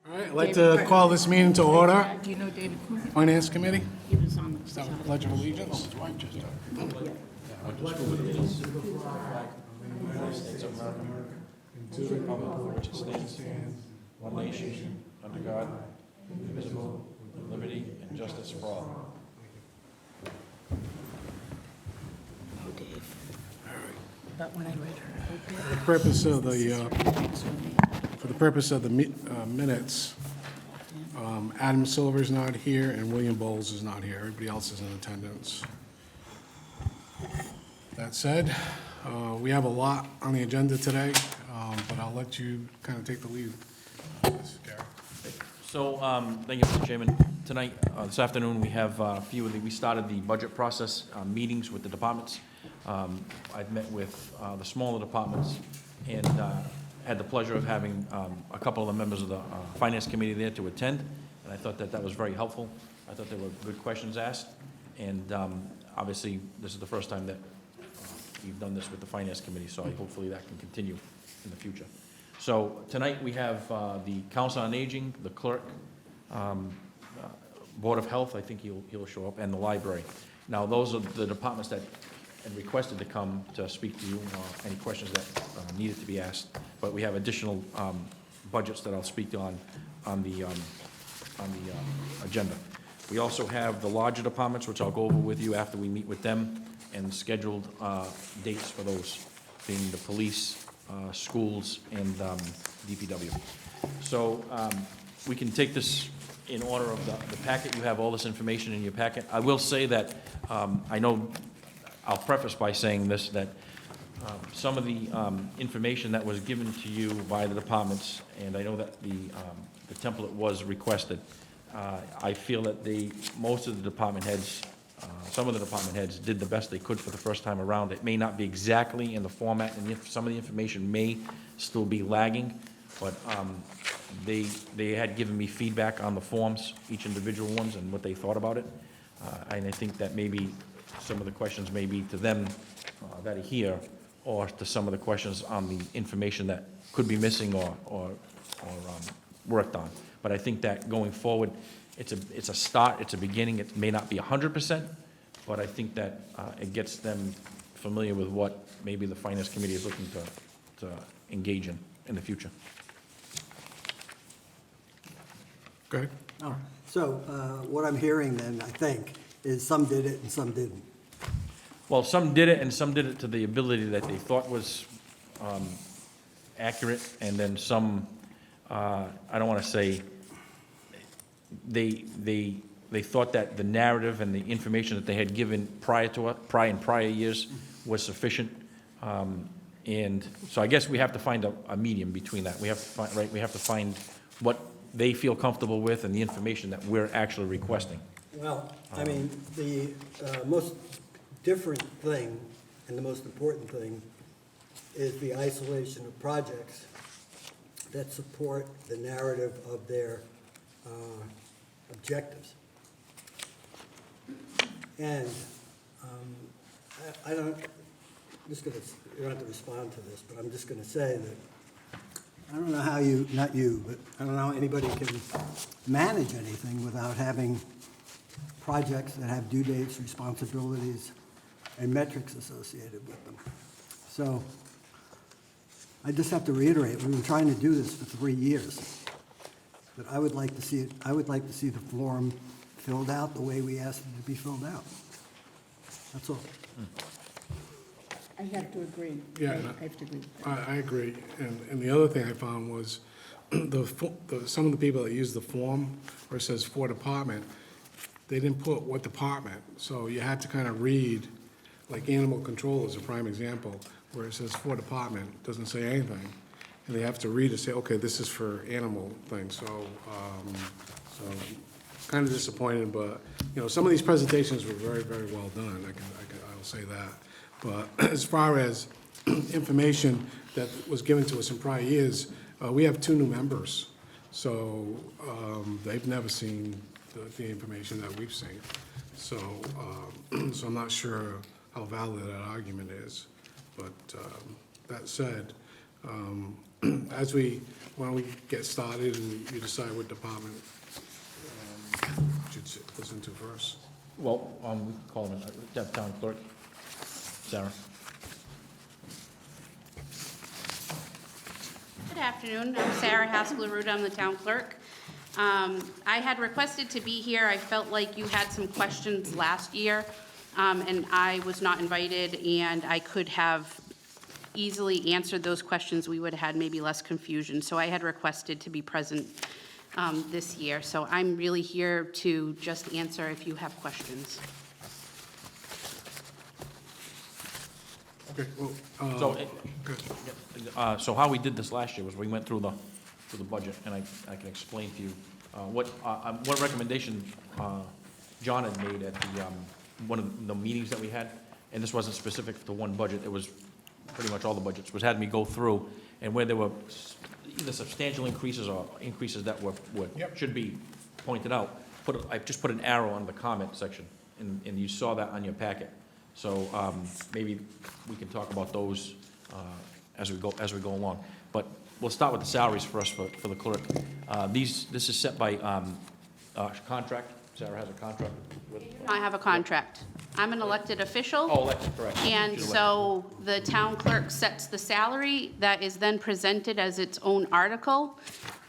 All right, I'd like to call this meeting to order. Do you know David Corn? Finance Committee, He was on the start with the Pledge of Allegiance. One nation, under God, indivisible, with liberty and justice for all. Oh, Dave. But when I read her For whole the purpose of the minutes, Adam Silver's not here and William Bowles is not here. Everybody else is in attendance. That said, we have a lot on the agenda today, but I'll let you kind of take the lead. Gary. So, thank you, Mr. Chairman. Tonight, this afternoon, we have we started the budget process meetings with the departments. I've met with the smaller departments and had the pleasure of having a couple of the members of the Finance Committee there to attend, and I thought that that was very helpful. I thought there were good questions asked, and obviously, this is the first time that we've done this with the Finance Committee, so hopefully that can continue in the future. So tonight, we have the Council on Aging, the clerk, Board of Health, I think he'll show up, and the library. Now, those are the departments that had requested to come to speak to you, any questions that needed to be asked. But we have additional budgets that I'll speak on the agenda. We also have the larger departments, which I'll go over with you after we meet with them, and scheduled dates for those, being the police, schools, and DPW. So we can take this in order of the packet. You have all this information in your packet. I will say that I know, I'll preface by saying this, that some of the information that was given to you by the departments, and I know that the template was requested, I feel that most of the department heads, some of the department heads did the best they could for the first time around. It may not be exactly in the format, and some of the information may still be lagging, but they had given me feedback on the forms, each individual ones, and what they thought about it. And I think that maybe some of the questions may be to them that are here, or to some of the questions on the information that could be missing or worked on. But I think that going forward, it's a start, it's a beginning. It may not be 100%, but I think that it gets them familiar with what maybe the Finance Committee is looking to engage in the future. Go ahead. So what I'm hearing then, I think, is some did it and some didn't. Well, some did it, and some did it to the ability that they thought was accurate, and then some, I don't want to say, they thought that the narrative and the information that they had given in prior years was sufficient. And so I guess we have to find a medium between that. We have to find, right, we have to find what they feel comfortable with and the information that we're actually requesting. Well, I mean, the most different thing and the most important thing is the isolation of projects that support the narrative of their objectives. And I don't, I'm just gonna, you don't have to respond to this, but I'm just gonna say that I don't know how you, not you, but I don't know how anybody can manage anything without having projects that have due dates, responsibilities, and metrics associated with them. So I just have to reiterate, we've been trying to do this for 3 years. But I would like to see it, I would like to see the form filled out the way we asked it to be filled out. That's all. I have to agree. Yeah, I have to agree with that. I agree. And the other thing I found was some of the people that use the form where it says for department, they didn't put what department. So you had to kind of read, like animal control is a prime example, where it says for department, it doesn't say anything. And they have to read and say, okay, this is for animal things. So kind of disappointed, but, you know, some of these presentations were very, very well done. I'll say that. But as far as information that was given to us in prior years, we have 2 new members. So they've never seen the information that we've seen. So, so I'm not sure how valid that argument is. But that said, when we get started and you decide what department you should listen to first. Well, we can call him, town clerk. Sarah? Good afternoon. I'm Sarah Haskell-Aruda. I'm the town clerk. I had requested to be here. I felt like you had some questions last year, and I was not invited, and I could have easily answered those questions. We would have had maybe less confusion. So I had requested to be present this year. So I'm really here to just answer if you have questions. Okay, well, So, okay. so how we did this last year was we went through the budget, and I can explain to you what recommendation John had made at the, one of the meetings that we had, and this wasn't specific to one budget, it was pretty much all the budgets, was had me go through, and where there were either substantial increases or increases that were, Yep. should be pointed out, I just put an arrow on the comment section, and you saw that on your packet. So maybe we can talk about those as we go along. But we'll start with the salaries first for the clerk. This is set by contract. Sarah has a contract with. I have a contract. I'm an elected official. Oh, elected, correct. And She's so the town clerk sets the salary that is then presented as its own article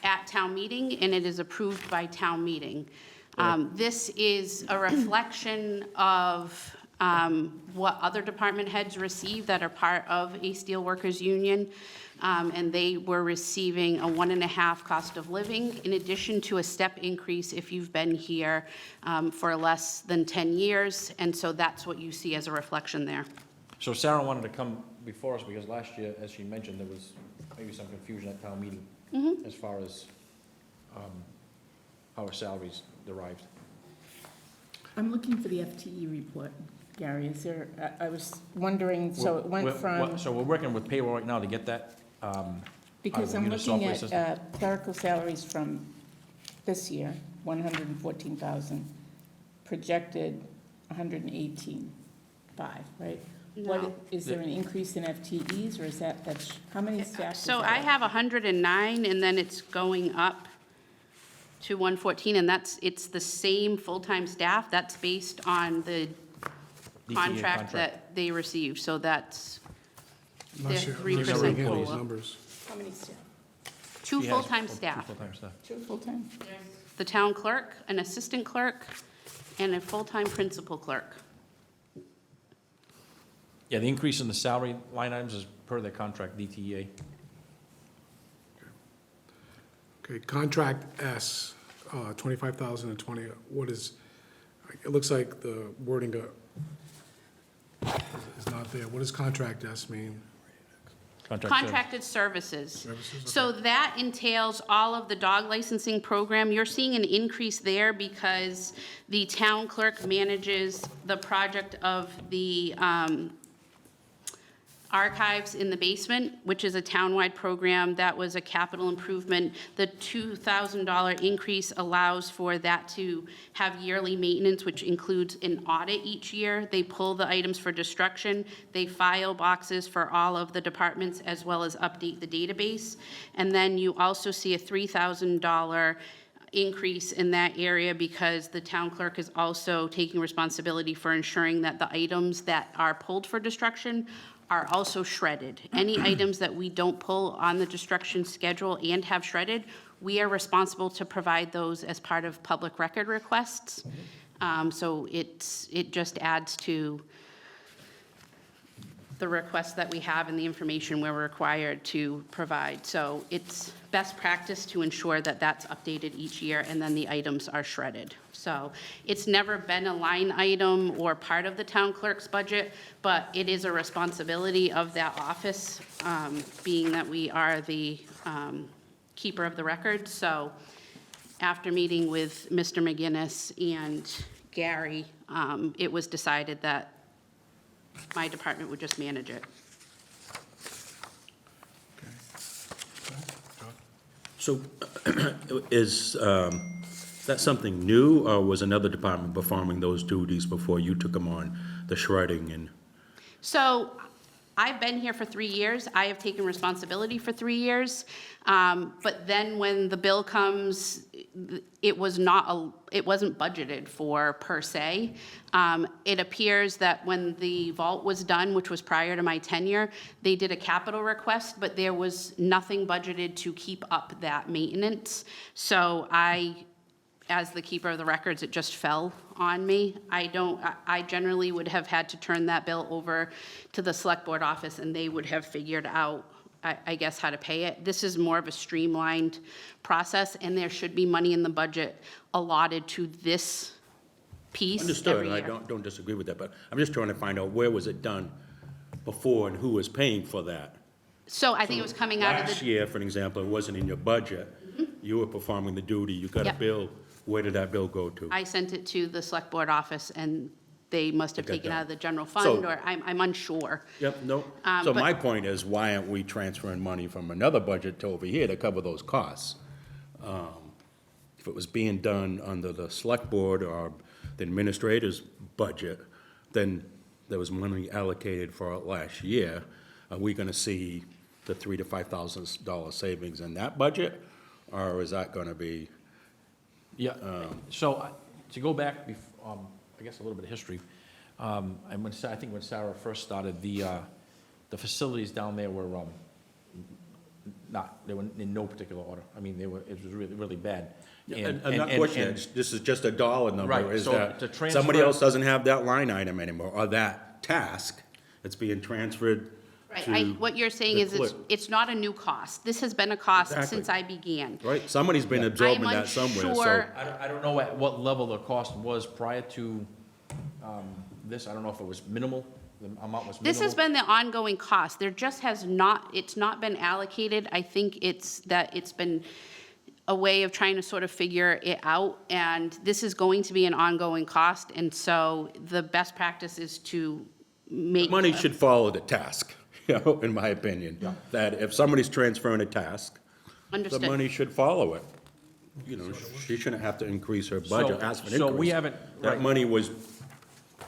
at town meeting, and it is approved by town meeting. This is a reflection of what other department heads receive that are part of a steelworkers union. And they were receiving a 1.5 cost of living, in addition to a step increase if you've been here for less than 10 years. And so that's what you see as a reflection there. So Sarah wanted to come before us because last year, as she mentioned, there was maybe some confusion at town meeting as far as how her salaries derived. I'm looking for the FTE report, Gary. Is there, I was wondering, so it went from, So we're working with payroll right now to get that. because we I'm need a looking software at system. clerical salaries from this year, 114,000, projected 118,500, right? What, No. is there an increase in FTEs, or is that's, how many staff? is So that? I have 109, and then it's going up to 114, and it's the same full-time staff. That's based on the DTA contract that they received. So that's I'm not the sure- I'm not 3% sure I get these COLA. numbers. How many staff? Two She has full-time two staff. full-time staff. Two full-time? The town clerk, an assistant clerk, and a full-time principal clerk. Yeah, the increase in the salary line items is per their contract, DTEA. Okay, contract S, 25,020, what is, it looks like the wording is not there. What does contract S mean? Contract service. Contracted services. Services, So that entails all of the dog licensing program. You're seeing an increase there because the town clerk manages the project of the archives in the basement, which is a townwide program. That was a capital improvement. The $2,000 increase allows for that to have yearly maintenance, which includes an audit each year. They pull the items for destruction. They file boxes for all of the departments as well as update the database. And then you also see a $3,000 increase in that area because the town clerk is also taking responsibility for ensuring that the items that are pulled for destruction are also shredded. Any items that we don't pull on the destruction schedule and have shredded, we are responsible to provide those as part of public record requests. So it just adds to the requests that we have and the information we're required to provide. So it's best practice to ensure that that's updated each year and then the items are shredded. So it's never been a line item or part of the town clerk's budget, but it is a responsibility of that office, being that we are the keeper of the record. So after meeting with Mr. McGinnis and Gary, it was decided that my department would just manage it. So is that something new, or was another department performing those duties before you took them on, the shredding and? So I've been here for 3 years. I have taken responsibility for 3 years. But then when the bill comes, it wasn't budgeted for per se. It appears that when the vault was done, which was prior to my tenure, they did a capital request, but there was nothing budgeted to keep up that maintenance. So as the keeper of the records, it just fell on me. I generally would have had to turn that bill over to the select board office, and they would have figured out, I guess, how to pay it. This is more of a streamlined process, and there should be money in the budget allotted to this piece Understood, every and I year. don't disagree with that, but I'm just trying to find out where was it done before and who was paying for that? So I think it was coming out of Last the, year, for an example, it wasn't in your budget. You were performing the duty, you got a Yep. bill, where did that bill go to? I sent it to the select board office, and they must have Got taken that. out of the general So- fund, or I'm unsure. Yep, no. So but- my point is, why aren't we transferring money from another budget to over here to cover those costs? If it was being done under the select board or the administrator's budget, then there was money allocated for it last year. Are we gonna see the $3,000 to $5,000 savings in that budget? Or is that gonna be, Yeah, so to go back, I guess a little bit of history, and I think when Sarah first started, the facilities down there were they were in no particular order. I mean, it was really, really bad. and I'm not questioning, this is just a dollar number. Right, Is so that to transfer- somebody else doesn't have that line item anymore, or that task, it's being transferred Right, to what you're saying the is clerk. it's not a new cost. This has been a cost Exactly. since I began. Right, somebody's been absorbing I'm that somewhere, so. unsure. I don't know at what level the cost was prior to this. I don't know if it was minimal, the amount was minimal. This has been the ongoing cost. There just has not, it's not been allocated. I think it's been a way of trying to sort of figure it out, and this is going to be an ongoing cost, and so the best practice is to make. Money should follow the task, you know, in my opinion. That if somebody's transferring a task, the Understood. money should follow it. You know, she shouldn't have to increase her budget, So- ask for an so increase. we haven't- That right. money was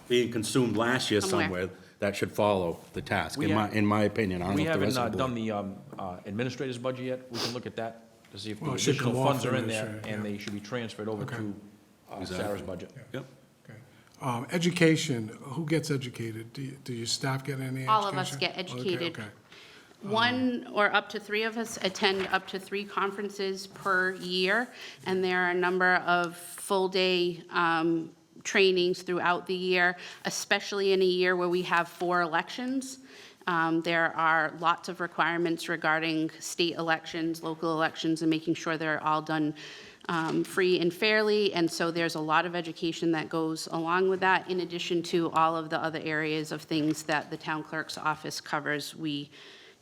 being consumed last year Somewhere. somewhere, that should follow the task, We in my opinion. I don't We know if the haven't rest of the done board. the administrator's budget yet. We can look at that to see if the Well, it should additional come off funds are in there, administrator, and yeah. they should be transferred over to Sarah's budget. Yep. Okay. Education, who gets educated? Do your staff get any education? All of us get Okay, educated. okay. One or up to 3 of us attend up to 3 conferences per year, and there are a number of full-day trainings throughout the year, especially in a year where we have 4 elections. There are lots of requirements regarding state elections, local elections, and making sure they're all done free and fairly, and so there's a lot of education that goes along with that, in addition to all of the other areas of things that the town clerk's office covers. We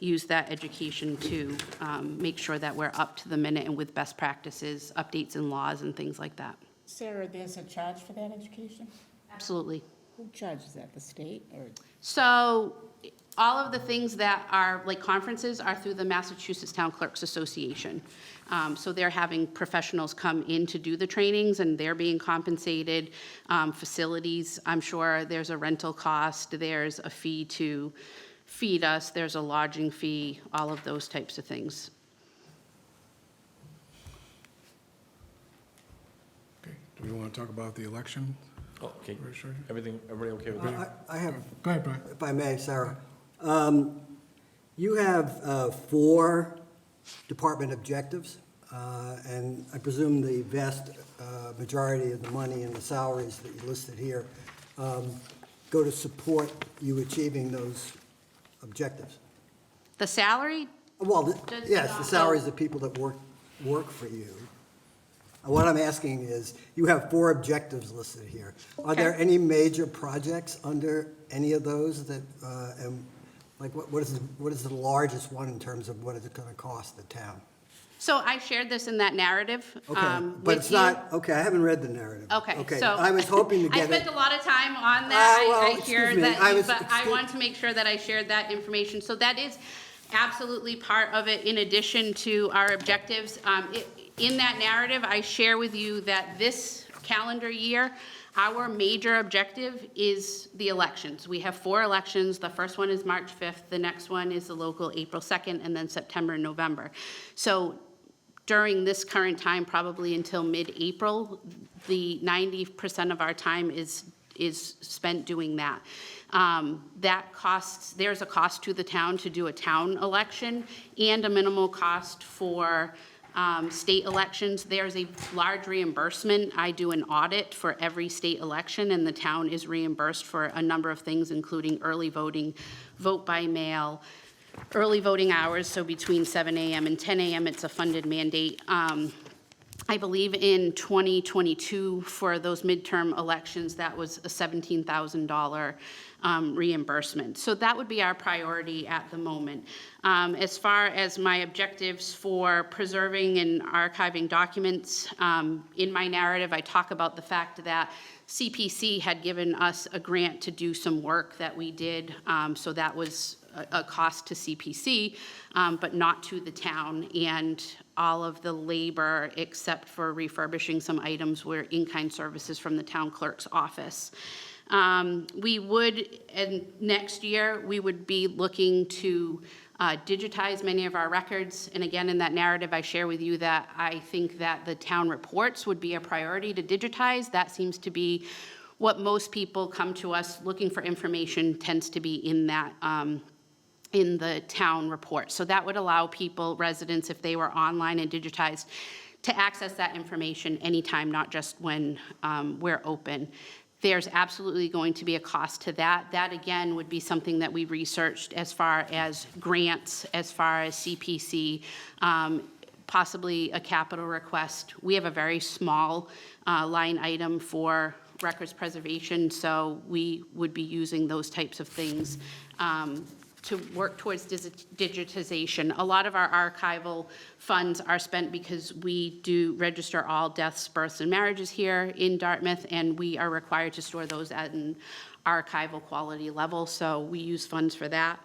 use that education to make sure that we're up to the minute and with best practices, updates in laws and things like that. Sarah, there's a charge for that education? Absolutely. Who charges that, the state or? So all of the things that are like conferences are through the Massachusetts Town Clerks Association. So they're having professionals come in to do the trainings, and they're being compensated. Facilities, I'm sure there's a rental cost, there's a fee to feed us, there's a lodging fee, all of those types of things. Okay. Do we want to talk about the election? Okay, Registration? everybody okay with that? I have, Go ahead, Brian. if I may, Sarah. You have 4 department objectives, and I presume the vast majority of the money and the salaries that you listed here go to support you achieving those objectives. The salary, Well, Does yes, not the go- salaries of people that work for you. What I'm asking is, you have 4 objectives listed here. Are there Okay. any major projects under any of those that, and like, what is the largest one in terms of what is it gonna cost the town? so I shared this in that narrative Okay, but with it's you. not, okay, I haven't read the narrative. Okay, so. I was hoping to I get it. spent a lot of time on that. Well, I excuse hear me, that, I you- was- but I excuse- wanted to make sure that I shared that information. So that is absolutely part of it, in addition to our objectives. In that narrative, I share with you that this calendar year, Our major objective is the elections. We have 4 elections. The first one is March 5th, the next one is the local April 2nd, and then September and November. So during this current time, probably until mid-April, the 90% of our time is spent doing that. That costs, there's a cost to the town to do a town election and a minimal cost for state elections. There's a large reimbursement. I do an audit for every state election, and the town is reimbursed for a number of things, including early voting, vote by mail, early voting hours, so between 7 a.m. and 10 a.m., it's a funded mandate. I believe in 2022, for those midterm elections, that was a $17,000 reimbursement. So that would be our priority at the moment. As far as my objectives for preserving and archiving documents, in my narrative, I talk about the fact that CPC had given us a grant to do some work that we did, so that was a cost to CPC, but not to the town, and all of the labor, except for refurbishing some items, were in-kind services from the town clerk's office. We would, and next year, we would be looking to digitize many of our records, and again, in that narrative, I share with you that I think that the town reports would be a priority to digitize. That seems to be what most people come to us looking for information, tends to be in that, in the town report. So that would allow people, residents, if they were online and digitized, to access that information anytime, not just when we're open. There's absolutely going to be a cost to that. That, again, would be something that we researched as far as grants, as far as CPC, possibly a capital request. We have a very small line item for records preservation, so we would be using those types of things to work towards digitization. A lot of our archival funds are spent because we do register all deaths, births, and marriages here in Dartmouth, and we are required to store those at an archival quality level, so we use funds for that.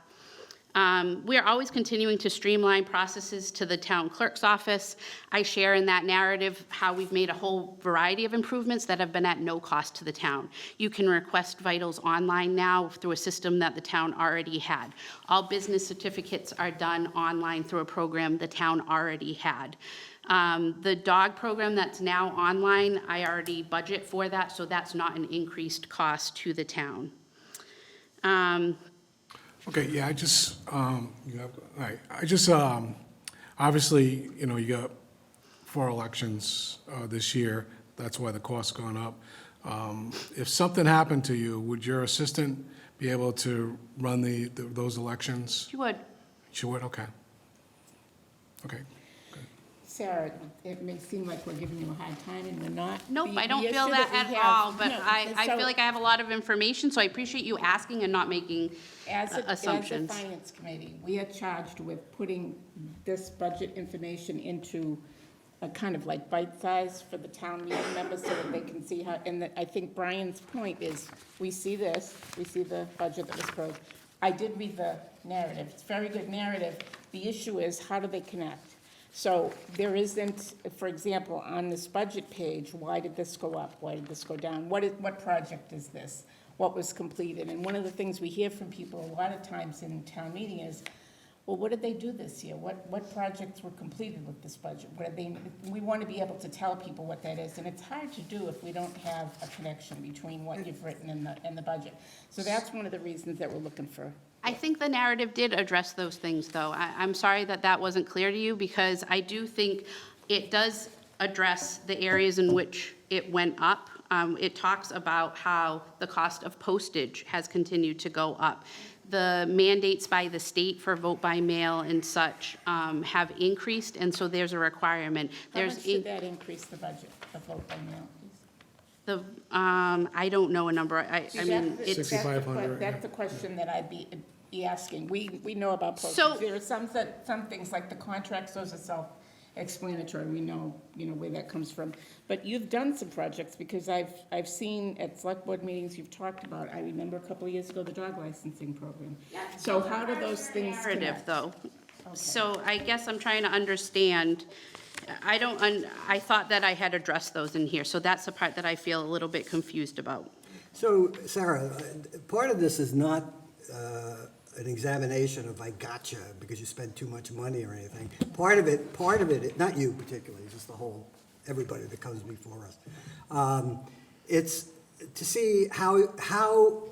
We are always continuing to streamline processes to the town clerk's office. I share in that narrative how we've made a whole variety of improvements that have been at no cost to the town. You can request vitals online now through a system that the town already had. All business certificates are done online through a program the town already had. The dog program that's now online, I already budget for that, so that's not an increased cost to the town. Okay, yeah, I just, you have, all right, I just, obviously, you know, you got 4 elections this year, that's why the cost's gone up. If something happened to you, would your assistant be able to run those elections? You would. She would, okay. Okay. Sarah, it may seem like we're giving you a hard time, and we're not. Nope, The- I don't the feel issue that we at have- all, but no, I so feel like I have a lot of information, so I appreciate you asking and not making As a assumptions. finance committee, we are charged with putting this budget information into a kind of like bite size for the town meeting members so that they can see how, and I think Brian's point is, we see this, we see the budget that was proposed. I did read the narrative, it's a very good narrative. The issue is, how do they connect? So there isn't, for example, on this budget page, why did this go up? Why did this go down? What project is this? What was completed? And one of the things we hear from people a lot of times in town meeting is, well, what did they do this year? What projects were completed with this budget? We want to be able to tell people what that is, and it's hard to do if we don't have a connection between what you've written and the budget. So that's one of the reasons that we're looking for. I think the narrative did address those things, though. I'm sorry that that wasn't clear to you, because I do think it does address the areas in which it went up. It talks about how the cost of postage has continued to go up. The mandates by the state for vote by mail and such have increased, and so there's a requirement. How much did that increase the budget, the vote by mail, please? I don't know a number. I mean, it's. 6,500, That's the question that I'd be asking. We know about So- postage. There are some things, like the contracts, those are self-explanatory. We know, where that comes from. But you've done some projects, because I've seen at select board meetings you've talked about, I remember a couple of years ago, the dog licensing program. So how do those things Narrative, connect? though. So I guess I'm trying to understand, I thought that I had addressed those in here, so that's the part that I feel a little bit confused about. So, Sarah, part of this is not an examination of I gotcha because you spent too much money or anything. Part of it, not you particularly, just the whole, everybody that comes before us. It's to see how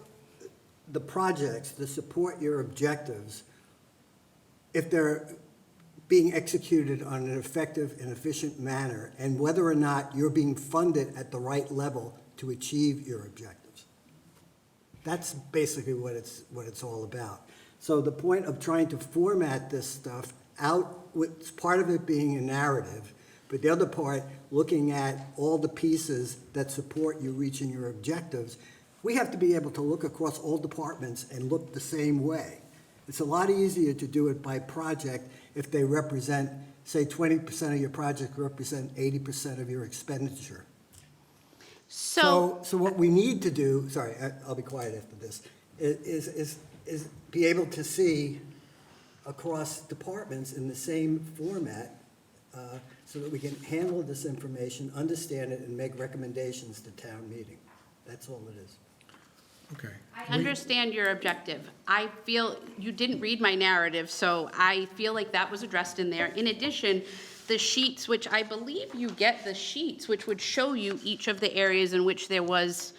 the projects that support your objectives, if they're being executed on an effective and efficient manner, and whether or not you're being funded at the right level to achieve your objectives. That's basically what it's all about. So the point of trying to format this stuff out, with part of it being a narrative, but the other part, looking at all the pieces that support you reaching your objectives, we have to be able to look across all departments and look the same way. It's a lot easier to do it by project if they represent, say, 20% of your project represent 80% of your expenditure. So, So what we need to do, sorry, I'll be quiet after this, is be able to see across departments in the same format, so that we can handle this information, understand it, and make recommendations to town meeting. That's all it is. Okay. I understand your objective. I feel, you didn't read my narrative, so I feel like that was addressed in there. In addition, the sheets, which I believe you get the sheets, which would show you each of the areas in which there was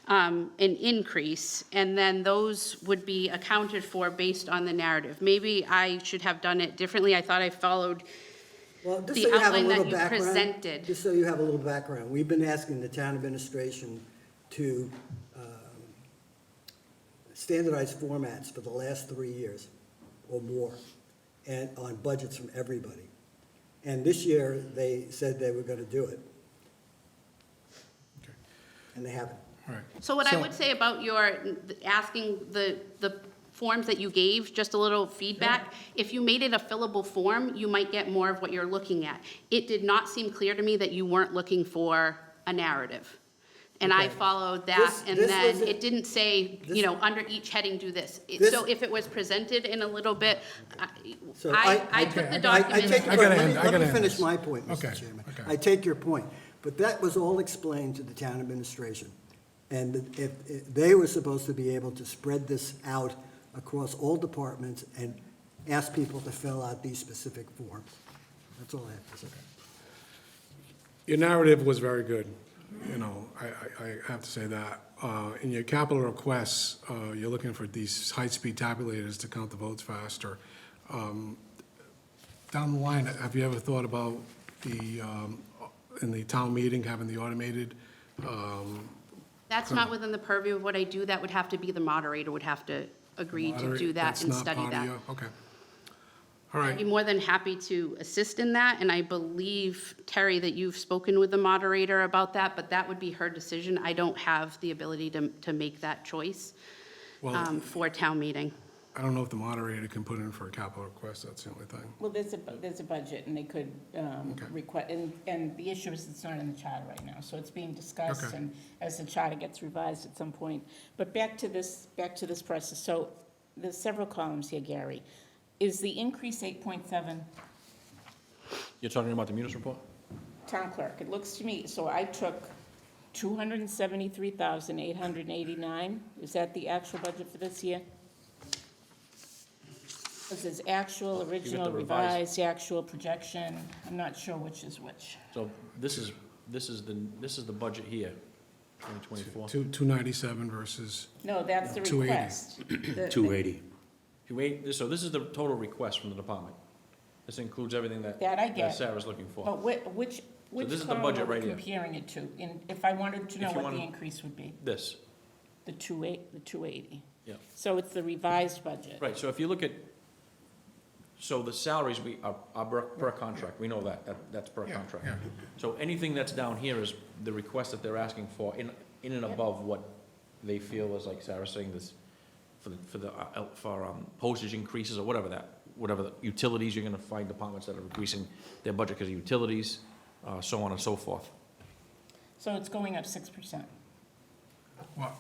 an increase, and then those would be accounted for based on the narrative. Maybe I should have done it differently. I thought I followed Well, just the so you have a outline little that you background. presented. Just so you have a little background, we've been asking the town administration to standardize formats for the last 3 years or more, and on budgets from everybody. And this year, they said they were going to do it. Okay. And they haven't. All right. So what I would say about your asking the forms that you gave, just a little feedback, if you made it a fillable form, you might get more of what you're looking at. It did not seem clear to me that you weren't looking for a narrative. And I Okay. followed that, This- and this then was a- it didn't say, this- you know, under each heading, do this. This- So if it was presented in a little bit, So I took the I document. take, I gotta let end- me- I let gotta me end finish this. my point, Okay, Mr. Chairman. okay. I take your point, but that was all explained to the town administration. And if they were supposed to be able to spread this out across all departments and ask people to fill out these specific forms. That's all I have to say. Your narrative was very good, you know, I have to say that. In your capital requests, you're looking for these high-speed tabulators to count the votes faster. Down the line, have you ever thought about in the town meeting, having the automated? That's not within the purview of what I do. That would have to be the moderator would have to agree to do that That's and not study part of that. your- Okay. All I'd be right, more than happy to assist in that, and I believe, Terry, that you've spoken with the moderator about that, but that would be her decision. I don't have the ability to make that choice well, for town meeting. I don't know if the moderator can put in for a capital request, that's the only thing. Well, there's a budget, and they could request, and the issue is it's not in the charter right now, so it's being discussed, Okay. and as the charter gets revised at some point. But back to this process, so there's several columns here, Gary. Is the increase 8.7? You're talking about the munis report? Town clerk, it looks to me, so I took 273,889, is that the actual budget for this year? This is actual, original, revised. revised, actual, projection, I'm not sure which is which. So this is the budget here, 2024. 297 versus, No, that's the 280. request. The- 280. So this is the total request from the department. This includes everything that That I get. Sarah's looking for. But which this is the column budget are we right here. comparing it to? And if I wanted to know If you what the wanna- increase would be, This, the 280. yeah. So it's the revised budget. Right, so if you look at, so the salaries are per contract, we know that's per Yeah, contract. yeah. So anything that's down here is the request that they're asking for in and above what they feel is, like Sarah's saying, this, for postage increases or whatever the utilities, you're gonna find departments that are increasing their budget because of utilities, so on and so forth. So it's going up 6%. well,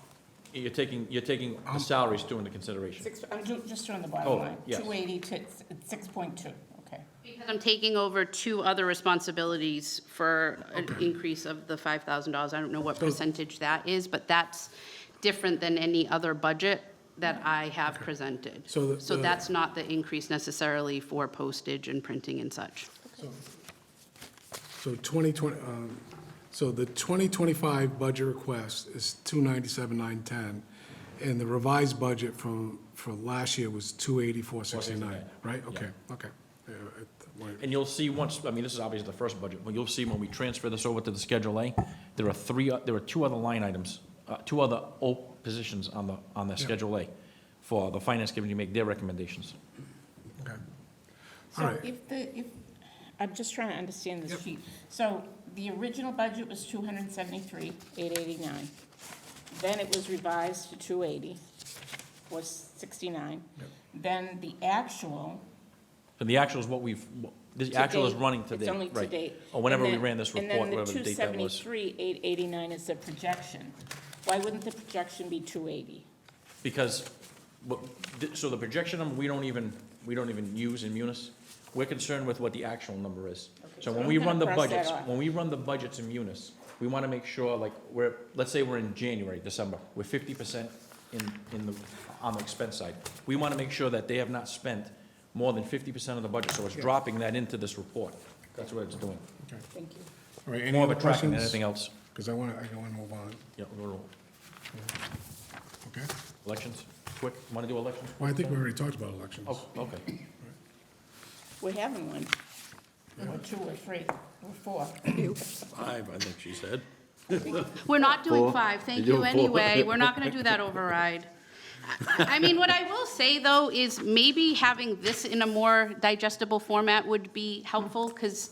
You're taking the salaries too into consideration. I'm just doing the Oh, bottom line. yes. 280 to 6.2, okay. Because I'm taking over 2 other responsibilities for an increase of the $5,000. I don't know what percentage that is, but that's different than any other budget that I have presented. So So that's not the increase necessarily for postage and printing and such. So 2020, so the 2025 budget request is 297,910, and the revised budget for last year was 284,609, right? Okay, okay. Yeah, And you'll see once, I mean, this is obviously the first budget, but you'll see when we transfer this over to the Schedule A, there are 2 other line items, 2 other positions on the Schedule A for the Finance Committee to make their recommendations. Okay. All So right. I'm just trying to understand this sheet. So the original budget was 273,889. Then it was revised to 280, 469. Then the actual. And the actual is what the actual is date, running today. It's only to right. date. Or whenever And we then- ran this report, whatever the date that was. And then the 273,889 is the projection. Why wouldn't the projection be 280? Because, so the projection number, we don't even use in Munis. We're concerned with what the actual number is. Okay, So so when I'm we gonna run the cross that budgets, off. when we run the budgets in Munis, we want to make sure, like, let's say we're in January, December, we're 50% on the expense side. We want to make sure that they have not spent more than 50% of the budget, so it's dropping that into this report. That's what it's doing. Thank you. All right, any More of other a tracking questions? than anything else. Because I want to move on, Yeah, okay? elections, quick, want to do elections? Well, I think we already talked about elections. Oh, okay. We're having one, or 2 or 3 or 4. 5, I think she said. We're not doing 5, thank You're you doing 4. anyway. We're not going to do that override. I mean, what I will say, though, is maybe having this in a more digestible format would be helpful, because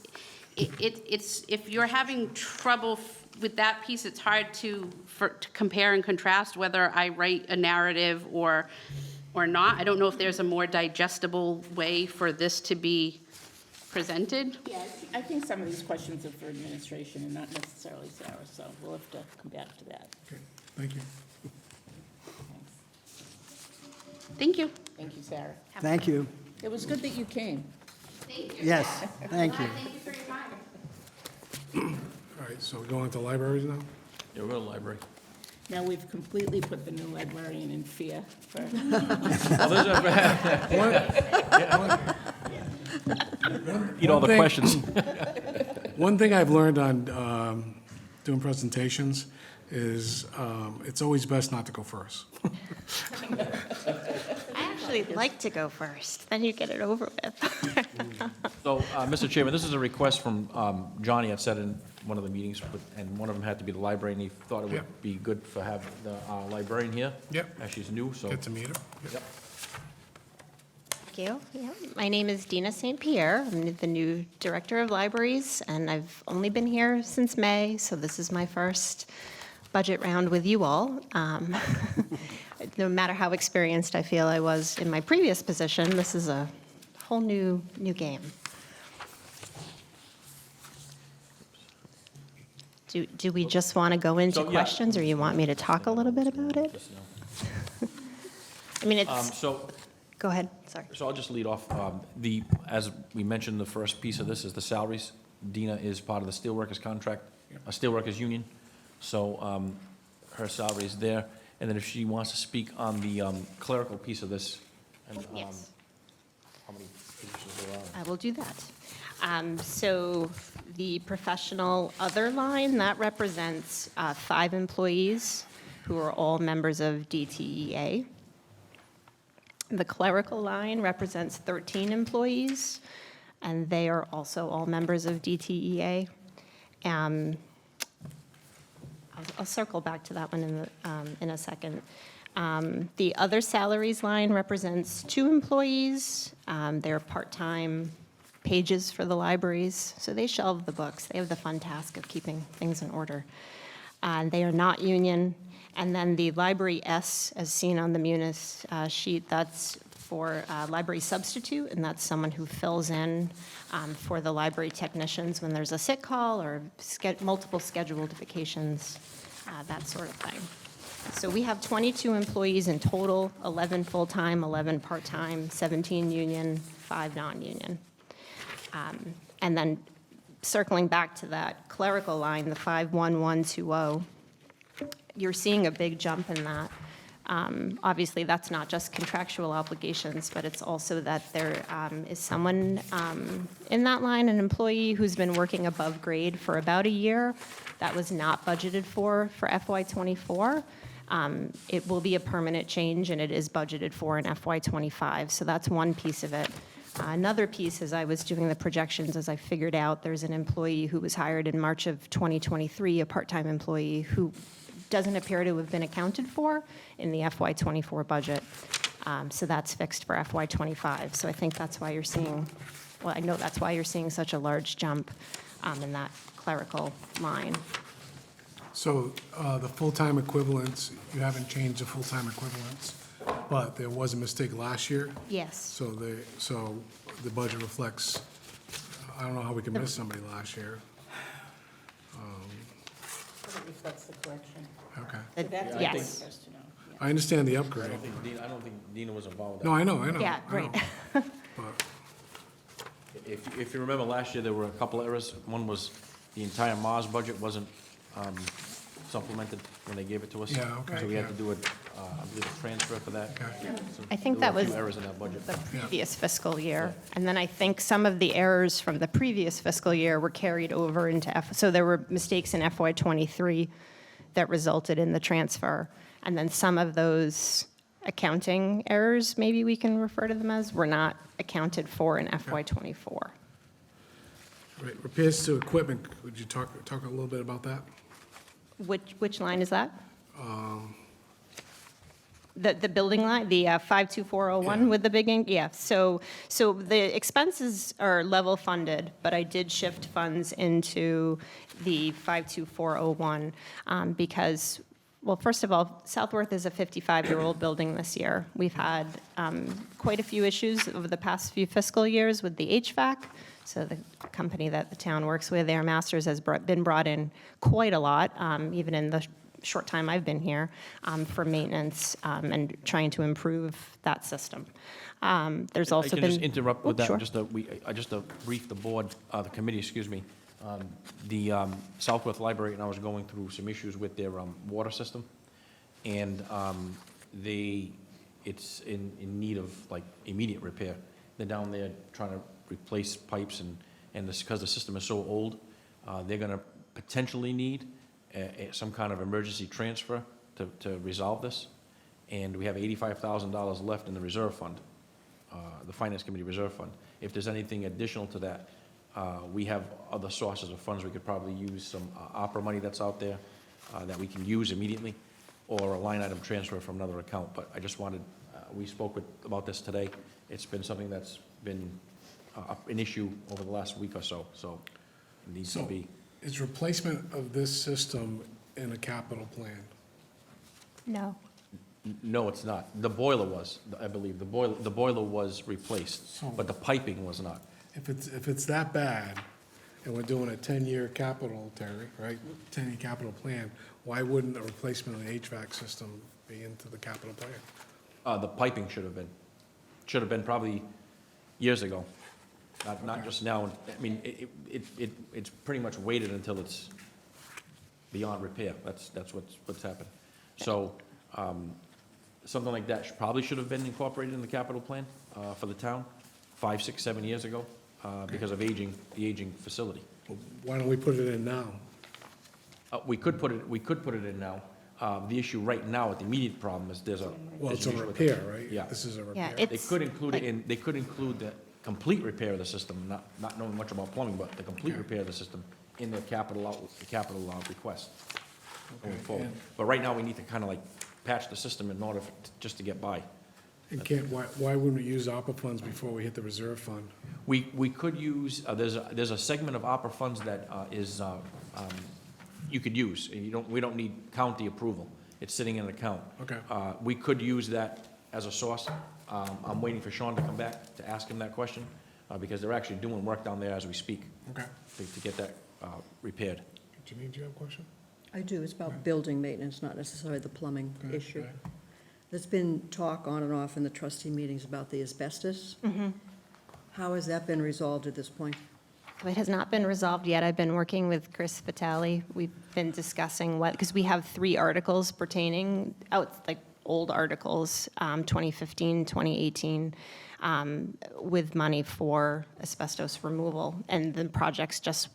it's, if you're having trouble with that piece, it's hard to compare and contrast whether I write a narrative or not. I don't know if there's a more digestible way for this to be presented. Yeah, I think some of these questions are for administration and not necessarily Sarah, so we'll have to come back to that. Okay, thank you. Thank you. Thank you, Sarah. Thank you. It was good that you came. Thank Yes, thank you. Thank you for your time. All right, so we're going to libraries now? Yeah, we're going to the library. Now, we've completely put the new librarian in fear for, Eat all the thing- questions. One thing I've learned on doing presentations is it's always best not to go first. I actually like to go first, then you get it over with. So, Mr. Chairman, this is a request from Johnny had said in one of the meetings, and one of them had to be the library, and he thought it Yeah. would be good for have the librarian here. Yep. As she's new, so. Get to meet her. Yep. Thank you. Yeah. My name is Dina St. Pierre. I'm the new Director of Libraries, and I've only been here since May, so this is my first budget round with you all. No matter how experienced I feel I was in my previous position, this is a whole new game. Do we just want to go into So, yeah. questions, or you want me to talk a little bit about it? Just now. I mean, it's, So, go ahead, sorry. I'll just lead off. As we mentioned, the first piece of this is the salaries. Dina is part of the steelworkers contract, a steelworkers union, so her salary is there. And then if she wants to speak on the clerical piece of this, and Yes. how many positions there are. I will do that. So the professional other line, that represents 5 employees who are all members of DTEA. The clerical line represents 13 employees, and they are also all members of DTEA. I'll circle back to that one in a second. The other salaries line represents 2 employees. They're part-time pages for the libraries, so they shelve the books. They have the fun task of keeping things in order. They are not union. And then the library S, as seen on the Munis sheet, that's for library substitute, and that's someone who fills in for the library technicians when there's a sick call or multiple scheduled vacations, that sort of thing. So we have 22 employees in total, 11 full-time, 11 part-time, 17 union, 5 non-union. And then circling back to that clerical line, the 51120, you're seeing a big jump in that. Obviously, that's not just contractual obligations, but it's also that there is someone in that line, an employee who's been working above grade for about a year. That was not budgeted for FY '24. It will be a permanent change, and it is budgeted for in FY '25. So that's one piece of it. Another piece, as I was doing the projections, as I figured out, there's an employee who was hired in March of 2023, a part-time employee who doesn't appear to have been accounted for in the FY '24 budget. So that's fixed for FY '25. So I think that's why you're seeing, well, I know that's why you're seeing such a large jump in that clerical line. So the full-time equivalents, you haven't changed the full-time equivalents, but there was a mistake last year, Yes. so the budget reflects, I don't know how we can miss somebody last year. But it reflects the correction. Okay. So that's what Yes. we're supposed to know. Yeah. I understand the I upgrade. don't think Dina was involved with No, that. I know. Yeah, I know. right. But, If you remember last year, there were a couple of errors. One was the entire Mars budget wasn't supplemented when they gave it to us. Yeah, okay, So we had yeah. to do I believe, a transfer for that. okay. So I think there that were a was few errors in that budget. the previous fiscal year. And then I think some of the errors from the previous fiscal year were carried over into so there were mistakes in FY '23 that resulted in the transfer. And then some of those accounting errors, maybe we can refer to them as, were not accounted for in FY '24. Right, repairs to equipment, would you talk a little bit about that? Which line is that? The building line, the 52401 Yeah. with the big, yeah. So the expenses are level funded, but I did shift funds into the 52401 because, well, first of all, Southworth is a 55-year-old building this year. We've had quite a few issues over the past few fiscal years with the HVAC. So the company that the town works with, Air Masters, has been brought in quite a lot, even in the short time I've been here, for maintenance and trying to improve that system. There's also been... I can just interrupt with Oh, that, sure. just to brief the board, the committee, excuse me. The Southworth Library, and I was going through some issues with their water system, and it's in need of, like, immediate repair. They're down there trying to replace pipes, and this, because the system is so old, they're gonna potentially need some kind of emergency transfer to resolve this. And we have $85,000 left in the reserve fund, the Finance Committee Reserve Fund. If there's anything additional to that, we have other sources of funds. We could probably use some opera money that's out there that we can use immediately, or a line item transfer from another account. But I just wanted, we spoke about this today. It's been something that's been an issue over the last week or so, so it needs to So, be. is replacement of this system in a capital plan? No. No, it's not. The boiler was, I believe. The boiler was replaced, but the piping was not. If it's that bad, and we're doing a 10-year capital, Terry, right? 10-year capital plan, why wouldn't a replacement of the HVAC system be into the capital plan? The piping should have been probably years ago, not just now. I mean, it's pretty much waited until it's beyond repair. That's what's happened. So, something like that probably should have been incorporated in the capital plan for the town 5, 6, 7 years ago because of the aging facility. Well, why don't we put it in now? We could put it in now. The issue right now, with the immediate problem is there's Well, it's a issue with- repair, right? Yeah. This is a Yeah, repair. They could include it in, they could include the complete repair of the system, not knowing much about plumbing, but the complete Okay. repair of the system in the capital request going Okay, forward. and- But right now, we need to kind of like patch the system in order just to get by. And why wouldn't we use ARPA funds before we hit the reserve fund? We could use, there's a segment of opera funds that you could use. We don't need county approval. It's sitting in an account. Okay. We could use that as a source. I'm waiting for Sean to come back to ask him that question, because they're actually doing work down there as we speak Okay. to get that repaired. Janine, do you have a question? I do, it's about building maintenance, not necessarily the plumbing Okay, issue. okay. There's been talk on and off in the trustee meetings about the asbestos. How has that been resolved at this point? It has not been resolved yet. I've been working with Chris Vitale. We've been discussing what, because we have 3 articles pertaining, like old articles, 2015, 2018, with money for asbestos removal, and the projects just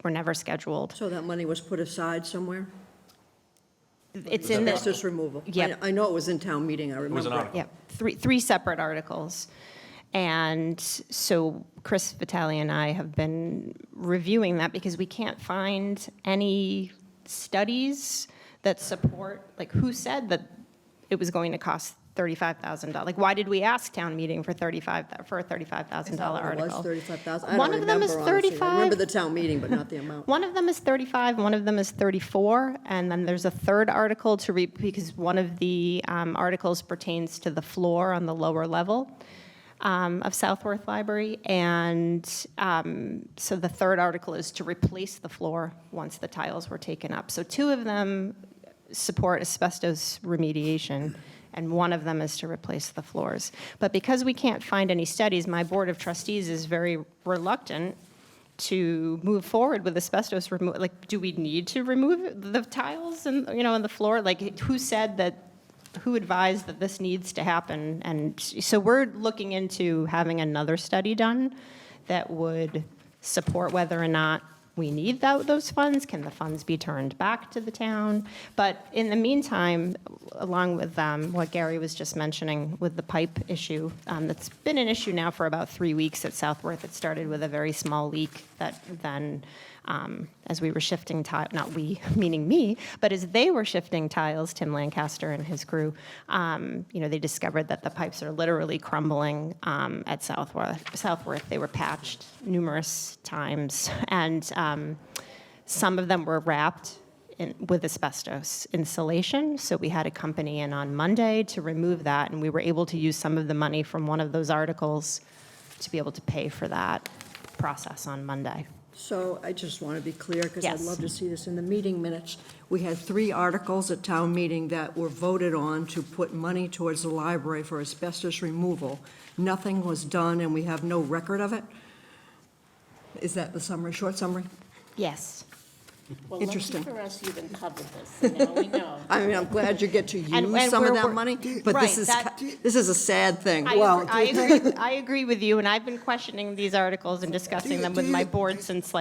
were never scheduled. So that money was put aside somewhere? It's in the, Asbestos removal? Yep. I know it was in town meeting, I remember. was an article. yeah, three separate articles. And so Chris Vitale and I have been reviewing that because we can't find any studies that support, like, who said that it was going to cost $35,000? Like, why did we ask town meeting for a $35,000 article? It was 35,000? I One don't of them is remember, honestly. I 35. remember the town meeting, but not the amount. One of them is 35, one of them is 34, and then there's a third article because one of the articles pertains to the floor on the lower level of Southworth Library, and so the third article is to replace the floor once the tiles were taken up. So 2 of them support asbestos remediation, and one of them is to replace the floors. But because we can't find any studies, my Board of Trustees is very reluctant to move forward with asbestos removal. Like, do we need to remove the tiles and, and the floor? Like, who advised that this needs to happen? And so we're looking into having another study done that would support whether or not we need those funds. Can the funds be turned back to the town? But in the meantime, along with what Gary was just mentioning with the pipe issue, that's been an issue now for about 3 weeks at Southworth. It started with a very small leak that then, as we were shifting tile, not we, meaning me, but as they were shifting tiles, Tim Lancaster and his crew, they discovered that the pipes are literally crumbling at Southworth. They were patched numerous times, and some of them were wrapped with asbestos insulation. So we had a company in on Monday to remove that, and we were able to use some of the money from one of those articles to be able to pay for that process on Monday. So I just want to be clear, because I'd Yes. love to see this in the meeting minutes. We had 3 articles at town meeting that were voted on to put money towards the library for asbestos removal. Nothing was done, and we have no record of it? Is that the summary, short summary? Yes. Well, Interesting. lucky for us, you even covered this, so now we know. I mean, I'm glad you get to And use some of we're- that money, but right, this is, that- this is a sad thing. I agree with you, and I've been questioning these articles and discussing them with my board since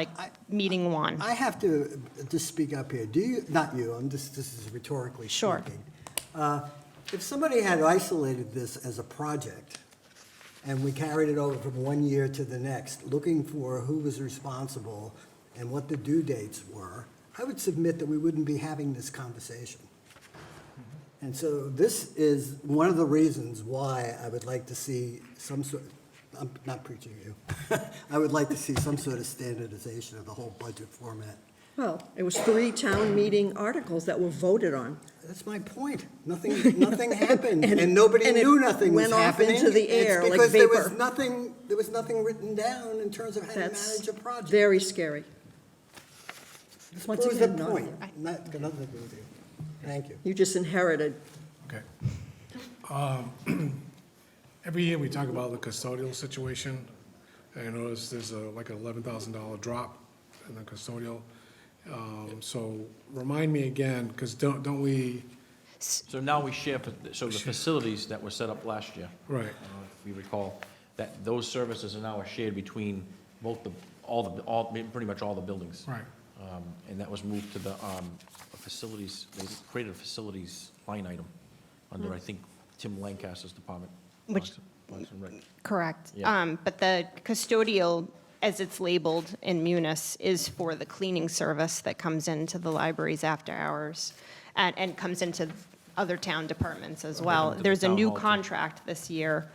meeting 1. I have to just speak up here. Do you, not you, this is rhetorically Sure. speaking. If somebody had isolated this as a project, and we carried it over from one year to the next, looking for who was responsible and what the due dates were, I would submit that we wouldn't be having this conversation. And so this is one of the reasons why I would like to see some sort, I'm not preaching you, I would like to see some sort of standardization of the whole budget format. Well, it was 3 town meeting articles that were voted on. That's my point. Nothing happened, and nobody and it knew nothing was went off happening. into the air It's like because there was vapor. there was nothing written down in terms of how to That's manage a project. very scary. This once proves the again, not point. you. Not, got nothing to do with you. Thank you. You just inherited. Okay. Every year, we talk about the custodial situation. I notice there's like an $11,000 drop in the custodial. So remind me again, because don't we, So now we share, so the facilities that were set up last year, right, if you recall, that those services are now shared between both pretty much all the buildings. right. And that was moved to the facilities, they created a facilities line item under, I think, Tim Lancaster's department. Which- Parks and Rec. Correct. Yeah. But the custodial, as it's labeled in Munis, is for the cleaning service that comes into the libraries after hours and comes into other town departments as well. into the There's a town new hall, too. contract this year.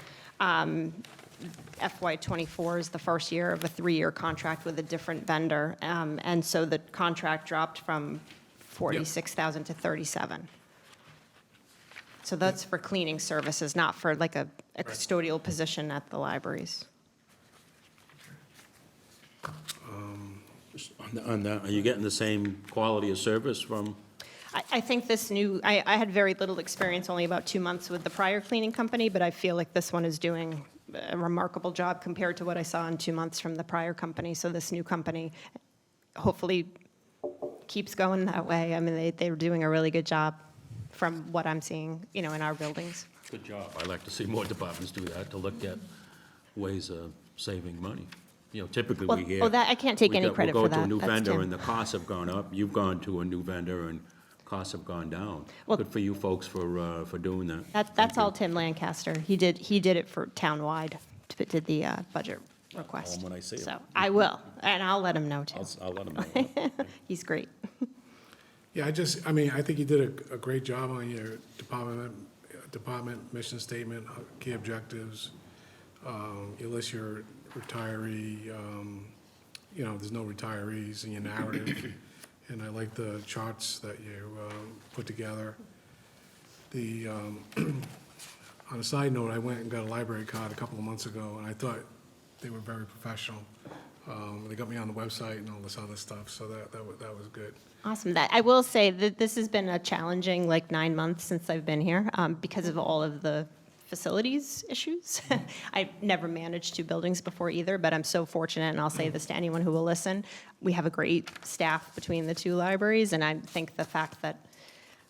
FY '24 is the first year of a 3-year contract with a different vendor. And so the contract dropped from 46,000 to 37. So that's for cleaning services, not for like a custodial position at the libraries. Are you getting the same quality of service from? I think this new, I had very little experience, only about 2 months with the prior cleaning company, but I feel like this one is doing a remarkable job compared to what I saw in 2 months from the prior company. So this new company hopefully keeps going that way. I mean, they're doing a really good job from what I'm seeing, in our buildings. Good job. I'd like to see more departments do that, to look at ways of saving money. Typically Well, we hear. that- I can't take any credit for We'll go to that. a new That's vendor Tim. and the costs have gone up. You've gone to a new vendor and costs have gone down. Well- Good for you folks for doing that. That's Thank you. all Tim Lancaster. He did it for townwide, did the budget request. when I see him. So I will, and I'll let him know too. I'll let them know. He's great. Yeah, I think you did a great job on your department mission statement, key objectives. You list your retiree, there's no retirees in your narrative. And I like the charts that you put together. On a side note, I went and got a library card a couple of months ago, and I thought they were very professional. They got me on the website and all this other stuff, so that was good. Awesome. I will say that this has been a challenging 9 months since I've been here because of all of the facilities issues. I've never managed 2 buildings before either, but I'm so fortunate, and I'll say this to anyone who will listen, we have a great staff between the 2 libraries, and I think the fact that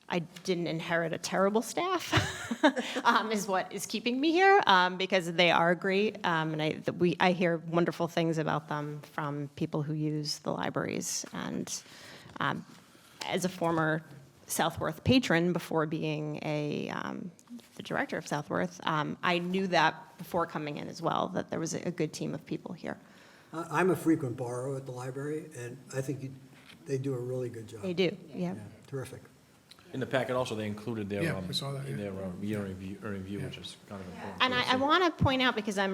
I didn't inherit a terrible staff is what is keeping me here, because they are great, and I hear wonderful things about them from people who use the libraries. And as a former Southworth patron before being the director of Southworth, I knew that before coming in as well, that there was a good team of people here. I'm a frequent borrower at the library, and I think they do a really good job. They do, yeah. Yeah, terrific. In the packet also, they included their, Yeah, I saw that, yeah. their year review, which is kind of important. And I want to point out, because we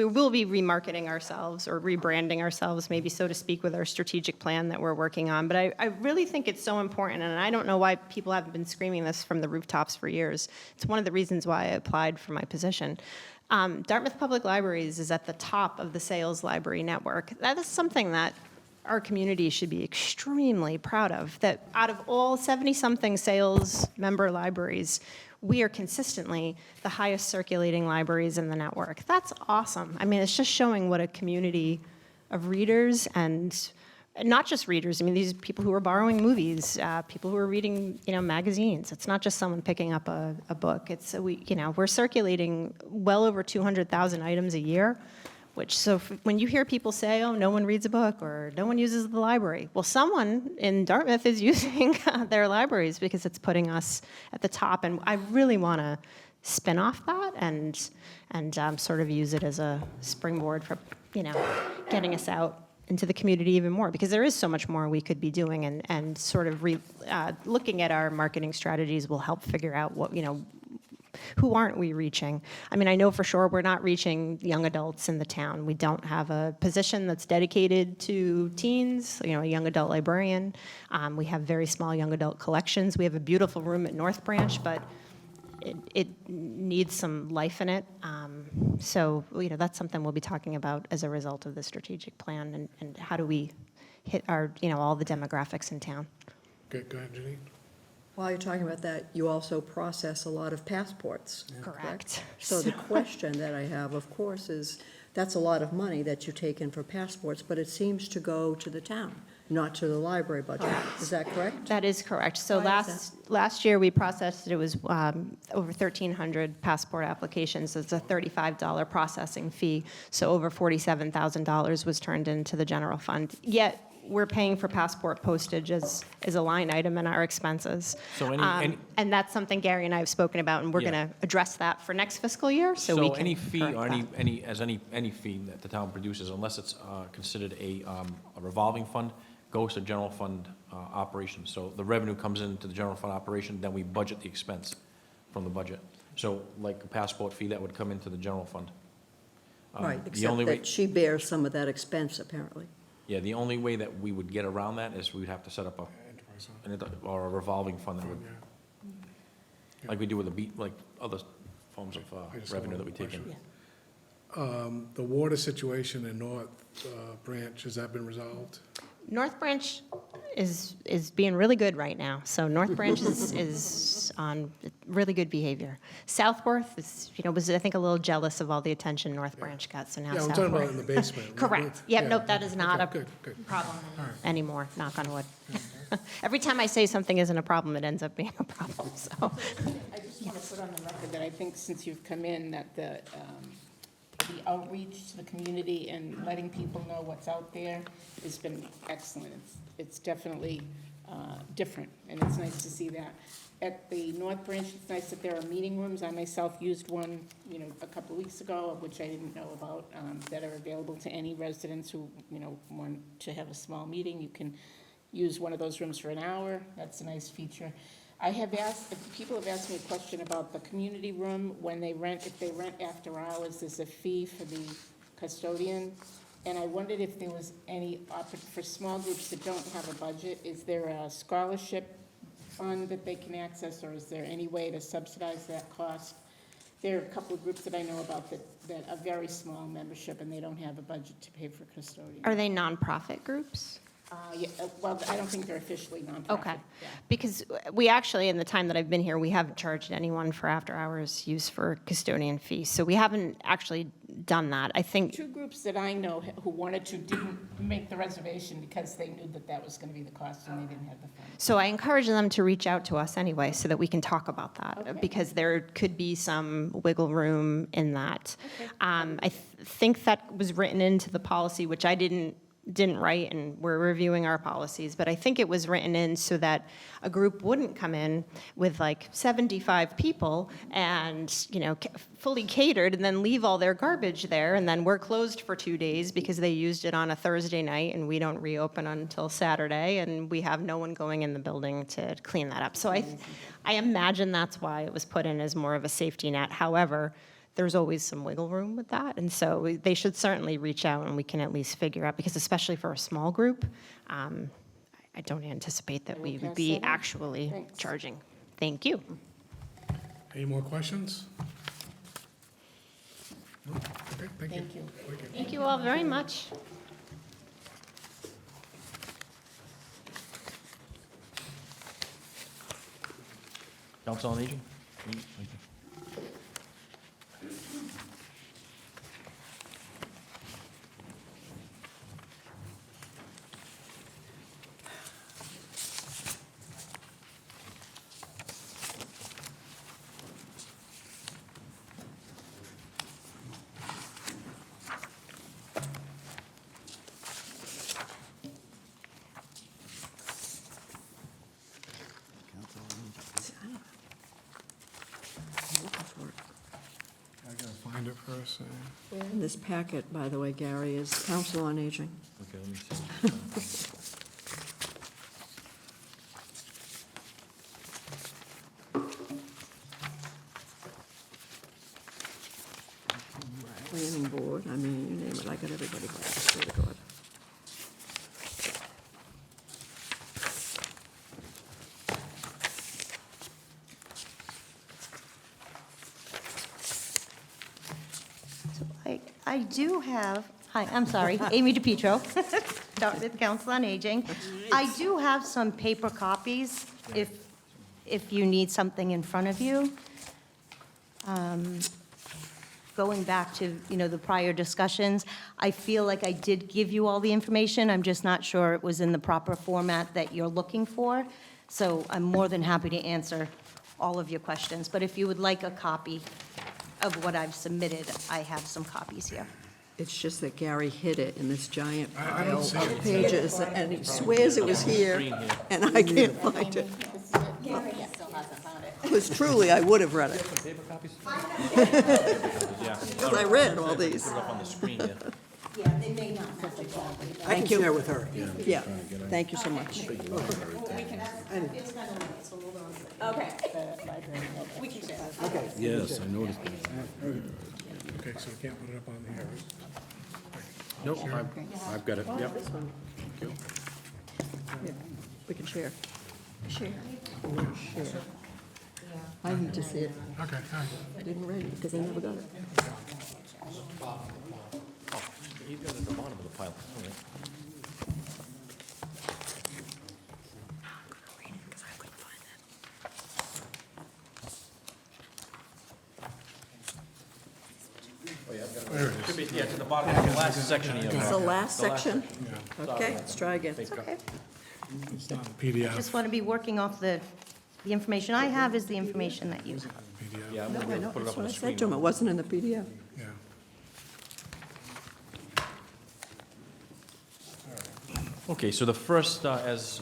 will be remarketing ourselves or rebranding ourselves, maybe so to speak, with our strategic plan that we're working on. But I really think it's so important, and I don't know why people haven't been screaming this from the rooftops for years. It's one of the reasons why I applied for my position. Dartmouth Public Libraries is at the top of the sales library network. That is something that our community should be extremely proud of, that out of all 70-something sales member libraries, we are consistently the highest circulating libraries in the network. That's awesome. I mean, it's just showing what a community of readers, and not just readers, I mean, these people who are borrowing movies, people who are reading, magazines. It's not just someone picking up a book. We're circulating well over 200,000 items a year. When you hear people say, oh, no one reads a book or no one uses the library, well, someone in Dartmouth is using their libraries because it's putting us at the top. And I really want to spin off that and sort of use it as a springboard for, getting us out into the community even more, because there is so much more we could be doing, and sort of looking at our marketing strategies will help figure out what, who aren't we reaching? I mean, I know for sure we're not reaching young adults in the town. We don't have a position that's dedicated to teens, a young adult librarian. We have very small young adult collections. We have a beautiful room at North Branch, but it needs some life in it. So, that's something we'll be talking about as a result of the strategic plan, and how do we hit our, all the demographics in town. Go ahead, Janine. While you're talking about that, you also process a lot of passports. Correct. So the question that I have, of course, is, that's a lot of money that you take in for passports, but it seems to go to the town, not to the library budget. Is that correct? That is correct. So Why is last year, we processed, it was over 1,300 passport applications. It's a $35 processing fee, so over $47,000 was turned into the general fund. Yet, we're paying for passport postage as a line item in our expenses. So and that's something Gary and I have spoken about, and we're Yeah. going to address that for next fiscal year, so we can any fee correct or that. any fee that the town produces, unless it's considered a revolving fund, goes to general fund operations. So the revenue comes into the general fund operation, then we budget the expense from the budget. So like a passport fee, that would come into the general fund. Right, the except only way- that she bears some of that expense, apparently. Yeah, the only way that we would get around that is we'd have to set up or a revolving fund that would, like we do with like other forms of I just revenue have that we one take in. question. the water situation in North Branch, has that been resolved? North Branch is being really good right now. So North Branch is on really good behavior. Southworth is, was, I think, a little jealous of all the attention North Branch got, so now Yeah, I'm talking about Southworth. in the basement. Correct. Yeah, Yep, nope, that is not okay, a good. problem anymore, knock on wood. Every time I say something isn't a problem, it ends up being a problem, so. I just want to put on the record that I think since you've come in, that the outreach to the community and letting people know what's out there has been excellent. It's definitely different, and it's nice to see that. At the North Branch, it's nice that there are meeting rooms. I myself used one, a couple of weeks ago, which I didn't know about, that are available to any residents who, want to have a small meeting. You can use one of those rooms for an hour. That's a nice feature. People have asked me a question about the community room, when they rent, if they rent after hours, there's a fee for the custodian. And I wondered if there was any, for small groups that don't have a budget, is there a scholarship fund that they can access, or is there any way to subsidize that cost? There are a couple of groups that I know about that are very small membership, and they don't have a budget to pay for custodian. Are they nonprofit groups? Well, I don't think they're officially nonprofit. Okay, Yeah. because we actually, in the time that I've been here, we haven't charged anyone for after-hours use for custodian fees, so we haven't actually done that. I think, Two groups that I know who wanted to didn't make the reservation because they knew that that was going to be the cost and they didn't have the funds. so I encourage them to reach out to us anyway, so that we can talk about that, Okay. because there could be some wiggle room in that. I think that was written into the policy, which I didn't write, and we're reviewing our policies, but I think it was written in so that a group wouldn't come in with like 75 people and, fully catered, and then leave all their garbage there, and then we're closed for 2 days because they used it on a Thursday night, and we don't reopen until Saturday, and we have no one going in the building to clean that up. So I imagine that's why it was put in as more of a safety net. However, there's always some wiggle room with that, and so they should certainly reach out, and we can at least figure out, because especially for a small group, I don't anticipate that we would be pass that on. actually Thanks. charging. Thank you. Any more questions? No? Okay, thank you. Thank you. Thank you all very much. Council on Aging? I gotta find it first. In this packet, by the way, Gary, is Council on Aging. Okay, let me see. Planning Board, I mean, you name it, I got everybody, but I swear to God. I do have, hi, I'm sorry, Amy DePietro, Dartmouth Council on Aging. I do have some paper copies if you need something in front of you. Going back to, the prior discussions, I feel like I did give you all the information. I'm just not sure it was in the proper format that you're looking for. So I'm more than happy to answer all of your questions. But if you would like a copy of what I've submitted, I have some copies here. It's just that Gary hid it in this giant I don't pile see of it. pages, and he swears it was here, and I can't find it. Because truly, I would have read it, Paper copies? Yeah, because I read all these. put it up on the screen here. Yeah, they may not have the I can share with her. Yeah, thank you so much. The library. We can share. Okay. Yes, I noticed that. Okay, so we can't put it up on here. Nope, I've got it, yep. Yeah, we can share. Share. Share. I need to see it. Okay, all right. I didn't read it because I never got it. He's got it at the bottom of the pile. All right. Should be, yeah, it's at the bottom, the last section of your. It's the last section? section. Okay, let's try again. Okay. It's not a PDF. Just want to be working off the information I have is the information that you have. Yeah, I'm No, gonna I be able know, to put it that's up on what I the said screen. to him, it wasn't in the PDF. Yeah. Okay, so the first, as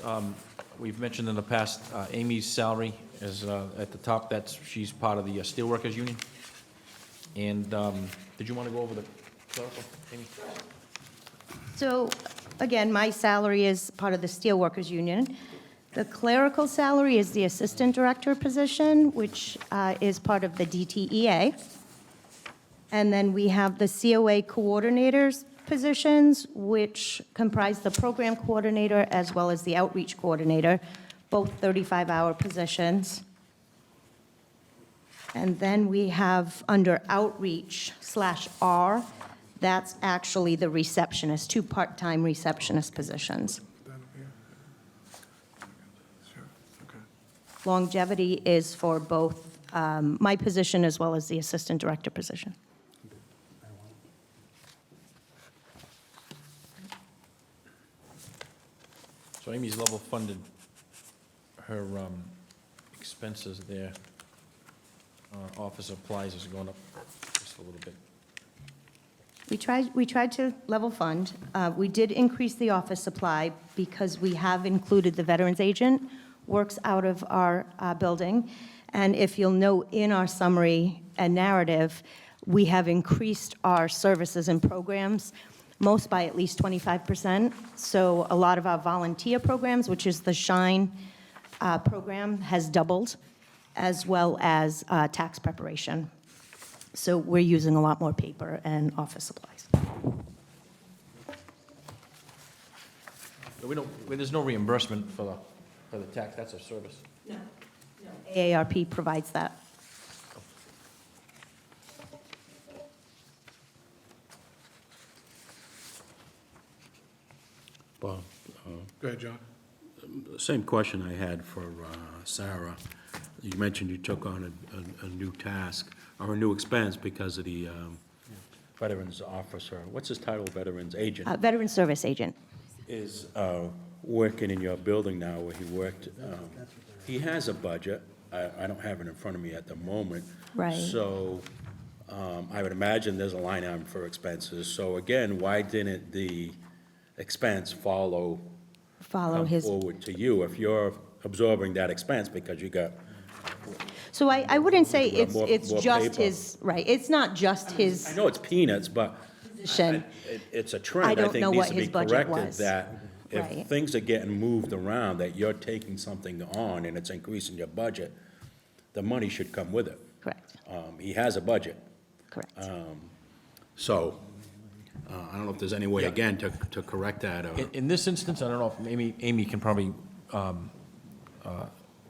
we've mentioned in the past, Amy's salary is at the top. She's part of the Steelworkers Union. And did you want to go over the clerical, Amy? So, again, my salary is part of the Steelworkers Union. The clerical salary is the Assistant Director position, which is part of the DTEA. And then we have the COA Coordinators positions, which comprise the Program Coordinator as well as the Outreach Coordinator, both 35-hour positions. And then we have under Outreach/R, that's actually the receptionist, 2 part-time receptionist positions. Sure, okay. Longevity is for both my position as well as the Assistant Director position. So Amy's level funded her expenses there. Office supplies is going up just a little bit. We tried to level fund. We did increase the office supply because we have included the veterans agent, works out of our building. And if you'll note in our summary and narrative, we have increased our services and programs, most by at least 25%. So a lot of our volunteer programs, which is the SHINE program, has doubled, as well as tax preparation. So we're using a lot more paper and office supplies. But there's no reimbursement for the tax, that's a service. No. AARP provides that. Bob, Go ahead, John. same question I had for Sarah. You mentioned you took on a new task, or a new expense because of the veterans officer. What's his title, veterans agent? Veteran Service Agent. Is working in your building now where he worked. He has a budget. I don't have it in front of me at the moment. Right. So I would imagine there's a line item for expenses. So again, why didn't the expense Follow come his. forward to you if you're absorbing that expense because you got, So I wouldn't say More- more it's just paper. his, right, it's not just I his know it's peanuts, but position. it's a trend. I don't think know needs what to be his budget corrected, was. that Right. if things are getting moved around, that you're taking something on and it's increasing your budget, the money should come with it. Correct, He has a budget, correct. so I don't know if there's any way, Yeah. again, to correct that, or, In this instance, I don't know if Amy can probably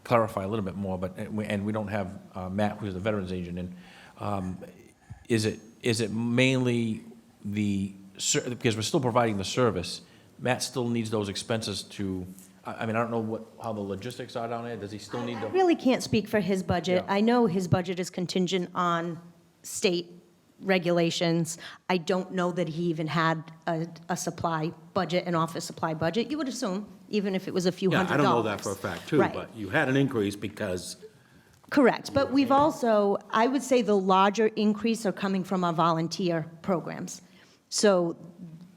clarify a little bit more, but, and we don't have Matt, who's the veterans agent, and is it mainly because we're still providing the service, Matt still needs those expenses to, I mean, I don't know how the logistics are down there, does he still need I to? really can't speak for his budget. Yeah. I know his budget is contingent on state regulations. I don't know that he even had a supply budget, an office supply budget. You would assume, even if it was a few yeah, hundred I don't know dollars. that for a fact, too, Right. but you had an increase because, Correct, but we've also, I would say the larger increase are coming from our volunteer programs. So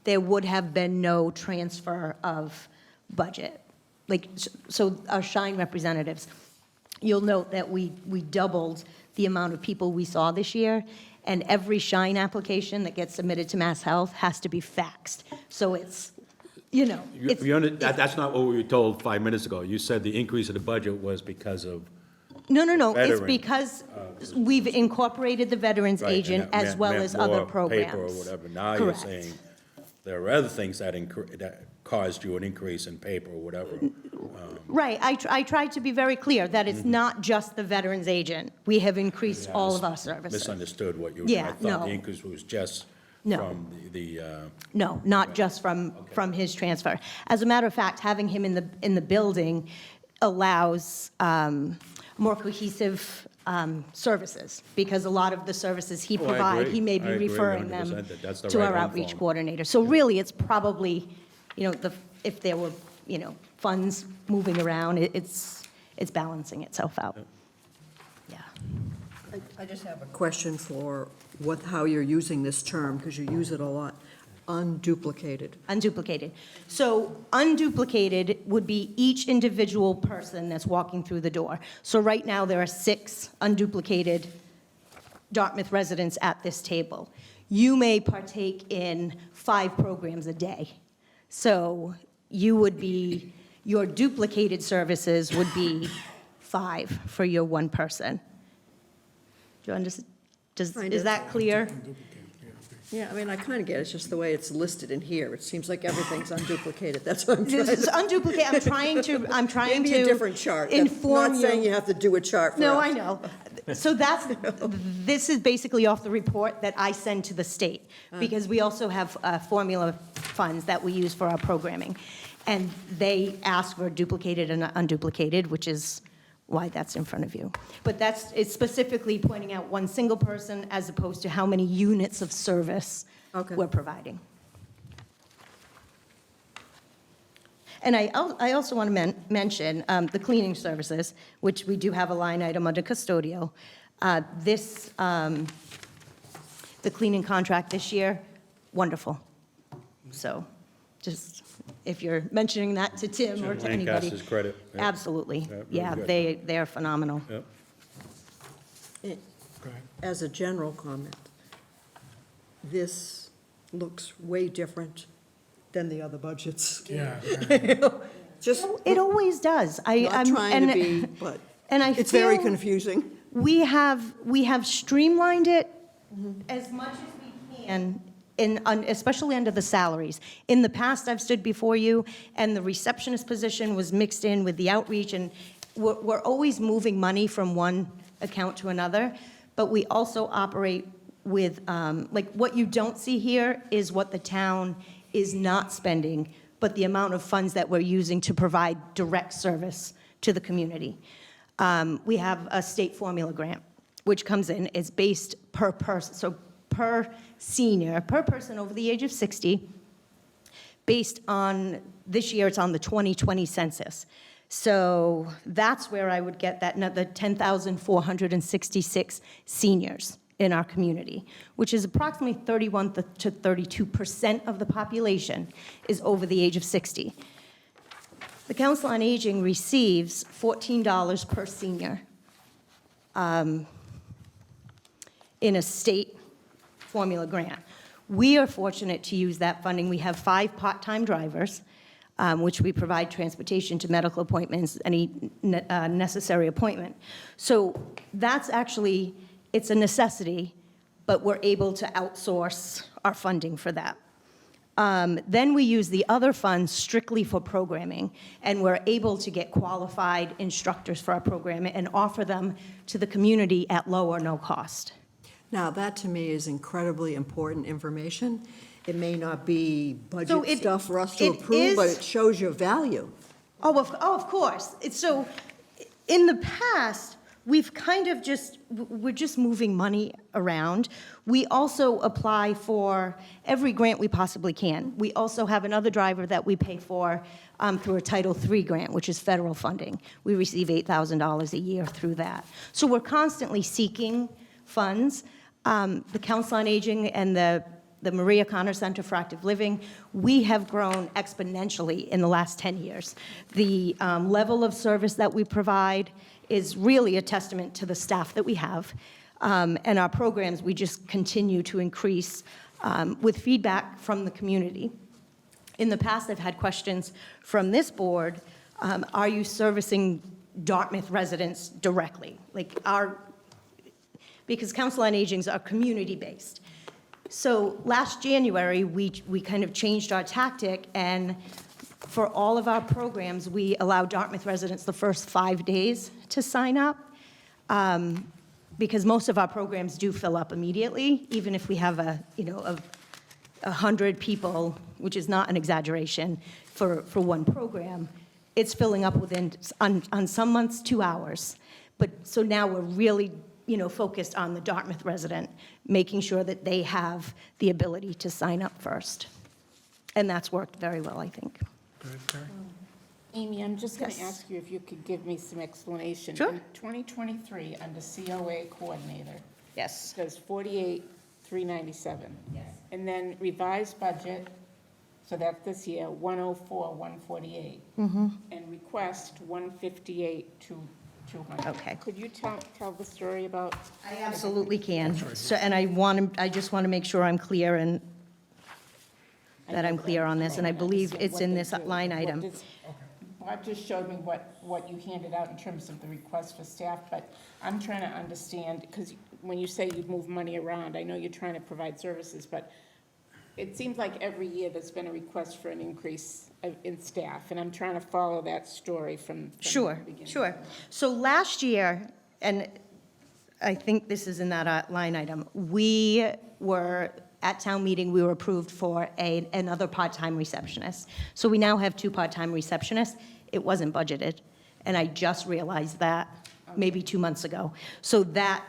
there would have been no transfer of budget. Like, so our SHINE representatives, you'll note that we doubled the amount of people we saw this year, and every SHINE application that gets submitted to Mass Health has to be faxed. So it's, it's. that's not what we were told 5 minutes ago. You said the increase of the budget was because of, No, it's veteran, because we've incorporated the veterans right, and agent that as well meant as other more programs. paper or whatever. Now you're Correct. saying there are other things that caused you an increase in paper or whatever. Right, I tried to be very clear that it's Mm-hmm. not just the veterans agent. We have increased all of our services. Misunderstood what you were Yeah, saying. I thought no. the increase was just No. from the No, not just from his transfer. As a matter of fact, having him in the building allows more cohesive services, because a lot of the services he Oh, I provide, agree. he may be I agree referring them 100%. That's the to right our home outreach phone. coordinator. So really, it's probably, if there were, funds moving around, it's balancing itself out. Yeah. I just have a question for how you're using this term, because you use it a lot. Unduplicated. Unduplicated. So unduplicated would be each individual person that's walking through the door. So right now, there are 6 unduplicated Dartmouth residents at this table. You may partake in 5 programs a day. So your duplicated services would be 5 for your one person. Do you understand? Kind Is of. that clear? Yeah, I mean, I kind of get it, it's just the way it's listed in here. It seems like everything's unduplicated, that's what I'm trying This is to... unduplicated, I'm trying to Maybe a different chart. inform Not saying you have to do a chart for us. No, I know. So this is basically off the report that I send to the state, because we also have formula funds that we use for our programming. And they ask for duplicated and unduplicated, which is why that's in front of you. But it's specifically pointing out one single person as opposed to how many units of service Okay. we're providing. And I also want to mention the cleaning services, which we do have a line item under custodial. The cleaning contract this year, wonderful. So just, if you're mentioning that to Tim or to anybody. Lancaster's credit. Yeah. Absolutely. Yeah, really Yeah, good. they are phenomenal. Yep. Go ahead. As a general comment, this looks way different than the other budgets. Yeah. Just It always does. not trying to be, but and I it's very feel- confusing. We have streamlined it as much as we can, especially under the salaries. In the past, I've stood before you, and the receptionist position was mixed in with the outreach, and we're always moving money from one account to another, but we also operate with, what you don't see here is what the town is not spending, but the amount of funds that we're using to provide direct service to the community. We have a state formula grant, which comes in, it's based per person, so per senior, per person over the age of 60, based on, this year it's on the 2020 census. So that's where I would get that, the 10,466 seniors in our community, which is approximately 31 to 32% of the population is over the age of 60. The Council on Aging receives $14 per senior in a state formula grant. We are fortunate to use that funding. We have 5 part-time drivers, which we provide transportation to medical appointments, any necessary appointment. So that's actually, it's a necessity, but we're able to outsource our funding for that. Then we use the other funds strictly for programming, and we're able to get qualified instructors for our programming and offer them to the community at low or no cost. Now, that to me is incredibly important information. It may not be So budget stuff for us to it approve, but is- it shows your value. Oh, of course. So in the past, we've kind of we're just moving money around. We also apply for every grant we possibly can. We also have another driver that we pay for through a Title III grant, which is federal funding. We receive $8,000 a year through that. So we're constantly seeking funds. The Council on Aging and the Maria Connor Center for Active Living, we have grown exponentially in the last 10 years. The level of service that we provide is really a testament to the staff that we have. And our programs, we just continue to increase with feedback from the community. In the past, I've had questions from this board, are you servicing Dartmouth residents directly? Because Council on Aging's are community-based. So last January, we kind of changed our tactic, and for all of our programs, we allow Dartmouth residents the first 5 days to sign up, because most of our programs do fill up immediately, even if we have a 100 people, which is not an exaggeration, for one program, it's filling up within, on some months, 2 hours. But, so now we're really, focused on the Dartmouth resident, making sure that they have the ability to sign up first. And that's worked very well, I think. Amy, I'm just going to Yes. ask you if you could give me some explanation. Sure. In 2023, under COA coordinator, it Yes. says 48,397. Yes. And then revised budget, so that's this year, 104,148. And request, 158,200. Okay. Could you tell the story about? I absolutely can. So, and I just want to make sure I'm clear and that I'm clear on this, and I believe it's in this line item. Bob just showed me what you handed out in terms of the request for staff, but I'm trying to understand, because when you say you move money around, I know you're trying to provide services, but it seems like every year there's been a request for an increase in staff, and I'm trying to follow that story from Sure, the beginning. sure. So last year, and I think this is in that line item, we were, at town meeting, we were approved for another part-time receptionist. So we now have 2 part-time receptionists. It wasn't budgeted, and I just realized that maybe 2 months ago. So that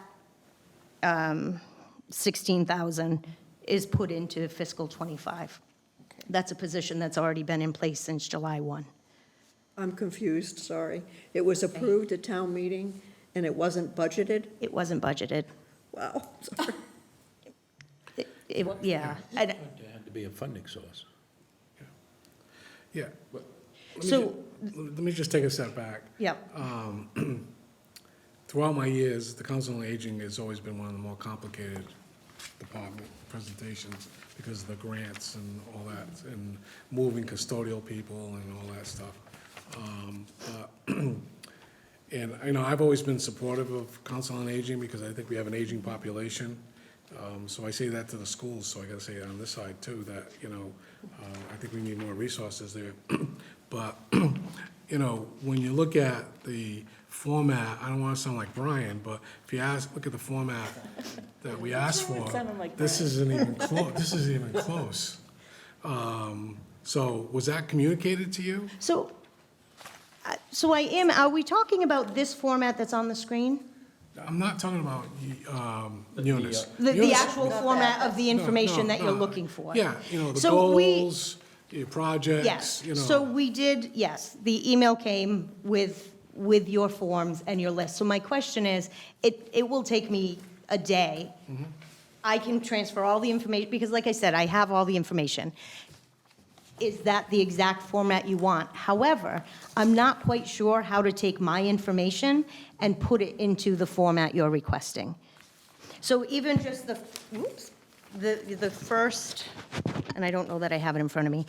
16,000 is put into fiscal '25. That's a position that's already been in place since July 1. I'm confused, sorry. It was approved at town meeting, and it wasn't budgeted? It wasn't budgeted. Wow, sorry. Yeah. I- There had to be a funding source. Yeah. So, Let me just take a step back. yeah, Throughout my years, the Council on Aging has always been one of the more complicated department presentations because of the grants and all that, and moving custodial people and all that stuff. And, I've always been supportive of Council on Aging because I think we have an aging population. So I say that to the schools, so I gotta say it on this side too, that, I think we need more resources there. But, when you look at the format, I don't wanna sound like Brian, but if you look at the format that we asked You for, sounded like this Brian. isn't even close, this isn't even close. So was that communicated to you? so are we talking about this format that's on the screen? I'm not talking about Eunice. The Eunice- actual format of the information No, that you're no. looking for? Yeah, the So we- goals, your projects, Yes, so we did, yes, the email came with your forms and your list. So my question is, it will take me a day. I can transfer all the information, because like I said, I have all the information. Is that the exact format you want? However, I'm not quite sure how to take my information and put it into the format you're requesting. So even just the first, and I don't know that I have it in front of me,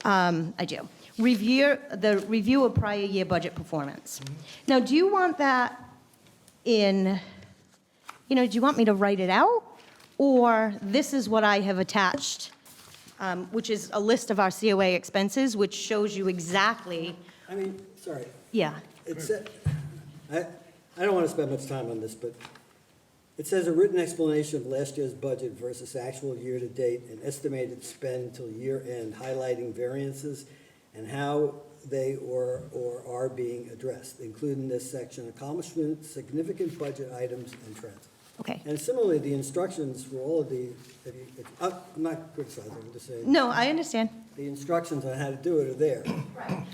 I do. The review of prior year budget performance. Now, do you want that in, do you want me to write it out? Or this is what I have attached, which is a list of our COA expenses, which shows you exactly, I mean, sorry, yeah. I don't want to spend much time on this, but it says a written explanation of last year's budget versus actual year-to-date and estimated spend till year-end, highlighting variances and how they or are being addressed, including in this section, accomplishments, significant budget items, and trends. Okay. And similarly, the instructions for all of the, I'm not criticizing, I'm just saying, No, I understand. the instructions on how to do it are there.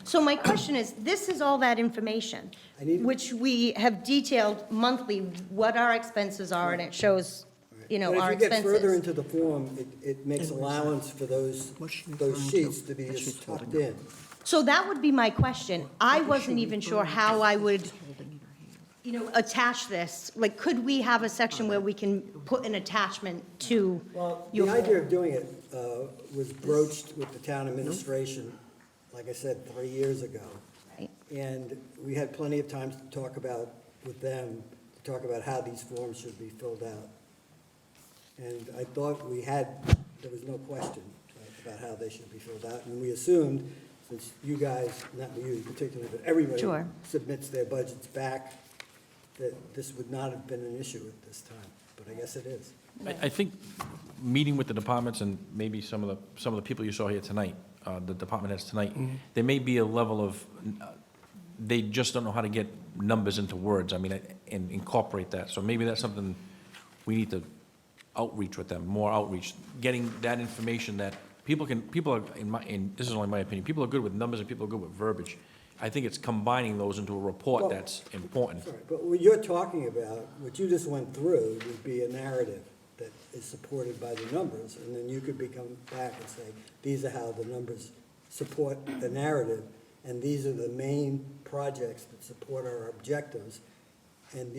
So my question is, this is all that information, I need- which we have detailed monthly what our expenses are, and it shows, our But if you get further expenses. into the form, it makes allowance for those sheets to be just tucked in. So that would be my question. I wasn't even sure how I would, attach this. Like, could we have a section where we can put an attachment to Well, your the idea form? of doing it was broached with the town administration, like I said, 3 years ago. Right. And we had plenty of times to talk about, with them, to talk about how these forms should be filled out. And I thought there was no question about how they should be filled out. And we assumed, since you guys, not you in particular, but everybody Sure. submits their budgets back, that this would not have been an issue at this time, but I guess it is. I think meeting with the departments and maybe some of the people you saw here tonight, the department heads tonight, there may be a level of, they just don't know how to get numbers into words, I mean, and incorporate that. So maybe that's something we need to outreach with them, more outreach, getting that information that people are, and this is only my opinion, people are good with numbers and people are good with verbiage. I think it's combining those into a report that's important. Sorry, but what you're talking about, what you just went through, would be a narrative that is supported by the numbers, and then you could come back and say, these are how the numbers support the narrative, and these are the main projects that support our objectives, and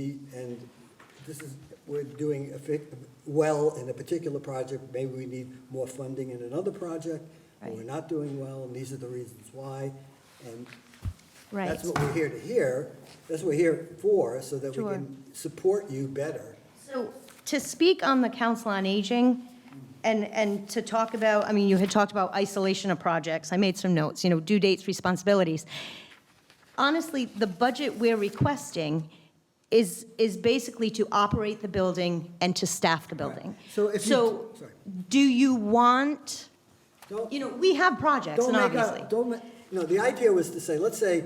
this is, we're doing well in a particular project, maybe we need more funding in another project, or we're not doing well, and these are the reasons why, and Right. that's what we're here to hear, that's what we're here for, so that we Sure. can support you better. So to speak on the Council on Aging and to talk about, I mean, you had talked about isolation of projects. I made some notes, due dates, responsibilities. Honestly, the budget we're requesting is basically to operate the building and to staff the building. So if you- So sorry. do you want, Don't- we have projects, and obviously. The idea was to say, let's say,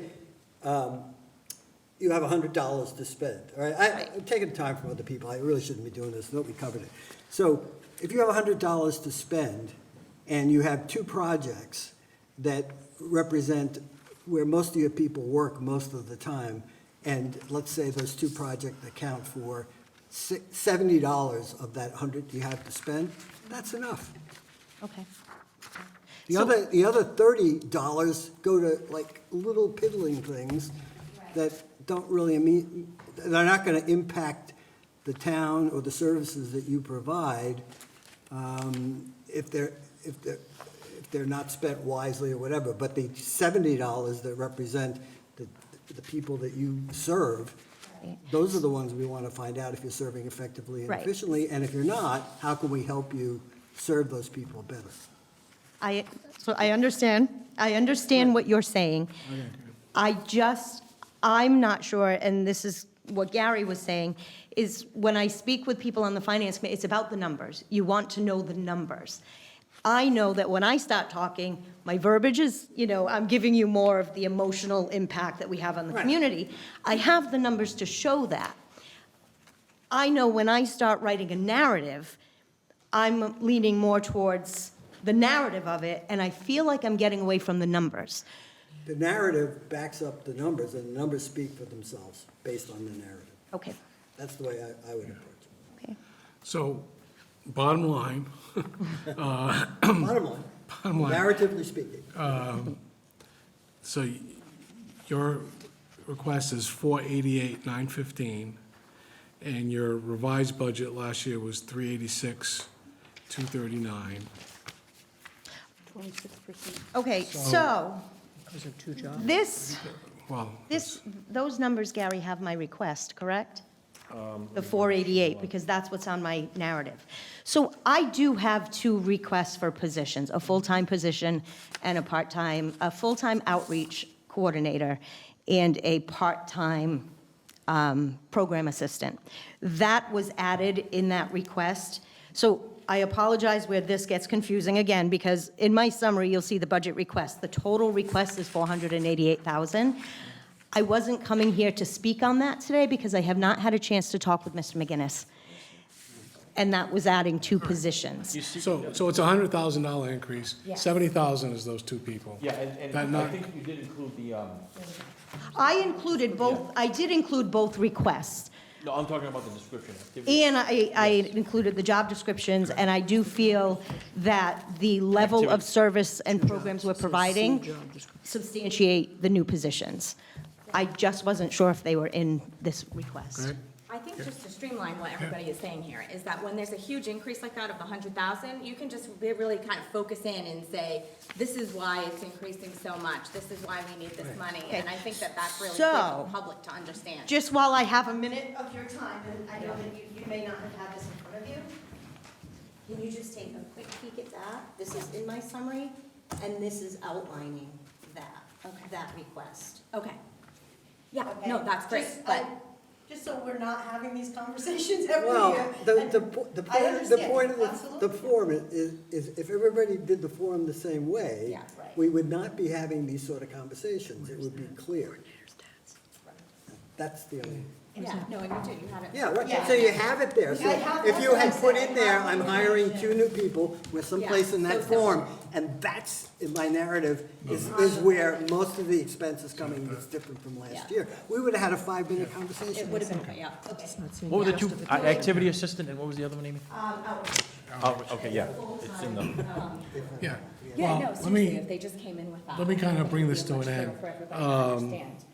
you have $100 to spend, all right? I'm taking time from other people, I really shouldn't be doing this, nobody covered it. So if you have $100 to spend, and you have two projects that represent where most of your people work most of the time, and let's say those two projects account for $70 of that 100 you have to spend, that's enough. Okay. The other $30 go to like little piddling things that don't really they're not gonna impact the town or the services that you provide, if they're not spent wisely or whatever. But the $70 that represent the people that you serve, those are the ones we wanna find out if you're serving effectively and Right. efficiently. And if you're not, how can we help you serve those people better? So I understand what you're saying. I'm not sure, and this is what Gary was saying, is when I speak with people on the finance committee, it's about the numbers. You want to know the numbers. I know that when I start talking, my verbiage is, I'm giving you more of the emotional impact that we have on the community. I have the numbers to show that. I know when I start writing a narrative, I'm leaning more towards the narrative of it, and I feel like I'm getting away from the numbers. The narrative backs up the numbers, and the numbers speak for themselves based on the narrative. Okay, That's the way I would approach it. okay. So, bottom line, Bottom line, narratively speaking. so your request is 488,915, and your revised budget last year was 386,239. 26%. Okay, so, Well, those numbers, Gary, have my request, correct? The 488, because that's what's on my narrative. So I do have two requests for positions, a full-time position and a full-time outreach coordinator and a part-time program assistant. That was added in that request. So I apologize where this gets confusing again, because in my summary, you'll see the budget request. The total request is $488,000. I wasn't coming here to speak on that today because I have not had a chance to talk with Mr. McGinnis. And that was adding two positions. so it's a $100,000 increase. Yes. 70,000 is those two people. Yeah, and That I not- think you did include the, I did include both requests. no, I'm talking about the description activity. And I included the job descriptions, and I do feel that the level of service and programs we're providing substantiate the new positions. I just wasn't sure if they were in this request. Greg? I think just to streamline what everybody is saying here, is that when there's a huge increase like that of the 100,000, you can just really kind of focus in and say, this is why it's increasing so much, this is why we need this money, and I think that that's really good for the public to understand. Just while I have a minute of your time, and I know that you may not have had this in front of you, can you just take a quick peek at that? This is in my summary, and this is outlining that request. Okay. Yeah, Okay. no, that's great, Just, but, just so we're not having these conversations every Well, year. the And point, I the point of understand, the form is if everybody did the form the same way, Yeah, right. we would not be having these sort of conversations. It would be clear. That's the only. Yeah, no, and you did, you had it. Yeah, right, Yeah. so you have it there. So I have- if you had that's put what I'm in there, saying. I'm hiring 2 new people, with someplace in that so- form, and that's, in my narrative, is where most of the expense is coming, that's different from last Yeah. year. We would have had a 5-minute conversation. It would have been, yeah, okay. What were the two, activity assistant, and what was the other one, Amy? outreach. Oh, okay, yeah, it's in the, Yeah. Yeah, Well, no, let seriously, me- if they just came in with that. let me kind of bring this it would to be an much end. clearer for everybody to understand.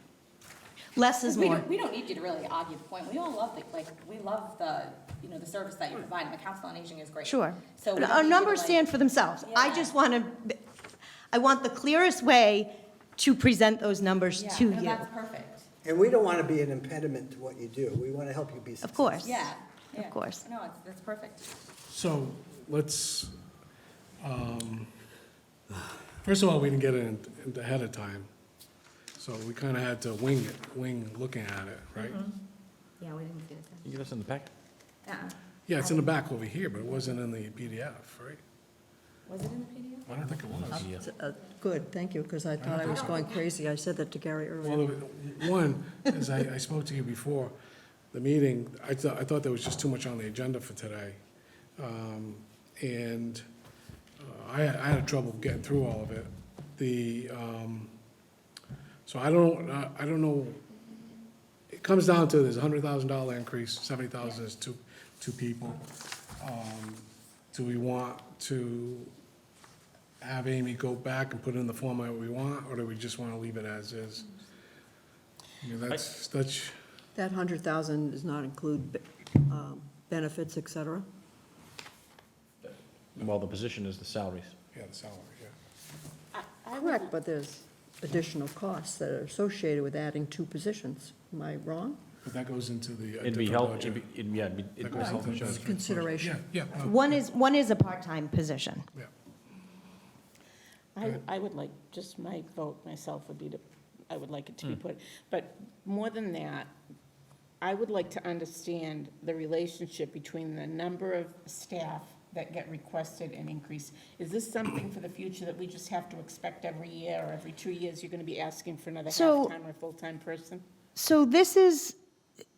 Less is more. We don't need you to really argue the point. We all love the, like, we love the, you know, the service that you provide. The Council on Aging is great. Sure. So we don't Our need you to, numbers like- stand for themselves. I Yeah. just want to, I want the clearest way to present those numbers Yeah, to no, you. that's perfect. And we don't want to be an impediment to what you do. We want to help you be successful. Of course. Yeah, yeah. course. No, that's perfect. So let's, first of all, we didn't get it in ahead of time. So we kind of had to wing looking at it, right? Yeah, we didn't see it. you get us in the packet? Yeah, it's in the back over here, but it wasn't in the PDF, right? Was it in the PDF? I don't think it was. Good, thank you, because I thought I was going crazy. I said that to Gary earlier. Well, one, as I spoke to you before the meeting, I thought there was just too much on the agenda for today. And I had trouble getting through all of it. So I don't know, it comes down to there's a $100,000 increase, 70,000 is two people. Do we want to have Amy go back and put it in the format we want, or do we just want to leave it as is? I mean, that's, That 100,000 does not include benefits, et cetera? Well, the position is the salaries. yeah, the salary, yeah. Correct, but there's additional costs that are associated with adding 2 positions. Am I wrong? But that goes into the It'd be different health, budget. it'd be That goes health into insurance. the Consideration. Yeah, no, One is a part-time position. yeah. I would like, just my vote myself would be to, I would like it to be put, but more than that, I would like to understand the relationship between the number of staff that get requested an increase. Is this something for the future that we just have to expect every year, or every 2 years, you're gonna be asking for another So- half-time or full-time person? So this is,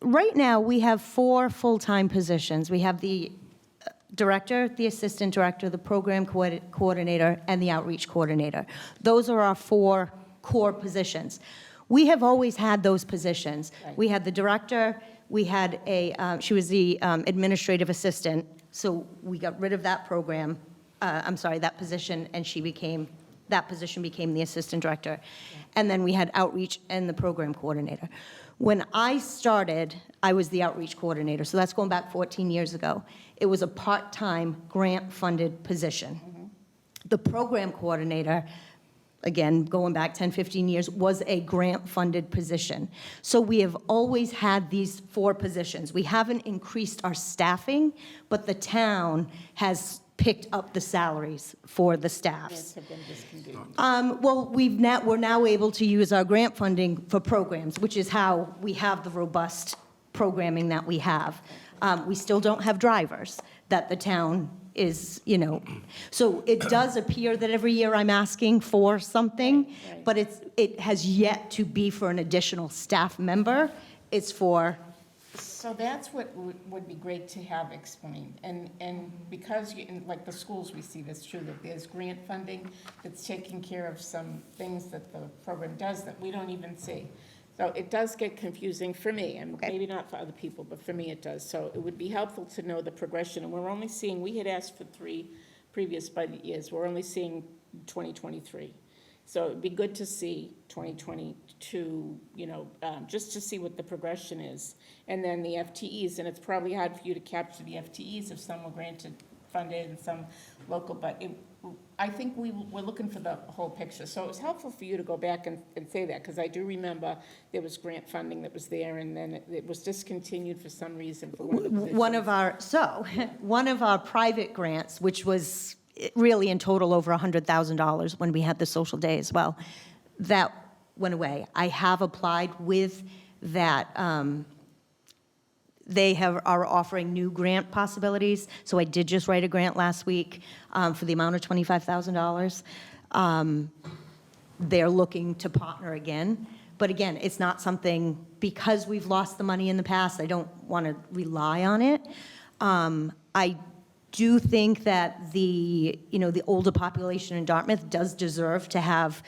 right now, we have 4 full-time positions. We have the director, the assistant director, the program coordinator, and the outreach coordinator. Those are our 4 core positions. We have always had those positions. Right. We had the director, we had she was the administrative assistant, so we got rid of that program, that position, and that position became the assistant director. And then we had outreach and the program coordinator. When I started, I was the outreach coordinator, so that's going back 14 years ago. It was a part-time, grant-funded position. The program coordinator, again, going back 10, 15 years, was a grant-funded position. So we have always had these 4 positions. We haven't increased our staffing, but the town has picked up the salaries for the staffs. Yes, have been discontinued. Well, we're now able to use our grant funding for programs, which is how we have the robust programming that we have. We still don't have drivers that the town is, so it does appear that every year I'm asking for something, Right. but it has yet to be for an additional staff member. It's for, So that's what would be great to have explained. And because, like the schools, we see this too, that there's grant funding that's taking care of some things that the program does that we don't even see. So it does get confusing for me, and maybe not for other people, but for me it does. So it would be helpful to know the progression, and we're only seeing, we had asked for 3 previous budget years, we're only seeing 2023. So it'd be good to see 2022, just to see what the progression is. And then the FTEs, and it's probably hard for you to capture the FTEs if some were granted funded and some local, but I think we're looking for the whole picture. So it was helpful for you to go back and say that, because I do remember there was grant funding that was there, and then it was discontinued for some reason for one of the positions. one of our private grants, which was really in total over $100,000 when we had the social day as well, that went away. I have applied with that they are offering new grant possibilities. So I did just write a grant last week for the amount of $25,000. They're looking to partner again. But again, it's not something, because we've lost the money in the past, I don't want to rely on it. I do think that the older population in Dartmouth does deserve to have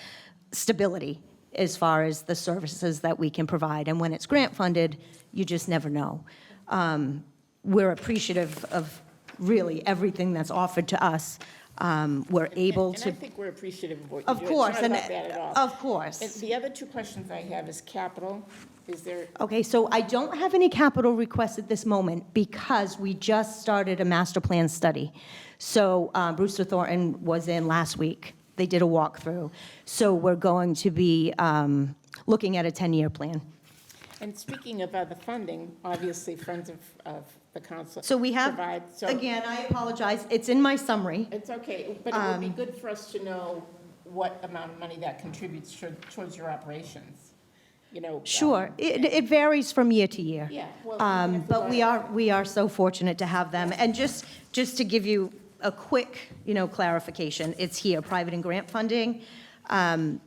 stability as far as the services that we can provide. And when it's grant funded, you just never know. We're appreciative of really everything that's offered to us. We're able And I to, think we're appreciative of what you of do. course, It's and not about that at all. of course. And the other two questions I have is capital. Is there, Okay, so I don't have any capital requests at this moment because we just started a master plan study. So Brewster Thornton was in last week. They did a walkthrough. So we're going to be looking at a 10-year plan. and speaking of other funding, obviously Friends of the Council. So we have, provide- so again, I apologize, it's in my summary. It's okay, but it would be good for us to know what amount of money that contributes towards your operations, you know. Sure, it varies from year to year. Yeah, well, But we are so fortunate to have them. And just to give you a quick, clarification, it's here, private and grant funding.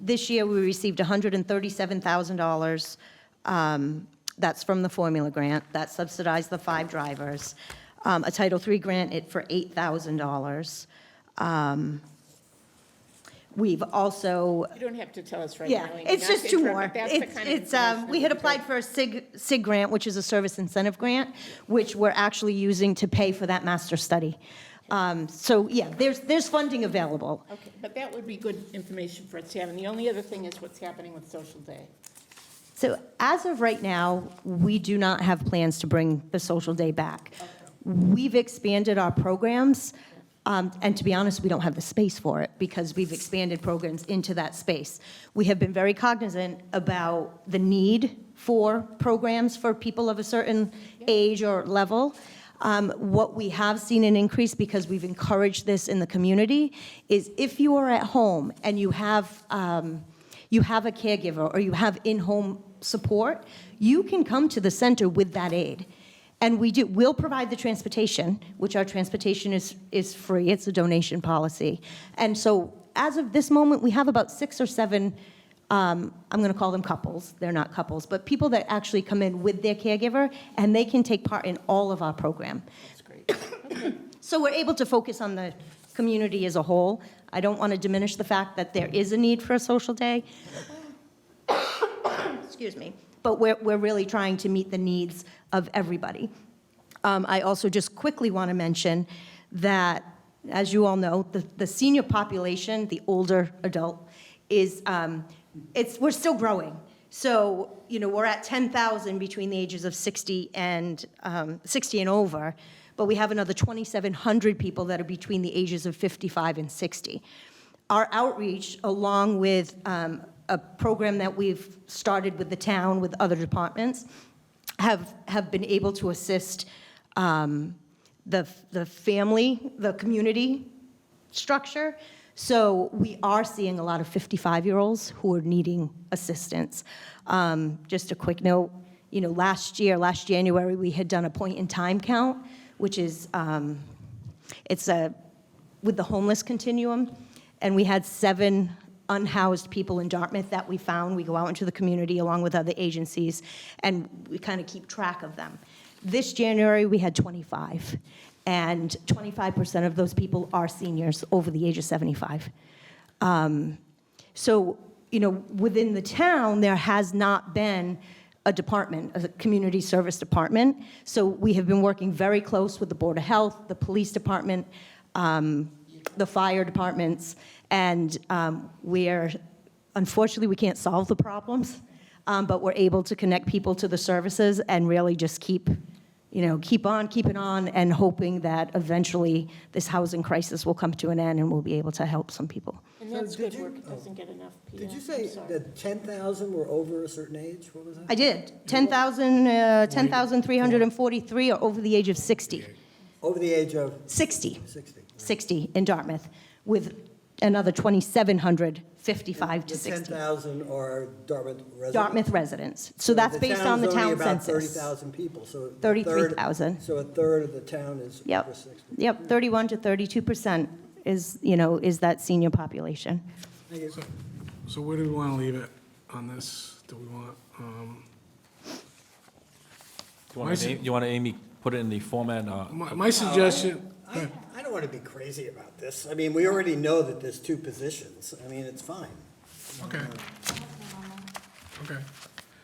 This year, we received $137,000. That's from the formula grant. That subsidized the 5 drivers. A Title III grant for $8,000. We've also, You don't have to tell us right now. yeah, Amy, it's not just to 2 interrupt, more. but that's the kind of It's, information we that had would be applied for a SIG grant, which is a service incentive grant, which we're actually using to pay for that master study. So, yeah, there's funding available. Okay, but that would be good information for us to have. And the only other thing is what's happening with Social Day. So as of right now, we do not have plans to bring the social day back. We've expanded our programs, and to be honest, we don't have the space for it because we've expanded programs into that space. We have been very cognizant about the need for programs for people of a certain age or level. What we have seen an increase, because we've encouraged this in the community, is if you are at home and you have a caregiver or you have in-home support, you can come to the center with that aid. And we'll provide the transportation, which our transportation is free, it's a donation policy. And so as of this moment, we have about 6 or 7, I'm gonna call them couples, they're not couples, but people that actually come in with their caregiver, and they can take part in all of our program. That's great. So we're able to focus on the community as a whole. I don't want to diminish the fact that there is a need for a social day. Excuse me. But we're really trying to meet the needs of everybody. I also just quickly want to mention that, as you all know, the senior population, the older adult, is, we're still growing. So, we're at 10,000 between the ages of 60 and over, but we have another 2,700 people that are between the ages of 55 and 60. Our outreach, along with a program that we've started with the town, with other departments, have been able to assist the family, the community structure. So we are seeing a lot of 55-year-olds who are needing assistance. Just a quick note, last January, we had done a point-in-time count, which is, with the homeless continuum, and we had 7 unhoused people in Dartmouth that we found. We go out into the community along with other agencies, and we kind of keep track of them. This January, we had 25, and 25% of those people are seniors over the age of 75. So, within the town, there has not been a department, a community service department. So we have been working very close with the Board of Health, the police department, the fire departments, and unfortunately, we can't solve the problems, but we're able to connect people to the services and really just keep on keeping on, and hoping that eventually this housing crisis will come to an end and we'll be able to help some people. And that's did good you- work. It doesn't get enough PR. Did you I'm say sorry. that 10,000 were over a certain age? What was that? I did. 10,343 are over the age of 60. Over the age of 60. 60. 60 in Dartmouth, with another 2,700 55 to The 60. 10,000 are Dartmouth residents? Dartmouth residents. So that's based on the town census. The town's only about 30,000 people, so. 33,000. So a third of the town is Yep. over 60. Yep, 31 to 32% is, is that senior population. So where do we want to leave it on this? Do we want, You want to, Amy, put it in the format, my suggestion, I don't want to be crazy about this. I mean, we already know that there's two positions. I mean, it's fine. okay. Okay.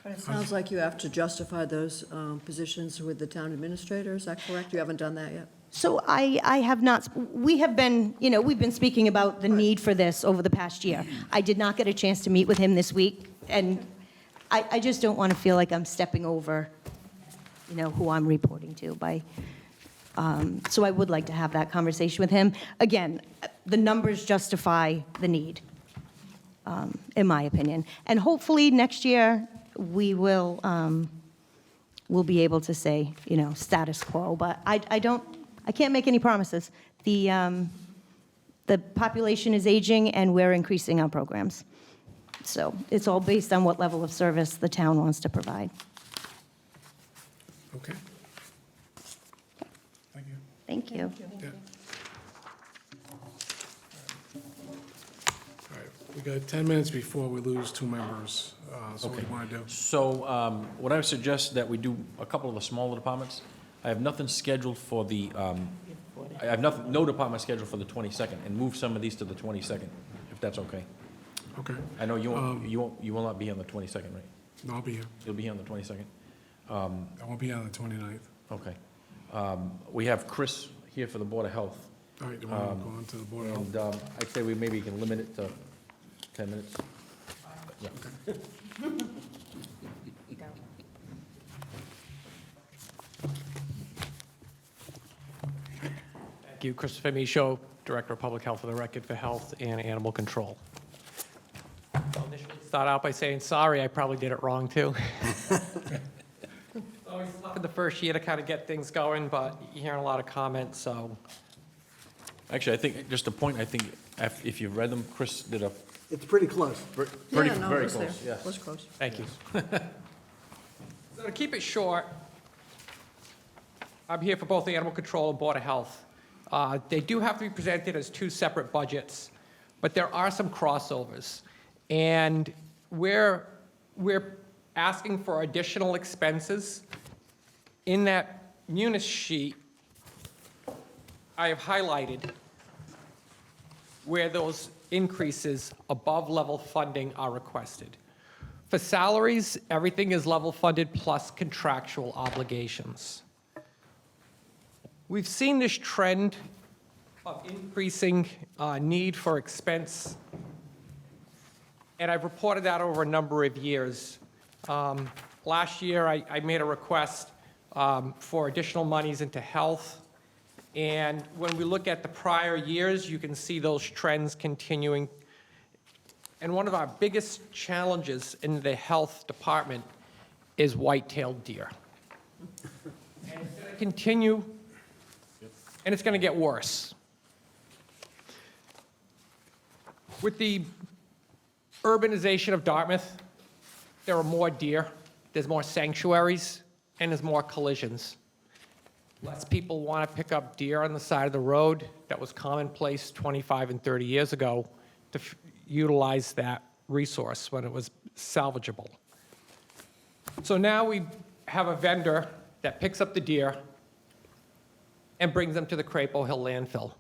But it sounds like you have to justify those positions with the town administrator, is that correct? You haven't done that yet? So I have not, we have been, we've been speaking about the need for this over the past year. I did not get a chance to meet with him this week, and I just don't want to feel like I'm stepping over, who I'm reporting to by, so I would like to have that conversation with him. Again, the numbers justify the need, in my opinion. And hopefully, next year, we will, we'll be able to say, status quo, but I can't make any promises. The population is aging, and we're increasing our programs. So it's all based on what level of service the town wants to provide. Okay. Thank you. Thank you. Yeah. All right, we got 10 minutes before we lose 2 members, so what do you want to do? So what I would suggest that we do a couple of the smaller departments. I have nothing scheduled for the, I have no department scheduled for the 22nd, and move some of these to the 22nd, if that's okay. Okay, I know you will not be on the 22nd, right? no, I'll be here. You'll be here on the 22nd? I won't be on the 29th. Okay. We have Chris here for the Board of Health. All right, do you want to go on to the Board of Health? And I'd say we maybe can limit it to 10 minutes. Yeah. Thank you. Christopher Michaud, Director of Public Health for the Record for Health and Animal Control. I'll initially start out by saying, sorry, I probably did it wrong, too. Always tough in the first year to kind of get things going, but you're hearing a lot of comments, so. Actually, I think, just a point, I think if you've read them, Chris did a It's pretty close. very, Yeah, no, it very was there. close, yes. It was close. Thank you. So to keep it short, I'm here for both the Animal Control and Board of Health. They do have to be presented as two separate budgets, but there are some crossovers. And we're asking for additional expenses. In that munis sheet, I have highlighted where those increases above level funding are requested. For salaries, everything is level funded plus contractual obligations. We've seen this trend of increasing need for expense, and I've reported that over a number of years. Last year, I made a request for additional monies into health, and when we look at the prior years, you can see those trends continuing. And one of our biggest challenges in the health department is white-tailed deer. And it's going to continue, and it's going to get worse. With the urbanization of Dartmouth, there are more deer, there's more sanctuaries, and there's more collisions. Less people want to pick up deer on the side of the road. That was commonplace 25 and 30 years ago to utilize that resource when it was salvageable. So now we have a vendor that picks up the deer and brings them to the Crapo Hill landfill.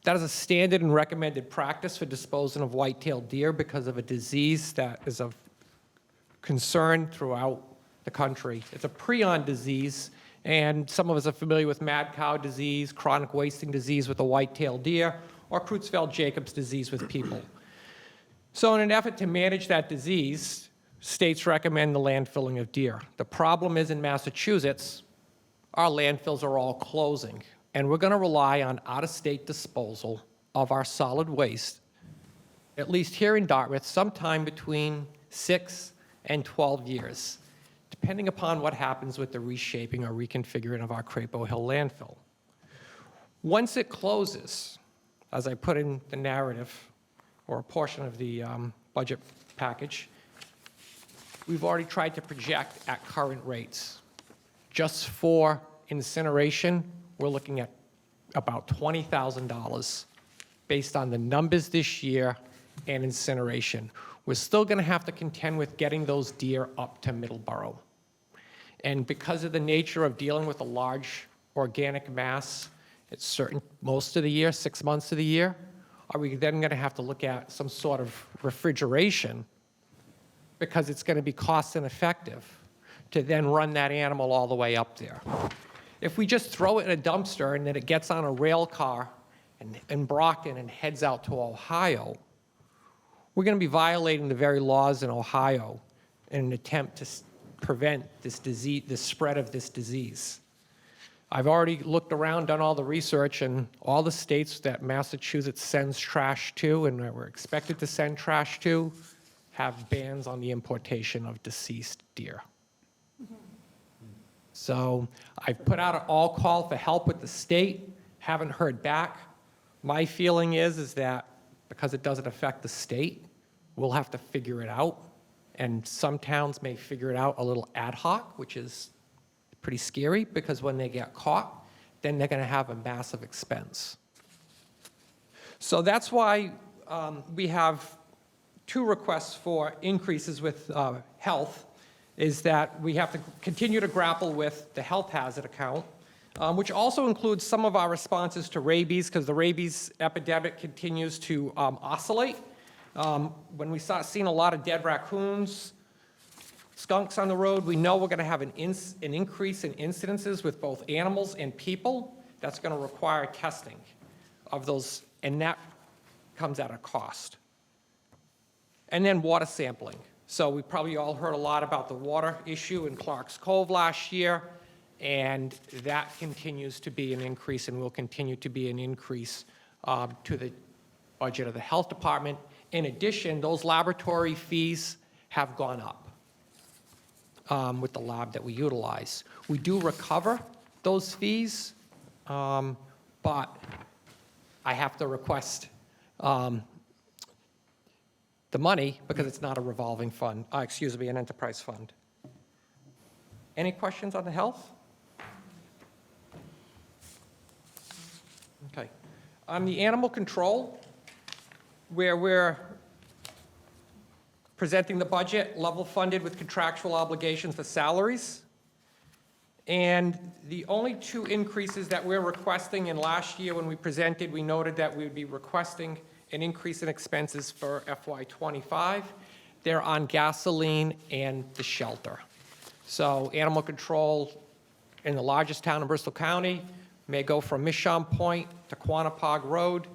That is a standard and recommended practice for disposing of white-tailed deer because of a disease that is of concern throughout the country. It's a prion disease, and some of us are familiar with mad cow disease, chronic wasting disease with the white-tailed deer, or Creutzfeldt-Jacobs disease with people. So in an effort to manage that disease, states recommend the landfilling of deer. The problem is in Massachusetts, our landfills are all closing, and we're going to rely on out-of-state disposal of our solid waste, at least here in Dartmouth, sometime between 6 and 12 years, depending upon what happens with the reshaping or reconfiguring of our Crapo Hill landfill. Once it closes, as I put in the narrative, or a portion of the budget package, we've already tried to project at current rates. Just for incineration, we're looking at about $20,000 based on the numbers this year and incineration. We're still going to have to contend with getting those deer up to Middleborough. And because of the nature of dealing with a large organic mass, it's certain, most of the year, 6 months of the year, are we then going to have to look at some sort of refrigeration because it's going to be cost ineffective to then run that animal all the way up there. If we just throw it in a dumpster and then it gets on a rail car in Brockton and heads out to Ohio, we're going to be violating the very laws in Ohio in an attempt to prevent this disease, the spread of this disease. I've already looked around, done all the research, and all the states that Massachusetts sends trash to, and that we're expected to send trash to, have bans on the importation of deceased deer. So I've put out an all call for help with the state, haven't heard back. My feeling is that because it doesn't affect the state, we'll have to figure it out. And some towns may figure it out a little ad hoc, which is pretty scary because when they get caught, then they're going to have a massive expense. So that's why we have 2 requests for increases with health, is that we have to continue to grapple with the health hazard account, which also includes some of our responses to rabies, because the rabies epidemic continues to oscillate. When we start seeing a lot of dead raccoons, skunks on the road, we know we're going to have an increase in incidences with both animals and people. That's going to require testing of those, and that comes at a cost. And then water sampling. So we probably all heard a lot about the water issue in Clark's Cove last year, and that continues to be an increase and will continue to be an increase to the budget of the health department. In addition, those laboratory fees have gone up with the lab that we utilize. We do recover those fees, but I have to request the money because it's not a revolving fund, an enterprise fund. Any questions on the health? Okay. On the animal control, where we're presenting the budget level funded with contractual obligations for salaries. And the only 2 increases that we're requesting, in last year when we presented, we noted that we would be requesting an increase in expenses for FY25. They're on gasoline and the shelter. So animal control in the largest town in Bristol County may go from Misham Point to Quanapog Road,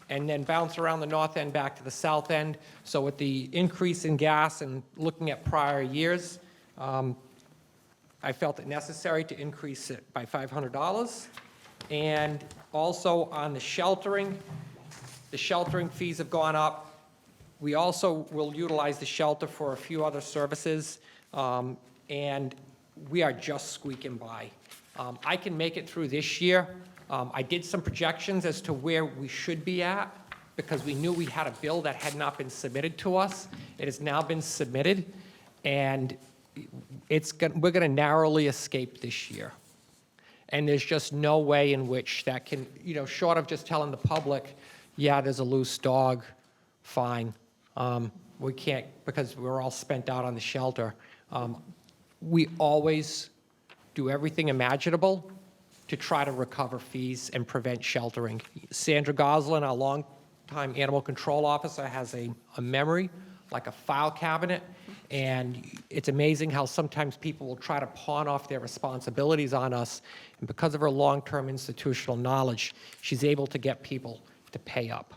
and then bounce around the north end back to the south end. So with the increase in gas and looking at prior years, I felt it necessary to increase it by $500. And also on the sheltering fees have gone up. We also will utilize the shelter for a few other services, and we are just squeaking by. I can make it through this year. I did some projections as to where we should be at because we knew we had a bill that had not been submitted to us. It has now been submitted, and we're going to narrowly escape this year. And there's just no way in which that can, short of just telling the public, yeah, there's a loose dog, fine. We can't, because we're all spent out on the shelter. We always do everything imaginable to try to recover fees and prevent sheltering. Sandra Goslin, our longtime animal control officer, has a memory like a file cabinet, and it's amazing how sometimes people will try to pawn off their responsibilities on us, and because of her long-term institutional knowledge, she's able to get people to pay up.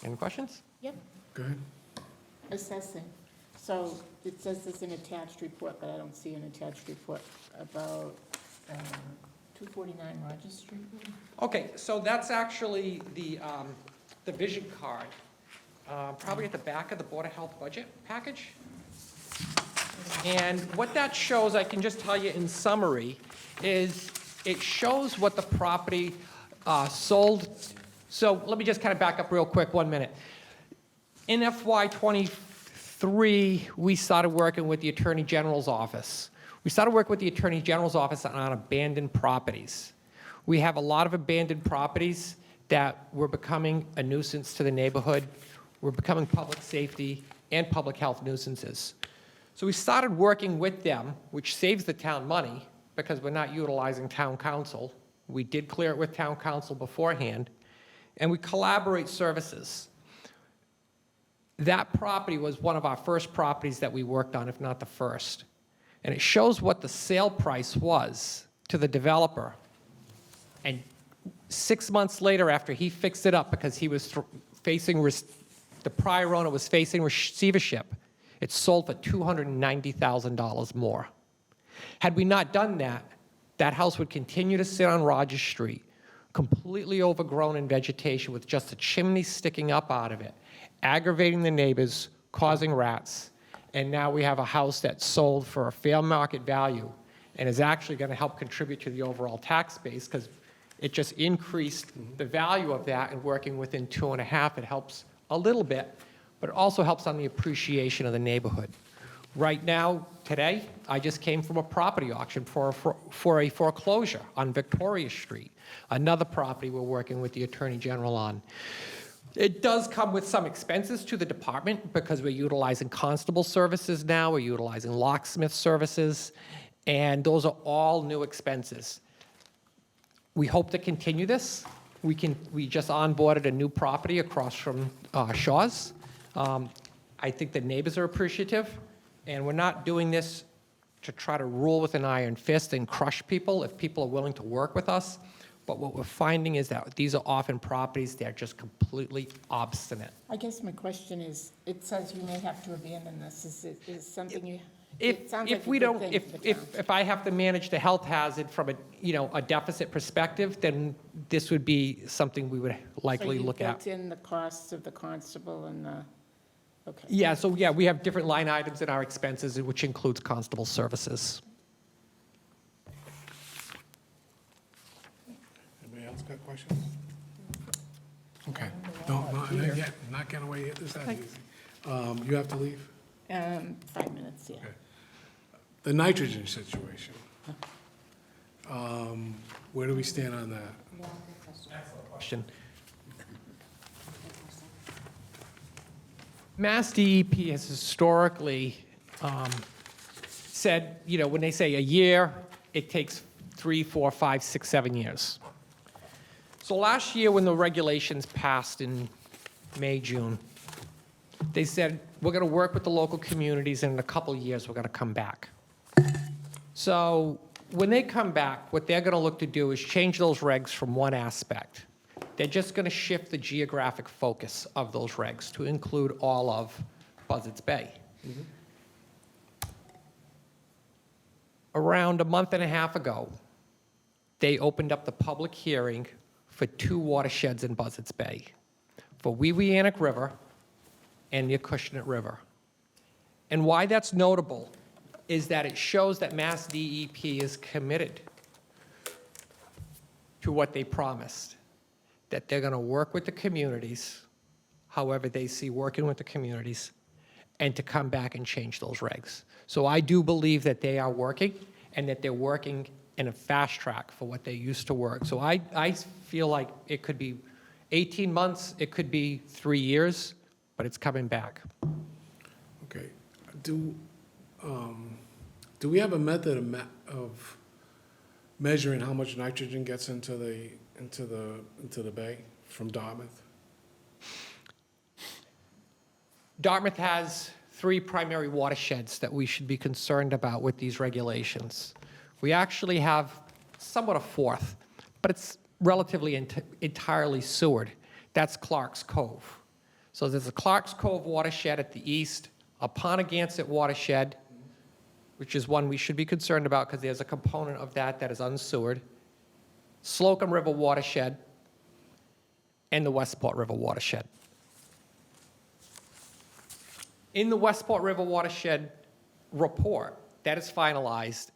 Any questions? Yep, Go ahead. assessing. So it says this in attached report, but I don't see an attached report about 249 Rogers Street. Okay, so that's actually the vision card, probably at the back of the Board of Health budget package. And what that shows, I can just tell you in summary, is it shows what the property sold. So let me just kind of back up real quick, 1 minute. In FY '23, we started working with the Attorney General's office. We started working with the Attorney General's office on abandoned properties. We have a lot of abandoned properties that were becoming a nuisance to the neighborhood. We're becoming public safety and public health nuisances. So we started working with them, which saves the town money because we're not utilizing town council. We did clear it with town council beforehand, and we collaborate services. That property was one of our first properties that we worked on, if not the first. And it shows what the sale price was to the developer. And 6 months later, after he fixed it up because he was the prior owner was facing receivership, it sold for $290,000 more. Had we not done that, that house would continue to sit on Rogers Street, completely overgrown in vegetation with just a chimney sticking up out of it, aggravating the neighbors, causing rats, and now we have a house that's sold for a fair market value and is actually going to help contribute to the overall tax base because it just increased the value of that, and working within 2.5, it helps a little bit, but it also helps on the appreciation of the neighborhood. Right now, today, I just came from a property auction for a foreclosure on Victoria Street, another property we're working with the Attorney General on. It does come with some expenses to the department because we're utilizing constable services now, we're utilizing locksmith services, and those are all new expenses. We hope to continue this. We just onboarded a new property across from Shaw's. I think the neighbors are appreciative, and we're not doing this to try to rule with an iron fist and crush people if people are willing to work with us. But what we're finding is that these are often properties that are just completely obstinate. I guess my question is, it says you may have to abandon this. Is it something you, it sounds like If a we good don't, thing for the town. if I have to manage the health hazard from a deficit perspective, then this would be something we would likely look So you at. built in the costs of the constable and the, okay. Yeah, so yeah, we have different line items in our expenses, which includes constable services. Anybody else got questions? Okay, not yet, not getting away yet, this is not easy. You have to leave? 5 minutes, yeah. Okay. The nitrogen situation. Where do we stand on that? Question. Mass DEP has historically said, when they say a year, it takes 3, 4, 5, 6, 7 years. So last year, when the regulations passed in May, June, they said, we're going to work with the local communities, and in a couple of years, we're going to come back. So when they come back, what they're going to look to do is change those regs from one aspect. They're just going to shift the geographic focus of those regs to include all of Buzzards Bay. Around a month and a half ago, they opened up the public hearing for 2 watersheds in Buzzards Bay, for Weweanick River and the Acushnet River. And why that's notable is that it shows that Mass DEP is committed to what they promised, that they're going to work with the communities, however they see working with the communities, and to come back and change those regs. So I do believe that they are working, and that they're working in a fast track for what they used to work. So I feel like it could be 18 months, it could be 3 years, but it's coming back. Okay. Do we have a method of measuring how much nitrogen gets into the bay from Dartmouth? Dartmouth has 3 primary watersheds that we should be concerned about with these regulations. We actually have somewhat a 4th, but it's relatively entirely sewered. That's Clark's Cove. So there's a Clark's Cove watershed at the east, a Ponagansett watershed, which is one we should be concerned about because there's a component of that that is unsewered, Slocum River watershed, and the Westport River watershed. In the Westport River watershed report that is finalized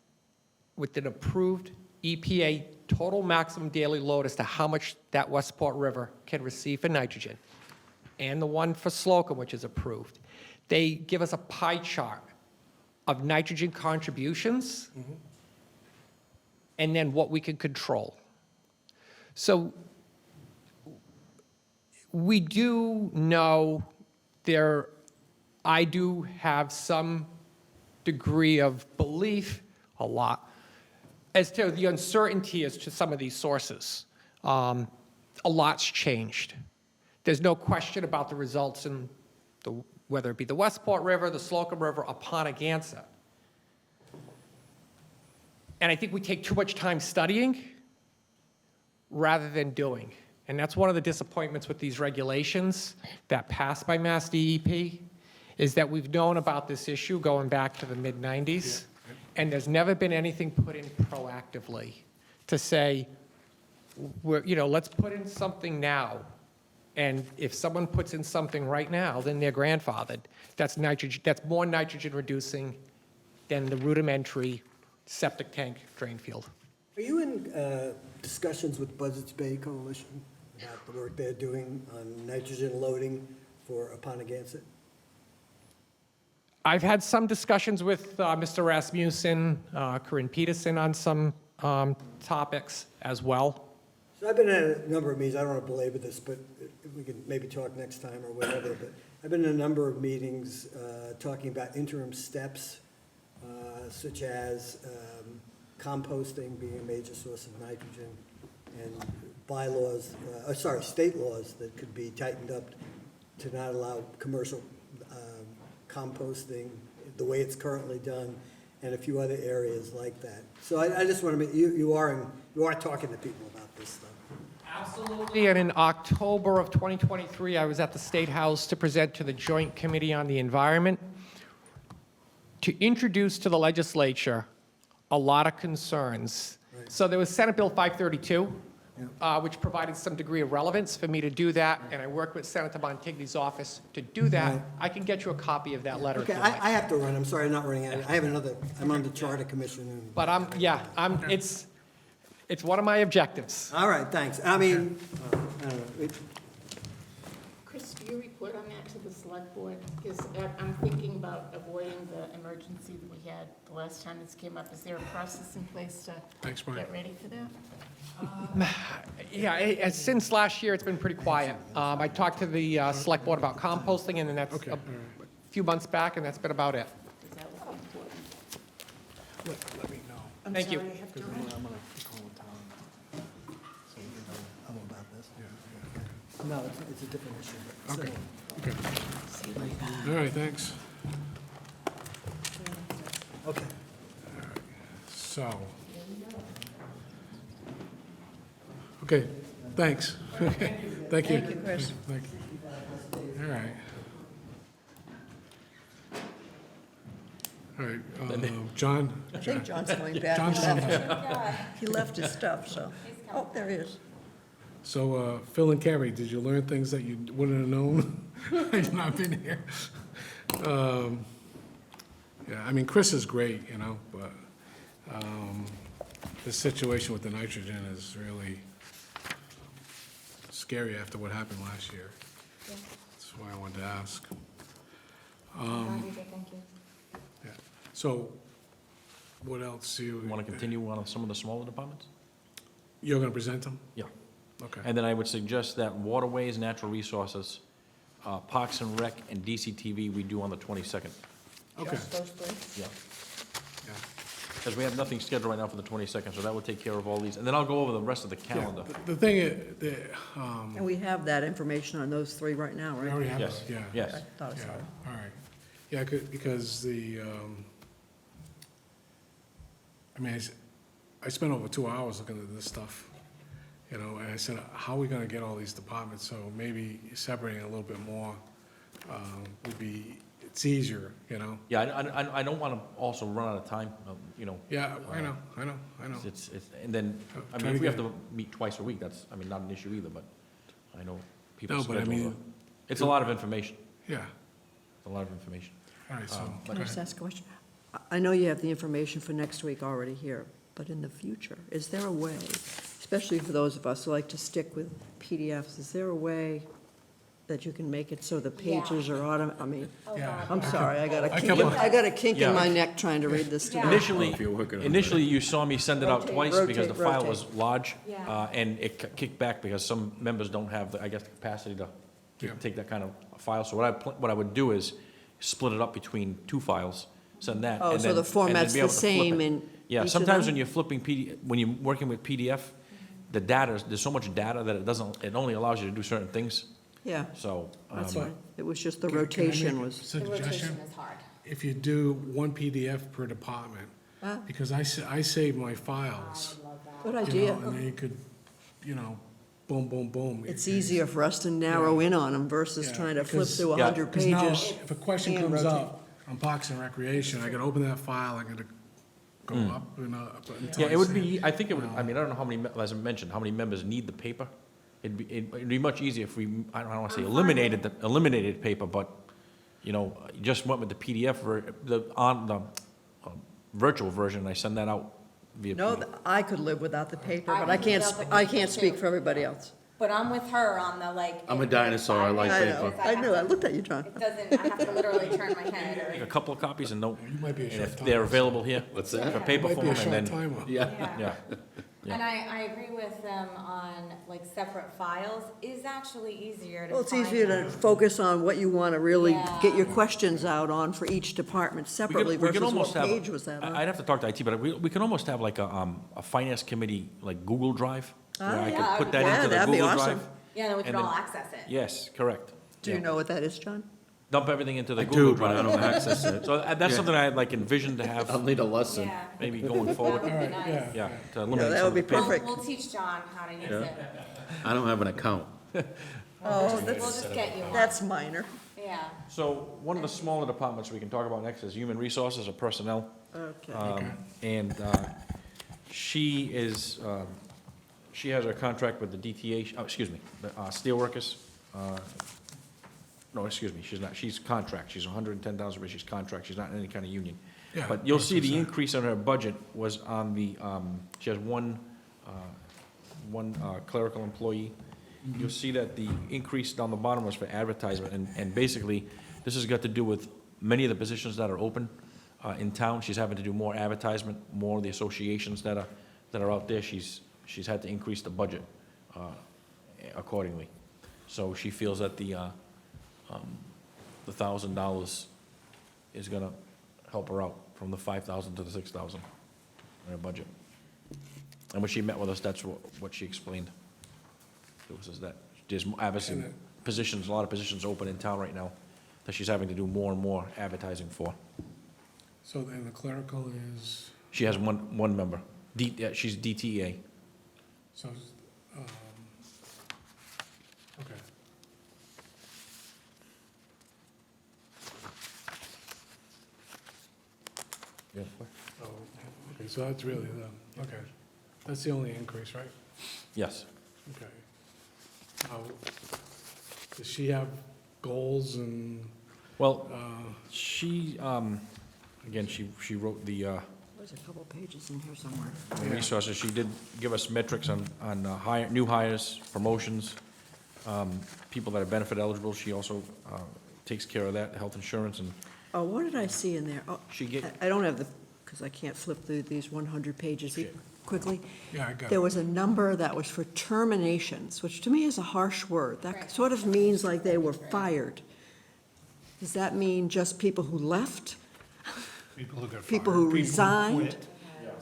with an approved EPA total maximum daily load as to how much that Westport River can receive for nitrogen, and the one for Slocum, which is approved. They give us a pie chart of nitrogen contributions and then what we can control. So we do know I do have some degree of belief, a lot, as to the uncertainty as to some of these sources. A lot's changed. There's no question about the results in whether it be the Westport River, the Slocum River, or Ponegantza. And I think we take too much time studying rather than doing. And that's one of the disappointments with these regulations that passed by Mass DEP, is that we've known about this issue going back to the mid-90s, and there's never been anything put in proactively to say, let's put in something now. And if someone puts in something right now, then they're grandfathered. That's nitrogen. That's more nitrogen reducing than the rudimentary septic tank drain field. Are you in discussions with Buzzards Bay Coalition about the work they're doing on nitrogen loading for Ponegantza? I've had some discussions with Mr. Rasmussen, Corinne Peterson on some topics as well. So I've been at a number of meetings, I don't want to belabor this, but if we can maybe talk next time or whatever, but I've been in a number of meetings talking about interim steps, such as composting being a major source of nitrogen, and state laws that could be tightened up to not allow commercial composting the way it's currently done, and a few other areas like that. So I just want to make, you are talking to people about this stuff. Absolutely, and in October of 2023, I was at the State House to present to the Joint Committee on the Environment to introduce to the legislature a lot of concerns. Right. So there was Senate Bill 532, which provided some degree of relevance for me to do that, and I worked with Senator Montigny's office to do that. Right. I can get you a copy of that letter if Okay, you like. I have to run, I'm sorry, I'm not running out. I have another, I'm on the Charter Commission. And- But it's one of my objectives. All right, thanks. I mean, I don't know. Chris, do you report on that to the select board? Because I'm thinking about avoiding the emergency that we had the last time this came up. Is there a process in place to Thanks, Brian. get ready for that? Yeah, since last year, it's been pretty quiet. I talked to the select board about composting, and then that's Okay, a all right. few months back, and that's been about it. Is that what's important? Let me know. I'm Thank you. sorry, I have to run. I'm gonna call the town. I'm about this. No, it's a different issue. but Okay, still. okay. See you later. All right, thanks. Okay. So. Okay, thanks. Thank you. Thank you, Chris. Thank you. All right. All right, John? I think John's coming back. John's coming back. He left his stuff, so, oh, there he is. So, Phil and Carrie, did you learn things that you wouldn't have known had you not been here? Yeah, I mean, Chris is great, but the situation with the nitrogen is really scary after what happened last year. That's why I wanted to ask. Thank you. Yeah. So, what else do you? Want to continue on some of the smaller departments? You're going to present them? Yeah. Okay. And then I would suggest that waterways, natural resources, Parks and Rec, and DCTV, we do on the 22nd. Okay. Yeah. Yeah. Because we have nothing scheduled right now for the 22nd, so that would take care of all these. And then I'll go over the rest of the Yeah, calendar. the thing is, And we have that information on those three right now, we right? already have Yes, those, yeah. yes. I thought I saw Yeah, it. all right. Yeah, because I mean, I spent over 2 hours looking at this stuff, and I said, how are we gonna get all these departments? So maybe separating a little bit more would be, it's easier, Yeah, I don't want to also run out of time, Yeah, I know. It's, and then, I Try mean, to if we have get- to meet twice a week, that's, not an issue either, but I know people's No, but I schedules mean- are. It's a lot of information, Yeah, it's a lot of information. all right, so. Can I go just ahead. ask a question? I know you have the information for next week already here, but in the future, is there a way, especially for those of us who like to stick with PDFs, is there a way that you can make it so the pages are I mean, Yeah. I'm sorry, I got I kept a kink in my Yeah. neck trying to read this today. Initially, If you're working on initially you saw me send it out Rotate, twice because the rotate, file was large. Yeah. And it kicked back because some members don't have, the I guess, the capacity to Yeah. take that kind of file. So what I would do is split it up between two files, send that. Oh, and so then- the and then format's be the able to flip same it. in Yeah, each of sometimes them? when you're flipping when you're working with PDF, the data, there's so much data that it only allows you to do certain things. Yeah, So, that's fine. It was just the Can I rotation make a was, The rotation Suggestion, is hard. if you do one PDF per department, because I save my files. good you know, idea. And then you could, boom, boom, boom. It's easier for us to narrow in on them versus Yeah, trying to flip because- through Yeah, 100 Because now, pages. if a question and comes rotate. up on Parks and Recreation, I can open that file, I gotta go up and up until yeah, I it would see be, I think it would, I mean, I don't know how many, as I mentioned, how many members need the paper. It'd be much easier if we, I don't want to say eliminated paper, but, you just went with the PDF, the virtual version, I send that out via No, PDF. I could live without the paper, I but I could can't, live without the I paper, can't speak too. for everybody else. But I'm with her on the like. I'm a if- dinosaur, I like I paper. know, I knew, I looked at you, John. It doesn't, I have to literally turn my head Take or. a couple of copies and You might be a and short if timer. they're available here. What's that? For paper Might be a form, and short then, timer. Yeah. yeah. And I agree with them on like separate files is actually easier to Well, it's find easier to them. focus on what you want to really get your Yeah. questions out on for each department separately We could versus what almost have, page was that on? I'd have to talk to IT, but we can almost have like a finance committee, like Google Drive, where I yeah, could put that yeah, into the that'd be Google awesome. Drive. Yeah, then we can and all then- access it. Yes, correct. Do you Yeah. know what that is, John? Dump everything into the I Google do, but I Drive. don't access it. So that's something I'd like envisioned to I'll have, need a lesson. Yeah. maybe going forward. That would be All right, nice. yeah. Yeah, to Yeah, eliminate that some would of the be paper. perfect. We'll teach John how to use Yeah. it. I don't have an account. We'll just get you one. That's minor. Yeah. So one of the smaller departments we can talk about next is human resources or personnel. Okay. And she is, she has her contract with the DTA, the Steelworkers. No, excuse me, she's not, she's contract, she's 110,000, but she's contract, she's not in any kind of union. Yeah, But you'll that's see what I'm the saying. increase on her budget was on the, she has one clerical employee. You'll see that the increase down the bottom was for advertisement, and basically, this has got to do with many of the positions that are open in town. She's having to do more advertisement, more of the associations that are out there. She's had to increase the budget accordingly. So she feels that the $1,000 is gonna help her out from the 5,000 to the 6,000 in her budget. And when she met with us, that's what she explained. It was that there's obviously And positions, a lot of positions open in town right now that she's having to do more and more advertising for. So then the clerical is, She has one member. Yeah, she's DTEA. so, okay. Yeah. Oh, okay, so that's really okay. That's the only increase, right? Yes. Okay. Now, does she have goals and, Well, uh, she, again, she wrote the There's a couple pages in here somewhere. resources. She did give us metrics on new hires, promotions, people that are benefit eligible. She also takes care of that, health insurance, and Oh, what did I see in there? Oh, she get, I don't have the, because I can't flip through these 100 pages quickly. yeah, I got There it. was a number that was for terminations, which to me is a harsh word. That sort of means like they were fired. Does that mean just people who left? People who got People fired. who resigned?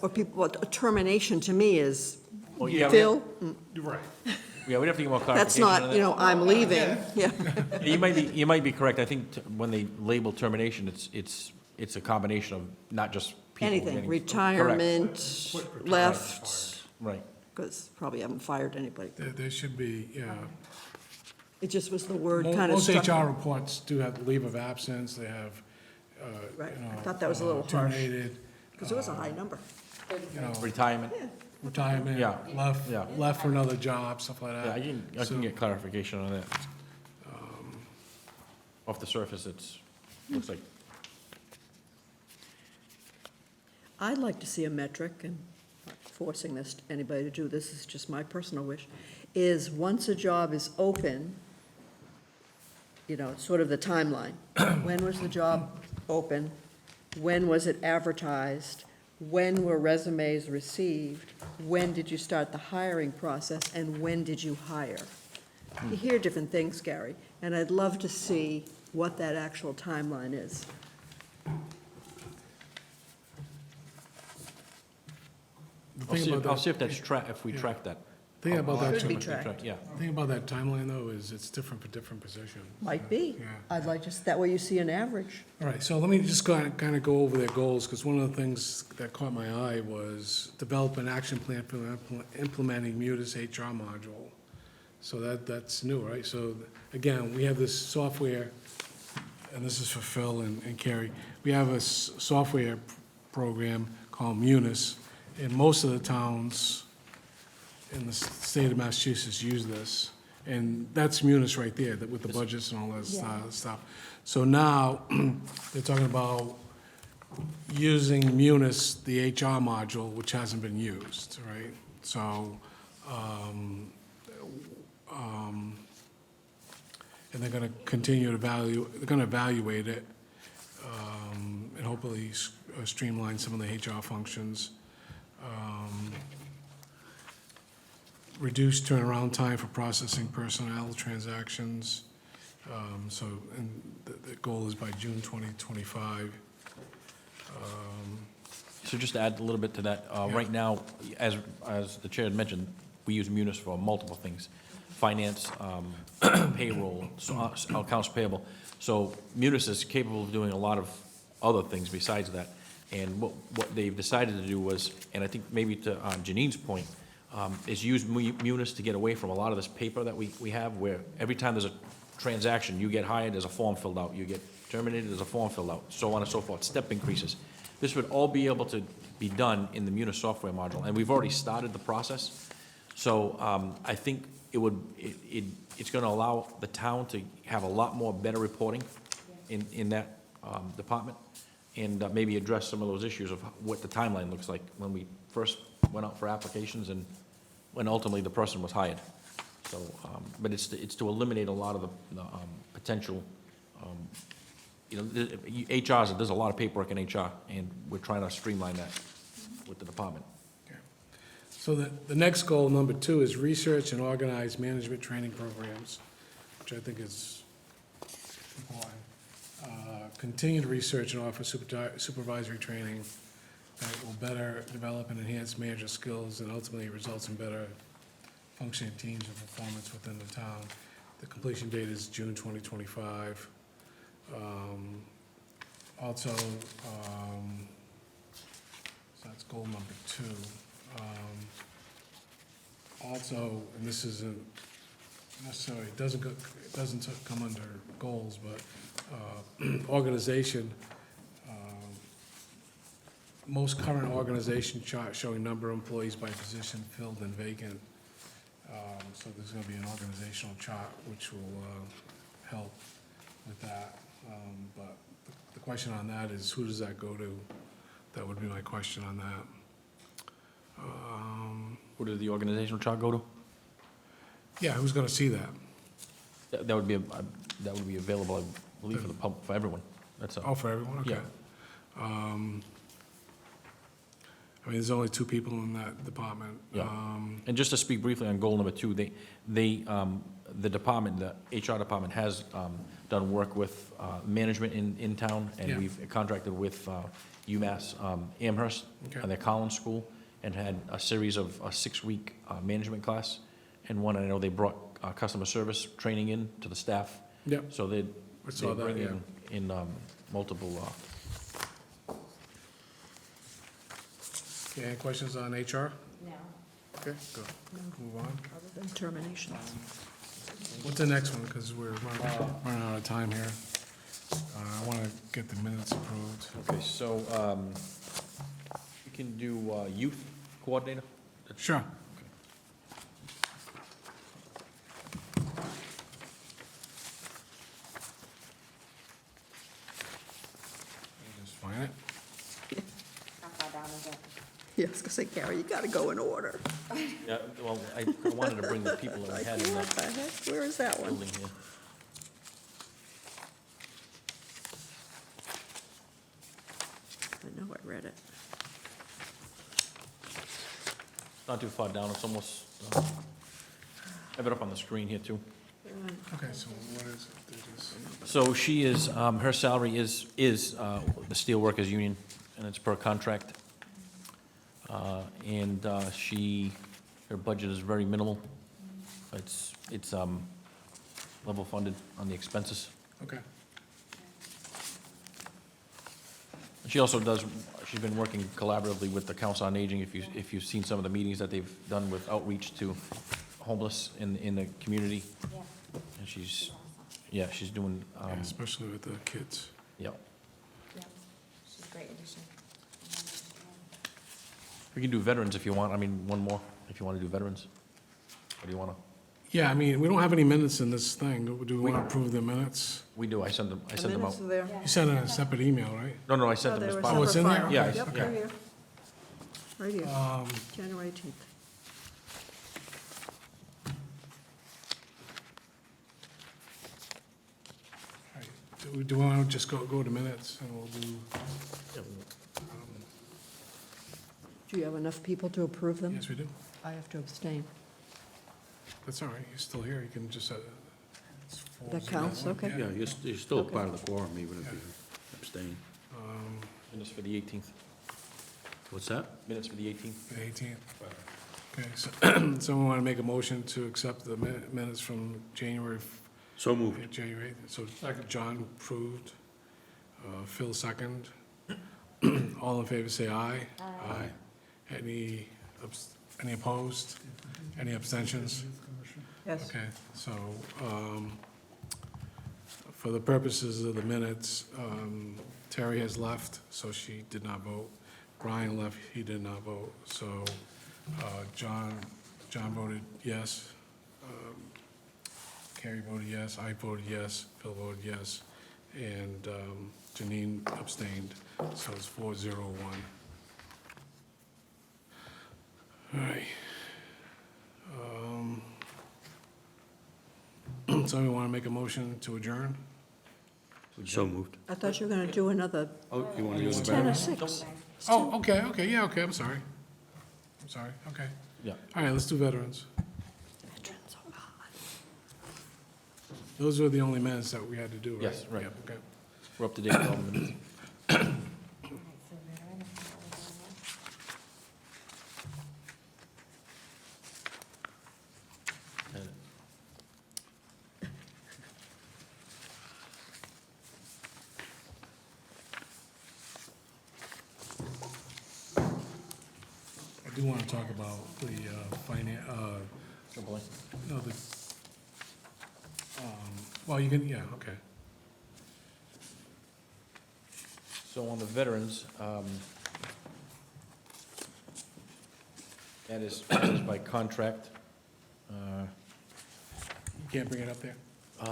Or people, what, a termination to me is, well, yeah, Phil? You're right. yeah, we'd have to get more That's clarification on not, that. I'm leaving, yeah. You might be correct. I think when they label termination, it's a combination of not just people. Anything, getting- retirement, left, Right. because probably haven't fired anybody. There should be, yeah. It just was the word kind of Most struck. HR reports do have leave of absence, they have, Right, you know. I thought that was a little harsh, Terminated, because it was a high number. you know, Retirement. retirement, Yeah. Yeah. left for another job, stuff like Yeah, that. I So- can get clarification on that. Off the surface, looks like, I'd like to see a metric, and forcing anybody to do this, is just my personal wish, is once a job is open, sort of the timeline. When was the job open? When was it advertised? When were resumes received? When did you start the hiring process? And when did you hire? You hear different things, Gary, and I'd love to see what that actual timeline is. The I'll thing see, about I'll that- see if we track that. Thing about that, Should be Jim, tracked. Yeah. the thing about that timeline, though, is it's different for different positions. Might be. Yeah. I'd like to, that way you see an average. All right, so let me just kind of go over their goals, because one of the things that caught my eye was develop an action plan for implementing Munis HR module. So that's new, right? So again, we have this software, and this is for Phil and Carrie. We have a software program called Munis, and most of the towns in the state of Massachusetts use this. And that's Munis right there, with the budgets and all that stuff. So now, they're talking about using Munis, the HR module, which hasn't been used, right? So, and they're gonna continue to evaluate it, and hopefully streamline some of the HR functions. Reduce turnaround time for processing personnel transactions. So, and the goal is by June 2025. So just to add a little bit to that, right now, as the chair had mentioned, we use Munis for multiple things: finance, payroll, accounts payable. So Munis is capable of doing a lot of other things besides that. And what they've decided to do was, and I think maybe to Janine's point, is use Munis to get away from a lot of this paper that we have, where every time there's a transaction, you get hired, there's a form filled out, you get terminated, there's a form filled out, so on and so forth, step increases. This would all be able to be done in the Munis software module, and we've already started the process. So I think it's gonna allow the town to have a lot more better reporting in that department, and maybe address some of those issues of what the timeline looks like when we first went out for applications and when ultimately the person was hired. So, but it's to eliminate a lot of the potential, HRs, there's a lot of paperwork in HR, and we're trying to streamline that with the department. So the next goal, number 2, is research and organize management training programs, which I think is important. Continue to research and offer supervisory training that will better develop and enhance manager skills and ultimately results in better functioning teams and performance within the town. The completion date is June 2025. Also, so that's goal number 2. Also, and this isn't necessarily, it doesn't come under goals, but organization, most current organization chart showing number of employees by position filled and vacant. So there's gonna be an organizational chart which will help with that. But the question on that is, who does that go to? That would be my question on that. Who does the organizational chart go to? Yeah, who's gonna see that? That would be available, I believe, for the public, for everyone. That's Oh, for everyone, okay. Yeah. I mean, there's only 2 people in that department. Yeah. And just to speak briefly on goal number 2, the department, the HR department has done work with management in town, and Yeah. we've contracted with UMass Amherst Okay. and their Collins School, and had a series of a 6-week management class. And one, I know they brought customer service training in to the staff. Yep. So I saw they're that, bringing in multiple. Okay, any questions on HR? No. Okay, good. Move on. Other than terminations. What's the next one? Because we're running out of time here. I want to get the minutes approved. Okay, so we can do youth coordinator? Sure. Just find it. How far down is it? Yeah, I was gonna say, Gary, you gotta go in order. Yeah, well, I wanted to bring the people that we had in What the the heck? Where is that one? building here. I know I read it. Not too far down, it's almost, I have it up on the screen here, too. Okay, so what is it? They just- So she is, her salary is the Steelworkers Union, and it's per contract. And her budget is very minimal. It's level funded on the expenses. Okay. She also does, she's been working collaboratively with the Council on Aging, if you've seen some of the meetings that they've done with outreach to homeless in the community. Yeah. And she's doing, Yeah, especially with the kids. yeah. Yeah, she's a great addition. We can do veterans if you want, I mean, one more, if you want to do veterans. What do you want to? Yeah, I mean, we don't have any minutes in this thing. Do we want to approve the minutes? We do, I sent them The out. minutes are there. You sent in a separate email, right? No, I sent them as They were part Oh, of it's separate in there? file. Yeah, Yep, yeah. right here. Right here, January 18th. All right. Do we want to just go to minutes and we'll do, Do you have enough people to approve them? yes, we do. I have to abstain. That's all right. You're still here. You can just, it's That 4-0. counts, okay. Yeah, you're still part of the quorum, even if you abstain. Minutes for the 18th. What's that? Minutes for the 18th. The 18th. Okay, so someone want to make a motion to accept the minutes from January, So moved. January 8th? So John approved, Phil second. All in favor, say aye. Aye. Any opposed? Any abstentions? Yes. Okay, so, for the purposes of the minutes, Terry has left, so she did not vote. Brian left, he did not vote. So, John voted yes. Carrie voted yes, I voted yes, Phil voted yes, and Janine abstained, so it's 4-0-1. All right. Somebody want to make a motion to adjourn? So moved. I thought you were gonna do another Oh, you want to do the 10 or veterans? 6. Oh, okay, yeah, okay, I'm sorry, okay. Yeah. All right, let's do veterans. Veterans are odd. Those were the only minutes that we had to do, right? Yes, right. Yep, okay. We're up to date with all the minutes. I do want to talk about the Triple A. no, well, you can, yeah, okay. So on the veterans, that is by contract. You can't bring it up there? I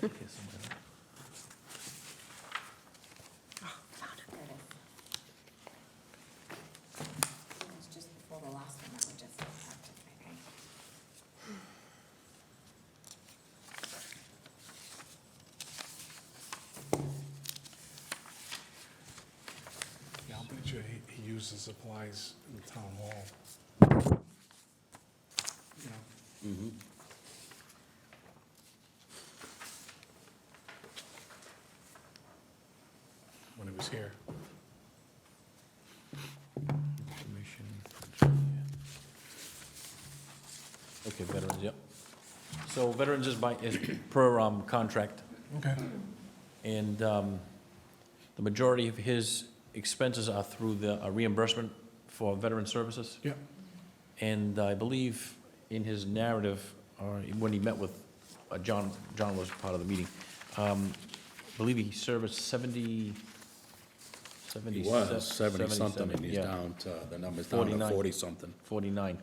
think it's somewhere. It's just before the last one that we just accepted, right? Yeah, I'm pretty sure he uses supplies in the town hall. You know, when he was here. Okay, veterans, yep. So veterans is per contract, Okay. and the majority of his expenses are through the reimbursement for veteran services. Yep. And I believe in his narrative, or when he met with John was part of the meeting, I believe he serviced 70. He was 70-something, and he's yeah, down to, the number's down to 49. 40-something. 49.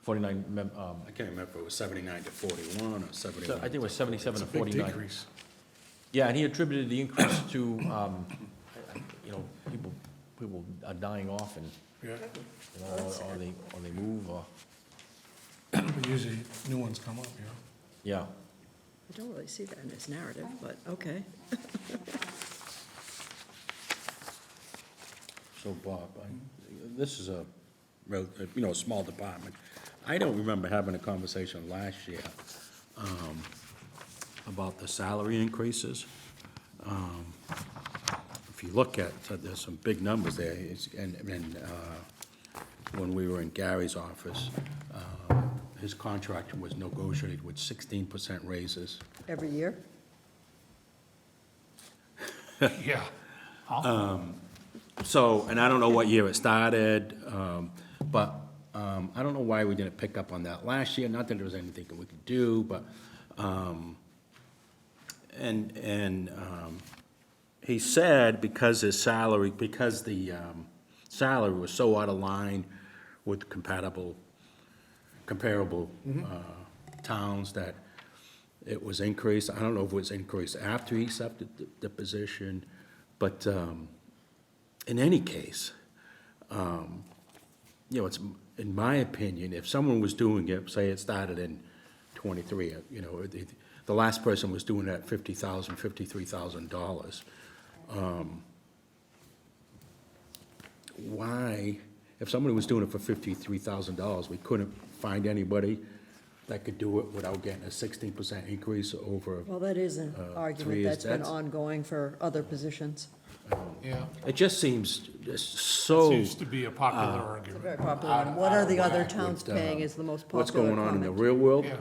I can't remember if it was 79 to 41 or 71. I think it was 77 to It's a big 49. decrease. Yeah, and he attributed the increase to, you know, people are dying off, and Yeah, or they move, or, but usually new ones come up, yeah. I don't really see that in this narrative, but okay. So Bob, this is a, a small department. I don't remember having a conversation last year about the salary increases. If you look at, there's some big numbers there, and when we were in Gary's office, his contract was negotiated with 16% raises. Every year? yeah. So, and I don't know what year it started, but I don't know why we didn't pick up on that last year. Not that there was anything that we could do, but, he said because his salary, because the salary was so out of line with comparable towns that it was increased. I don't know if it was increased after he accepted the position, but in any case, it's, in my opinion, if someone was doing it, say it started in '23, the last person was doing it at $50,000, $53,000. Why, if somebody was doing it for $53,000, we couldn't find anybody that could do it without getting a 16% increase over? Well, that is an 3 argument years, that's been that's- ongoing for other positions. Yeah, It just seems just it so. seems to be a popular It's a argument. very popular one. What are the other whack towns with, paying is the most popular What's going on in the comment. real world? Yeah.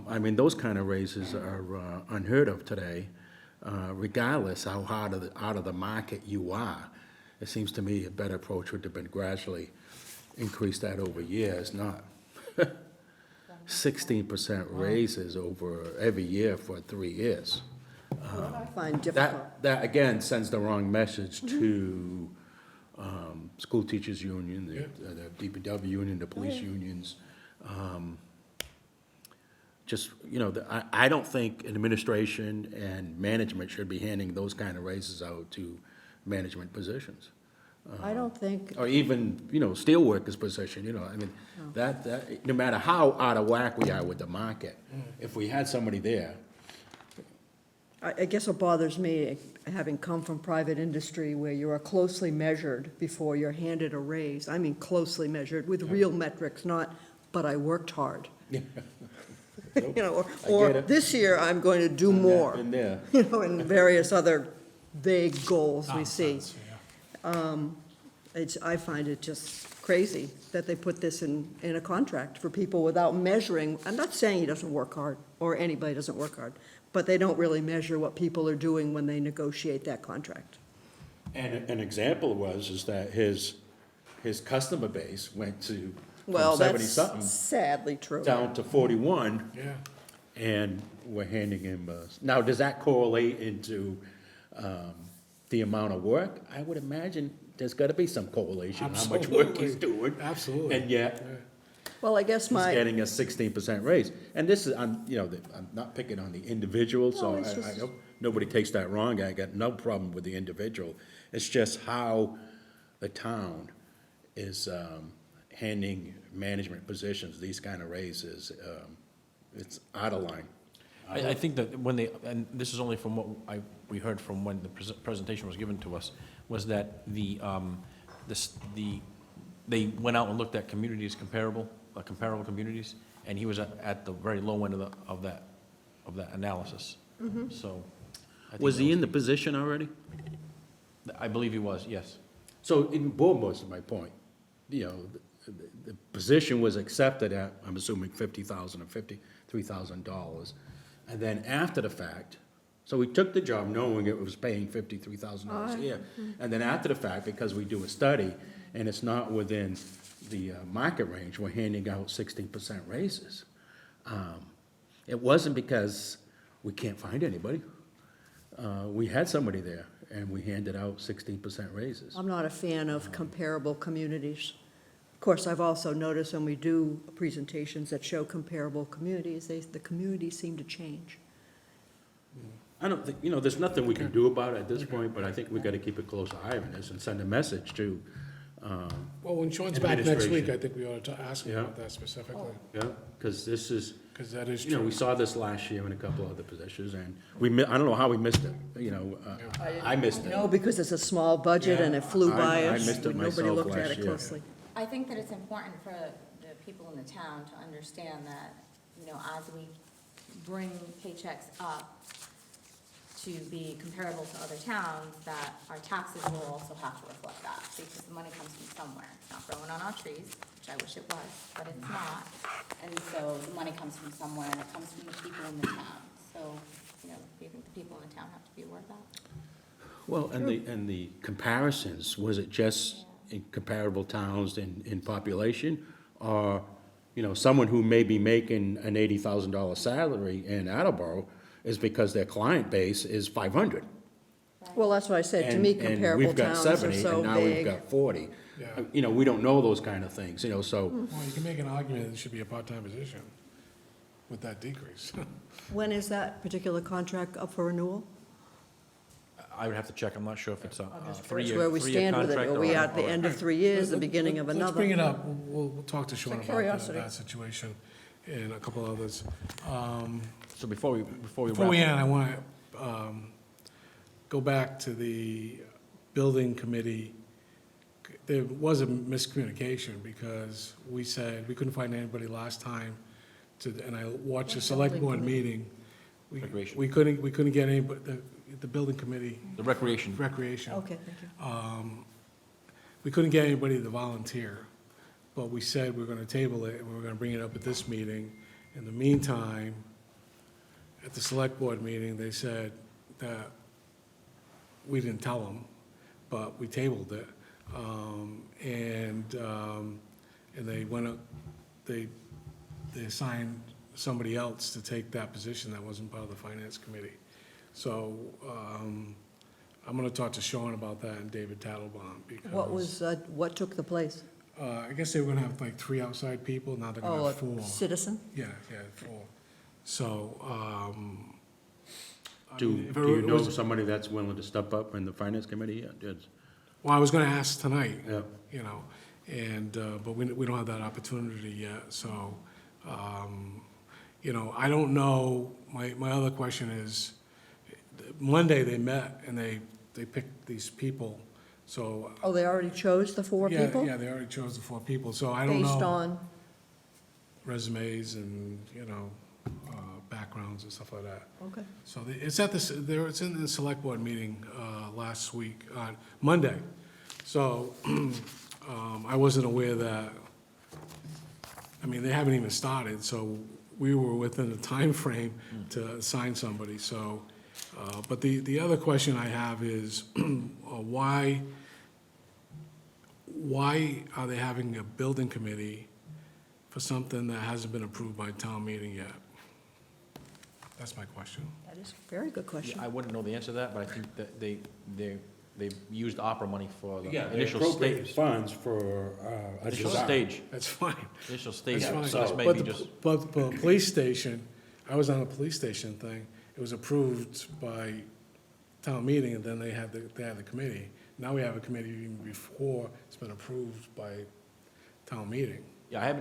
I mean, those kind of raises are unheard of today, regardless how out of the market you are. It seems to me a better approach would have been gradually increase that over years, not 16% raises over every year for 3 years. What I find difficult, That again sends the wrong message to school teachers union, the DPW union, the police unions. I don't think administration and management should be handing those kind of raises out to management positions. I don't think, Or even, steelworkers position, I mean, that, no matter how out of whack we are with the market, if we had somebody there, I guess what bothers me, having come from private industry where you are closely measured before you're handed a raise, I mean closely measured with real metrics, not, but I worked hard. I get Or it. this year I'm going to do more, and there. and various other vague goals we see. Nonsense, yeah. I find it just crazy that they put this in a contract for people without measuring. I'm not saying he doesn't work hard, or anybody doesn't work hard, but they don't really measure what people are doing when they negotiate that contract. And an example is that his customer base went to Well, from that's 70-something sadly true. down to 41, Yeah, and we're handing him, now, does that correlate into the amount of work? I would imagine there's gotta be some correlation, how much work he's Absolutely. doing. Absolutely. And yet, Well, I guess he's my, getting a 16% raise. And this is, I'm not picking on the individual, so No, it's I just- hope nobody takes that wrong. I got no problem with the individual. It's just how the town is handing management positions, these kind of raises. It's out of line. I think that when they, and this is only from what we heard from when the presentation was given to us, was that they went out and looked at communities comparable communities, and he was at the very low end of that analysis. So. I think Was that he in the position already? I believe he was, yes. So in Bournemouth, my point, the position was accepted at, I'm assuming, $50,000 or $53,000. And then after the fact, so we took the job knowing it was paying $53,000 a year. And then after the fact, because we do a study and it's not within the market range, we're handing out 16% raises. It wasn't because we can't find anybody. We had somebody there, and we handed out 16% raises. I'm not a fan of comparable communities. Of course, I've also noticed when we do presentations that show comparable communities, the communities seem to change. I don't think, there's nothing we can do about it at this point, but I think we gotta keep a close eye on this and send a message to Well, when Sean's back next week, Administration. I think we ought to ask him Yeah. about that specifically, Yeah, because this is, because that is you know, true. we saw this last year in a couple other positions, and I don't know how we missed it, you know, I missed it. No, because it's a small budget and it flew by I us. missed it Nobody myself looked at last it year. closely. I think that it's important for the people in the town to understand that, you know, as we bring paychecks up to be comparable to other towns, that our taxes will also have to reflect that, because the money comes from somewhere. It's not growing on our trees, which I wish it was, but it's not. And so the money comes from somewhere, and it comes from the people in the town. So, you know, do you think the people in the town have to be aware of that? Well, and the comparisons, was it just in comparable towns in population? Or, you know, someone who may be making an $80,000 salary in Attleboro is because their client base is 500. Well, that's what I said, to me, And comparable towns are we've got 70, so and now we've big. got 40. Yeah. You know, we don't know those kind of things, you know, so, Well, you can make an argument that it should be a part-time position with that decrease. When is that particular contract up for renewal? I would have to check, I'm not sure if it's a That's three-year where we three-year stand with it. contract Are we or- at the or- end of 3 years, the beginning of another? Let's bring it up, we'll talk to Sean It's a about curiosity. that situation and a couple others. So before we Before wrap we up, end, I want to go back to the building committee. There was a miscommunication because we said we couldn't find anybody last time and I watched the select board meeting. Recreation. We couldn't get anybody, the building committee, the recreation, recreation. Okay, thank you. We couldn't get anybody to volunteer, but we said we're gonna table it, and we're gonna bring it up at this meeting. In the meantime, at the select board meeting, they said that we didn't tell them, but we tabled it. And they went up, they assigned somebody else to take that position that wasn't part of the finance committee. So, I'm gonna talk to Sean about that and David Tattlebaum, because. What took the place? I guess they were gonna have like 3 outside people, now they're gonna Oh, have 4. a citizen? Yeah, 4. So, I do mean, if you it know was- somebody that's willing to step up in the finance committee? Yeah, it's- Well, I was gonna ask tonight, Yeah. you know, and, but we don't have that opportunity yet, so, you know, I don't know, my other question is, Monday they met and they picked these people, so. Oh, they already chose the 4 Yeah, people? Yeah, they already chose the 4 people, so I don't know. Based on, Resumes and, you know, backgrounds and stuff like that. okay. So it's at this, it's in the select board meeting last week, on Monday. So I wasn't aware that, I mean, they haven't even started, so we were within the time frame to assign somebody, so. But the other question I have is, why are they having a building committee for something that hasn't been approved by town meeting yet? That's my question. That is a very good question. I wouldn't know the answer to that, but I think that they used opera money for the Yeah, they initial appropriated stage. funds for a Initial design. stage, That's fine. initial stage, That's fine. so this But may be the- just, But the police station, I was on a police station thing, it was approved by town meeting, and then they had the committee. Now we have a committee even before it's been approved by town meeting. yeah,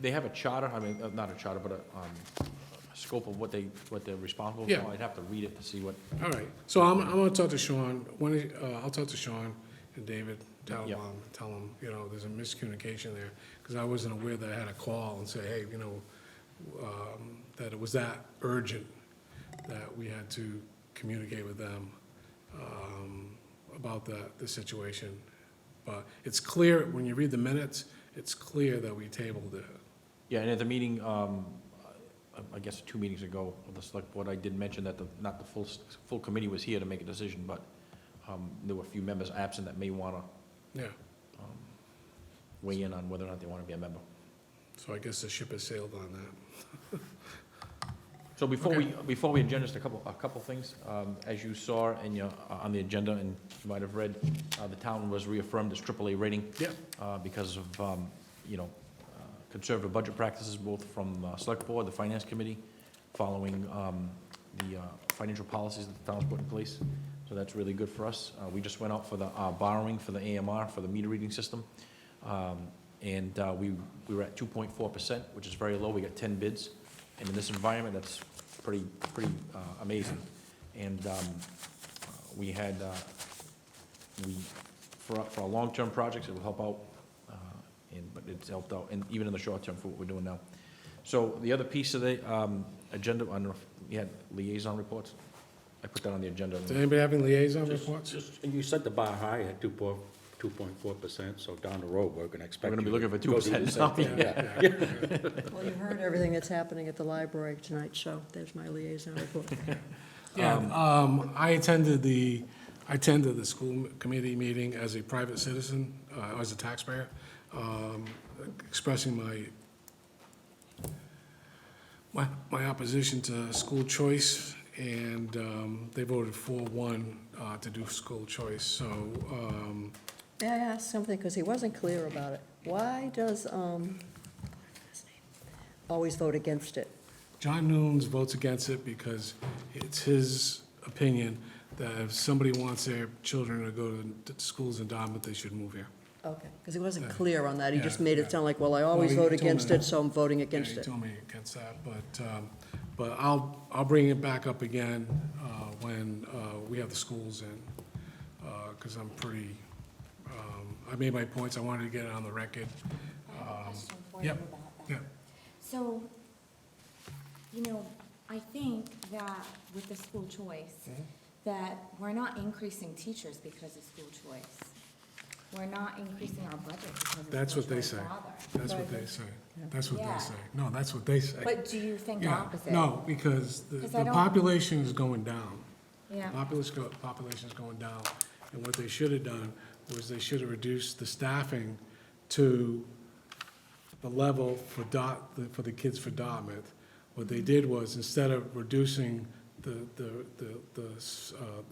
they have a charter, I mean, not a charter, but a scope of what they're responsible Yeah. for. I'd have to read it to see what, All right, so I'm gonna talk to Sean, I'll talk to Sean and David Tattlebaum, tell them, you know, there's a miscommunication there, because I wasn't aware that I had to call and say, hey, you know, that it was that urgent, that we had to communicate with them about the situation. But it's clear, when you read the minutes, it's clear that we tabled it. yeah, and at the meeting, I guess 2 meetings ago of the select board, I did mention that not the full committee was here to make a decision, but there were a few members absent that may want to Yeah, weigh in on whether or not they want to be a member. so I guess the ship has sailed on that. So before we adjourn, just a couple things. As you saw on the agenda, and you might have read, the town was reaffirmed its AAA rating. Yep. Because of, conservative budget practices, both from Select Board, the Finance Committee, following the financial policies that the town's put in place. so that's really good for us. We just went out for the borrowing for the AMR, for the meter reading system, and we were at 2.4%, which is very low. We got 10 bids, and in this environment, that's pretty amazing. And we had, for our long-term projects, it will help out, but it's helped out, and even in the short term for what we're doing now. So the other piece of the agenda, I don't know if you had liaison reports? I put that on the agenda. Does anybody have any liaison reports? And you set the bar high at 2.4%, so down the road, we're gonna expect. We're gonna be you looking for to go do the 2% same now. thing. Yeah. Well, you heard everything that's happening at the library tonight, so there's my liaison report. Yeah, I attended the school committee meeting as a private citizen, as a taxpayer, expressing my opposition to school choice, and they voted 4-1 to do school choice, so, May I ask something, because he wasn't clear about it? Why does, always vote against it? John Nunes votes against it because it's his opinion that if somebody wants their children to go to schools in Dartmouth, they should move here. Okay, because he wasn't clear on that. He just Yeah, made yeah. it sound like, well, I always he vote told me against that. it, so I'm voting against Yeah, it. he told me against that, but I'll bring it back up again when we have the schools in, because I'm pretty, I made my points, I wanted to get it on the record. I have a question for you Yep, about that. yeah. So, you know, I think that with the school choice, that we're not increasing teachers because of school choice. We're not increasing our budget because of That's school what they choice say. either. That's what they say. That's what Yeah. they say. No, that's what they say. But do you think Yeah, opposite? no, because 'Cause I the don't- population is going down. Yeah. Population's going down, and what they should have done was they should have reduced the staffing to the level for the kids for Dartmouth. What they did was, instead of reducing the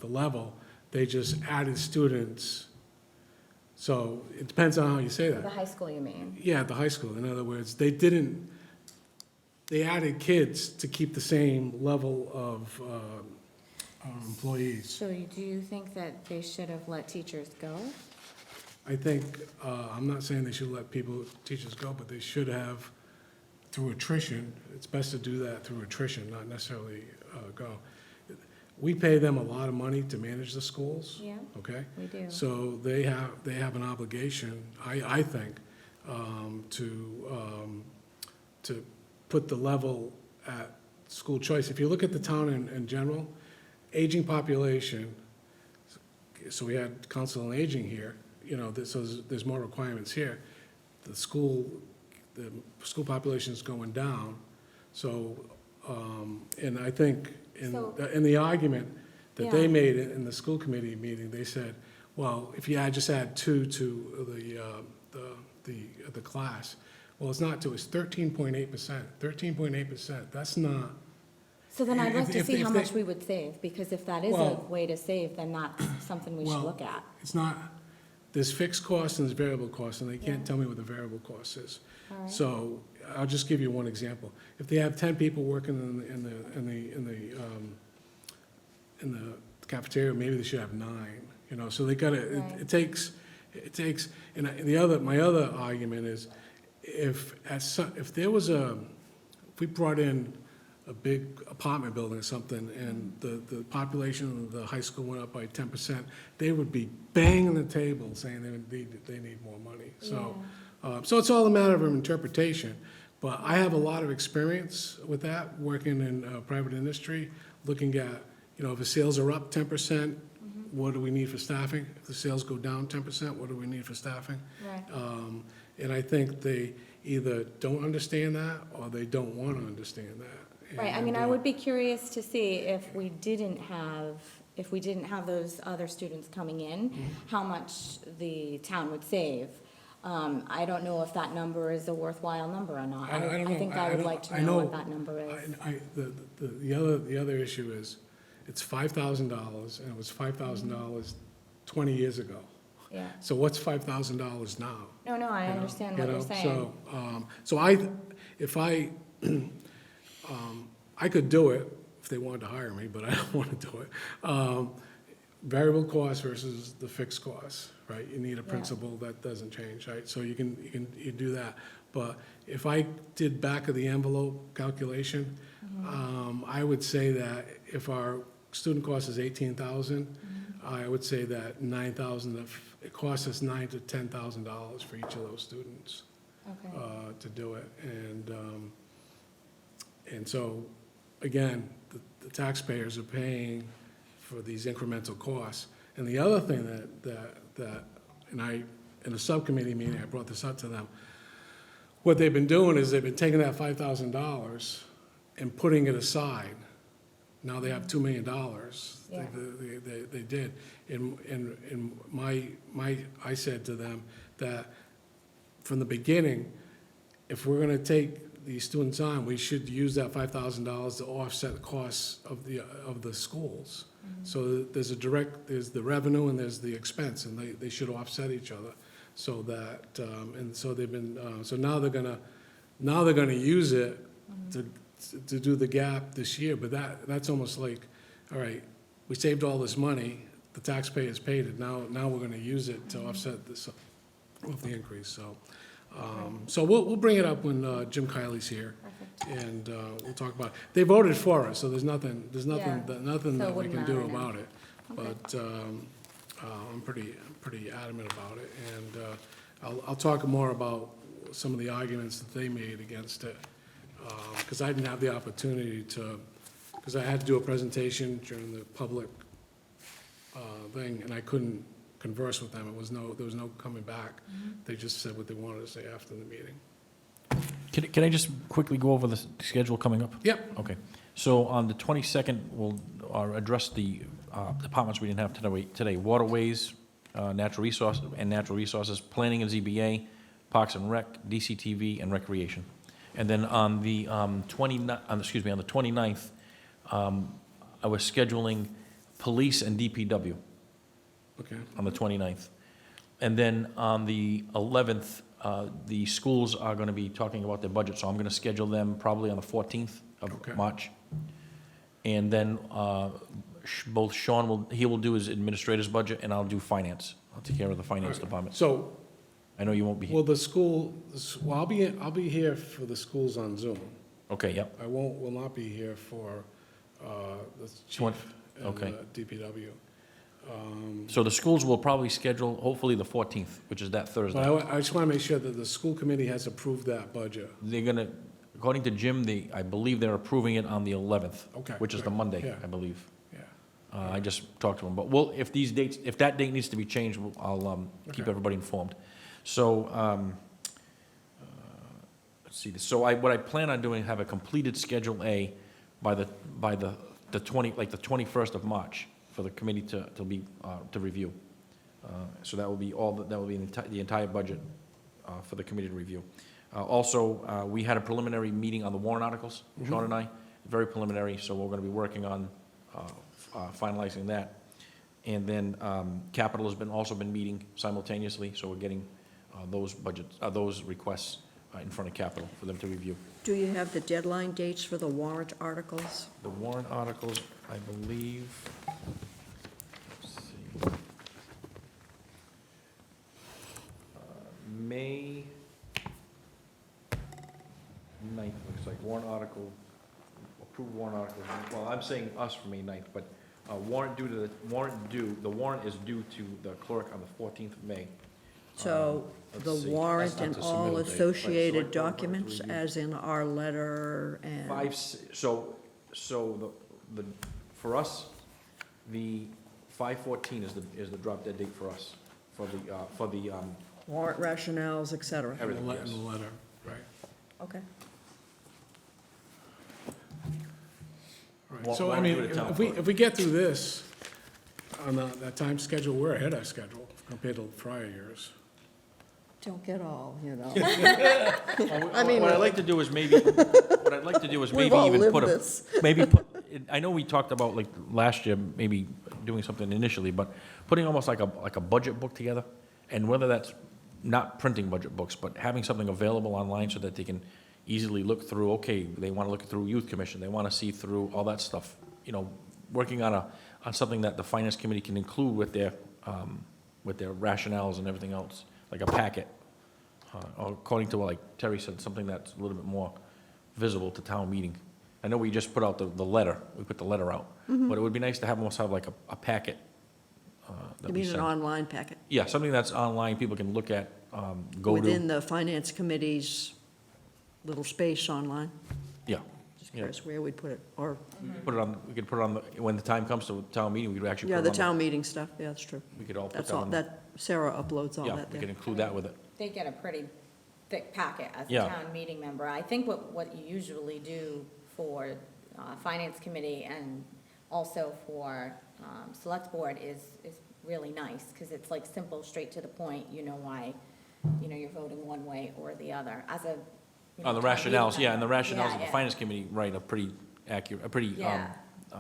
level, they just added students. So it depends on how you say The that. high school, you mean? Yeah, at the high school. In other words, they added kids to keep the same level of employees. So do you think that they should have let teachers go? I think, I'm not saying they should let teachers go, but they should have, through attrition, it's best to do that through attrition, not necessarily go. We pay them a lot of money to manage the schools. Yeah. Okay? We do. So they have an obligation, I think, to put the level at school choice. If you look at the town in general, aging population, so we had council on aging here, you know, so there's more requirements here. The school population is going down, so, and I think So- in the argument that they Yeah. made in the school committee meeting, they said, well, if you just add 2 to the class, well, it's not 2, it's 13.8%. 13.8%, that's not, So then I'd like to If see how they- much we would save, because if that is a Well- way to save, then that's something we should Well, look at. it's not, there's fixed costs and there's variable costs, and they can't tell me what the variable cost is. All right. So I'll just give you one example. If they have 10 people working in the cafeteria, maybe they should have 9, you know, so they gotta, Right. it takes, and my other argument is, if we brought in a big apartment building or something, and the population of the high school went up by 10%, they would be banging the table saying they need more money. So, so it's all a matter of interpretation. But I have a lot of experience with that, working in private industry, looking at, you know, if the sales are up 10%, what do we need for staffing? If the sales go down 10%, what do we need for staffing? Right. And I think they either don't understand that, or they don't want to understand that. Right, I mean, And, I would be curious to see if we didn't have those other students coming in, how much the town would save. I don't know if that number is a worthwhile number or not. I don't know. I think I would don't- like to I know what that number is. The other issue is, it's $5,000, and it was $5,000 20 years ago. Yeah. So what's $5,000 now? No, I You know, understand you what you're know, saying. So I could do it if they wanted to hire me, but I don't want to do it. variable cost versus the fixed cost, right? You need a principal that doesn't change, right? So you do that. But if I did back of the envelope calculation, I would say that if our student cost is 18,000, I would say that 9,000, it costs us $9,000 to $10,000 for each of those students to do it. And so, again, the taxpayers are paying for these incremental costs. And the other thing in a subcommittee meeting, I brought this up to them, what they've been doing is they've been taking that $5,000 and putting it aside. Now they have $2 million. Yeah. They did. And I said to them that from the beginning, if we're gonna take these students on, we should use that $5,000 to offset the costs of the schools. So there's the revenue and there's the expense, and they should offset each other. So that, and so they've been, so now they're gonna use it to do the gap this year, but that's almost like, all right, we saved all this money, the taxpayers paid it, now we're gonna use it to offset this, of the increase, so. So we'll bring it up when Jim Kiley's here, and we'll talk about it. They voted for us, so there's nothing So that it we wouldn't can do matter now. about it. But I'm pretty adamant about it, and I'll talk more about some of the arguments that they made against it, because I didn't have the opportunity to, because I had to do a presentation during the public thing, and I couldn't converse with them. There was no coming back. They just said what they wanted to say after the meeting. Can I just quickly go over the schedule coming up? Yep. Okay. So on the 22nd, we'll address the departments we didn't have today. Waterways, natural resources, planning and ZBA, Parks and Rec, DCTV, and Recreation. And then on the 29th, I was scheduling police and DPW Okay. on the 29th. And then on the 11th, the schools are going to be talking about their budget, so I'm going to schedule them probably on the 14th Okay. of March. And then both Sean will do his administrator's budget, and I'll do finance. I'll take care of the finance department. So, I know you won't be here. will I'll be here for the schools on Zoom. Okay, yep. I will not be here for the What? chief and Okay. the DPW. So the schools will probably schedule, hopefully, the 14th, which is that Thursday. But I just want to make sure that the school committee has approved that budget. They're going to, according to Jim, I believe they're approving it on the 11th, Okay, which is the great. Monday, Yeah. I believe. Yeah. I just talked to him, but if that date needs to be changed, I'll keep Okay. everybody informed. So, let's see, what I plan on doing, have a completed Schedule A by the 21st of March for the committee to review. So that will be the entire budget for the committee to review. Also, we had a preliminary meeting on the warrant articles, Sean and I, very preliminary, so we're going to be working on finalizing that. And then Capital has also been meeting simultaneously, so we're getting those requests in front of Capital for them to review. Do you have the deadline dates for the warrant articles? The warrant articles, I believe, let's see. May 9th, looks like, approved warrant articles. Well, I'm saying us for May 9th, but the warrant is due to the clerk on the 14th of May. So Let's the see. warrant That's not and the all submittal date. Right, associated select board warrant documents, review. as in our letter and... For us, the 5/14 is the drop dead date for us, for the Warrant rationales, et cetera. everything, In yes. the letter, right. Okay. All right. Wa- So, I warrant mean, to the town if clerk. we get through this on that time schedule, we're ahead of schedule compared to prior years. Don't get all, I mean- What I'd like to do is maybe We've all even lived put this. I know we talked about, like, last year, maybe doing something initially, but putting almost like a budget book together, and whether that's not printing budget books, but having something available online so that they can easily look through, okay, they want to look through youth commission, they want to see through all that stuff, working on on something that the finance committee can include with their rationales and everything else, like a packet. Or according to what, like Terry said, something that's a little bit more visible to town meeting. I know we just put out the letter, we put the letter out, but it would be nice to almost have like a packet that You we mean an send. online packet? Yeah, something that's online, people can look at, go Within to. the finance committee's little space online? Yeah. Just curious where we'd put it, or, Put it on, we could put it on, when the time comes to town meeting, we could actually put it yeah, on. the town meeting stuff, yeah, that's true. We could all put That's that all, on. that, Sarah uploads all Yeah, that we could there. include that with it. They get a pretty thick packet as a Yeah. town meeting member. I think what you usually do for finance committee and also for select board is really nice, because it's like simple, straight to the point, you know why, you know, you're voting one way or the other, as a, you know, On the town meeting rationales, yeah, and the member. rationales Yeah, of the yeah. finance committee, right, are pretty accurate, pretty, Yeah,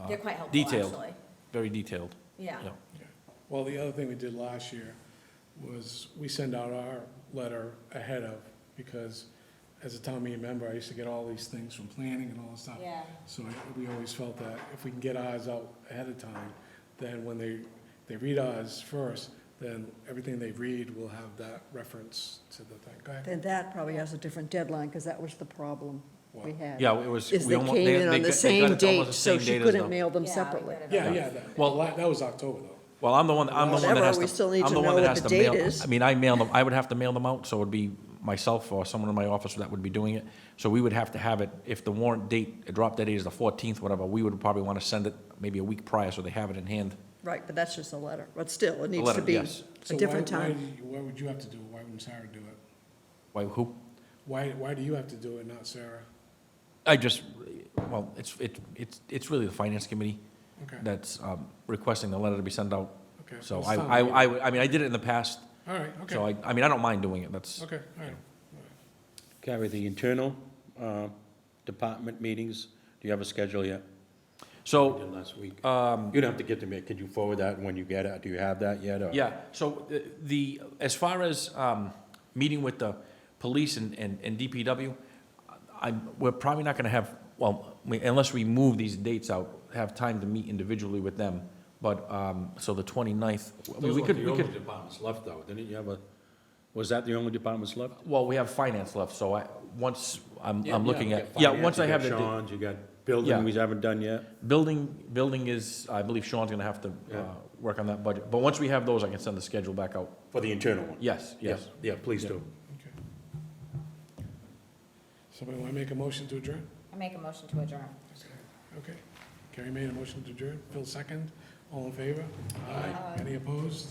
they're quite helpful, detailed, actually. very detailed. Yeah. Yeah. Well, the other thing we did last year was we send out our letter ahead of, because as a town meeting member, I used to get all these things from planning and all this stuff. Yeah. So we always felt that if we can get ours out ahead of time, then when they read ours first, then everything they read will have that reference to the thing. Go ahead. Then that probably has a different deadline, because that was the problem we had. Yeah, it was. Is we they almost- came in they on got- the they same got it to almost date, the so same she date as couldn't the- mail them Yeah, we separately. got it. Yeah, that was October though. Well, I'm the one that Whatever, has to. we still need I'm to the one know that what has the to mail- date is. I mean, I mail them, I would have to mail them out, so it would be myself or someone in my office that would be doing it. So we would have to have it, if the warrant date, drop dead date is the 14th, whatever, we would probably want to send it maybe a week prior, so they have it in hand. Right, but that's just a letter, but still, it needs letter, to be yes. a different So time. why would you have to do it? Why wouldn't Sarah do it? Why, who? Why do you have to do it, not Sarah? I just, well, it's really the finance committee Okay. that's requesting the letter to be sent out. Okay. So It's I fine. mean, I did it in the past, All right, okay. so I mean, I don't mind doing it, that's. Okay, all right. Carrie, the internal department meetings, do you have a schedule yet? We So, did last week. You don't have to get to me, could you forward that when you get it? Do you have that yet, or? yeah, so as far as meeting with the police and DPW, we're probably not gonna have, well, unless we move these dates out, have time to meet individually with them. But, so the 29th, I mean, Those we weren't could, the we only could, departments left, though, didn't you have a, was that the only departments left? well, we have finance left, so I'm Yeah, looking you at, got yeah, finance, once I you have got the. Sean's, you got building, Yeah. we haven't done yet. Building is, I believe Sean's gonna have to Yeah. work on that budget. But once we have those, I can send the schedule back out. For the internal one? Yes, yes. Yeah, please Yeah. do. Okay. Somebody want to make a motion to adjourn? I make a motion to adjourn. Okay. Carrie made a motion to adjourn. Phil second. All in favor? Aye. Any opposed?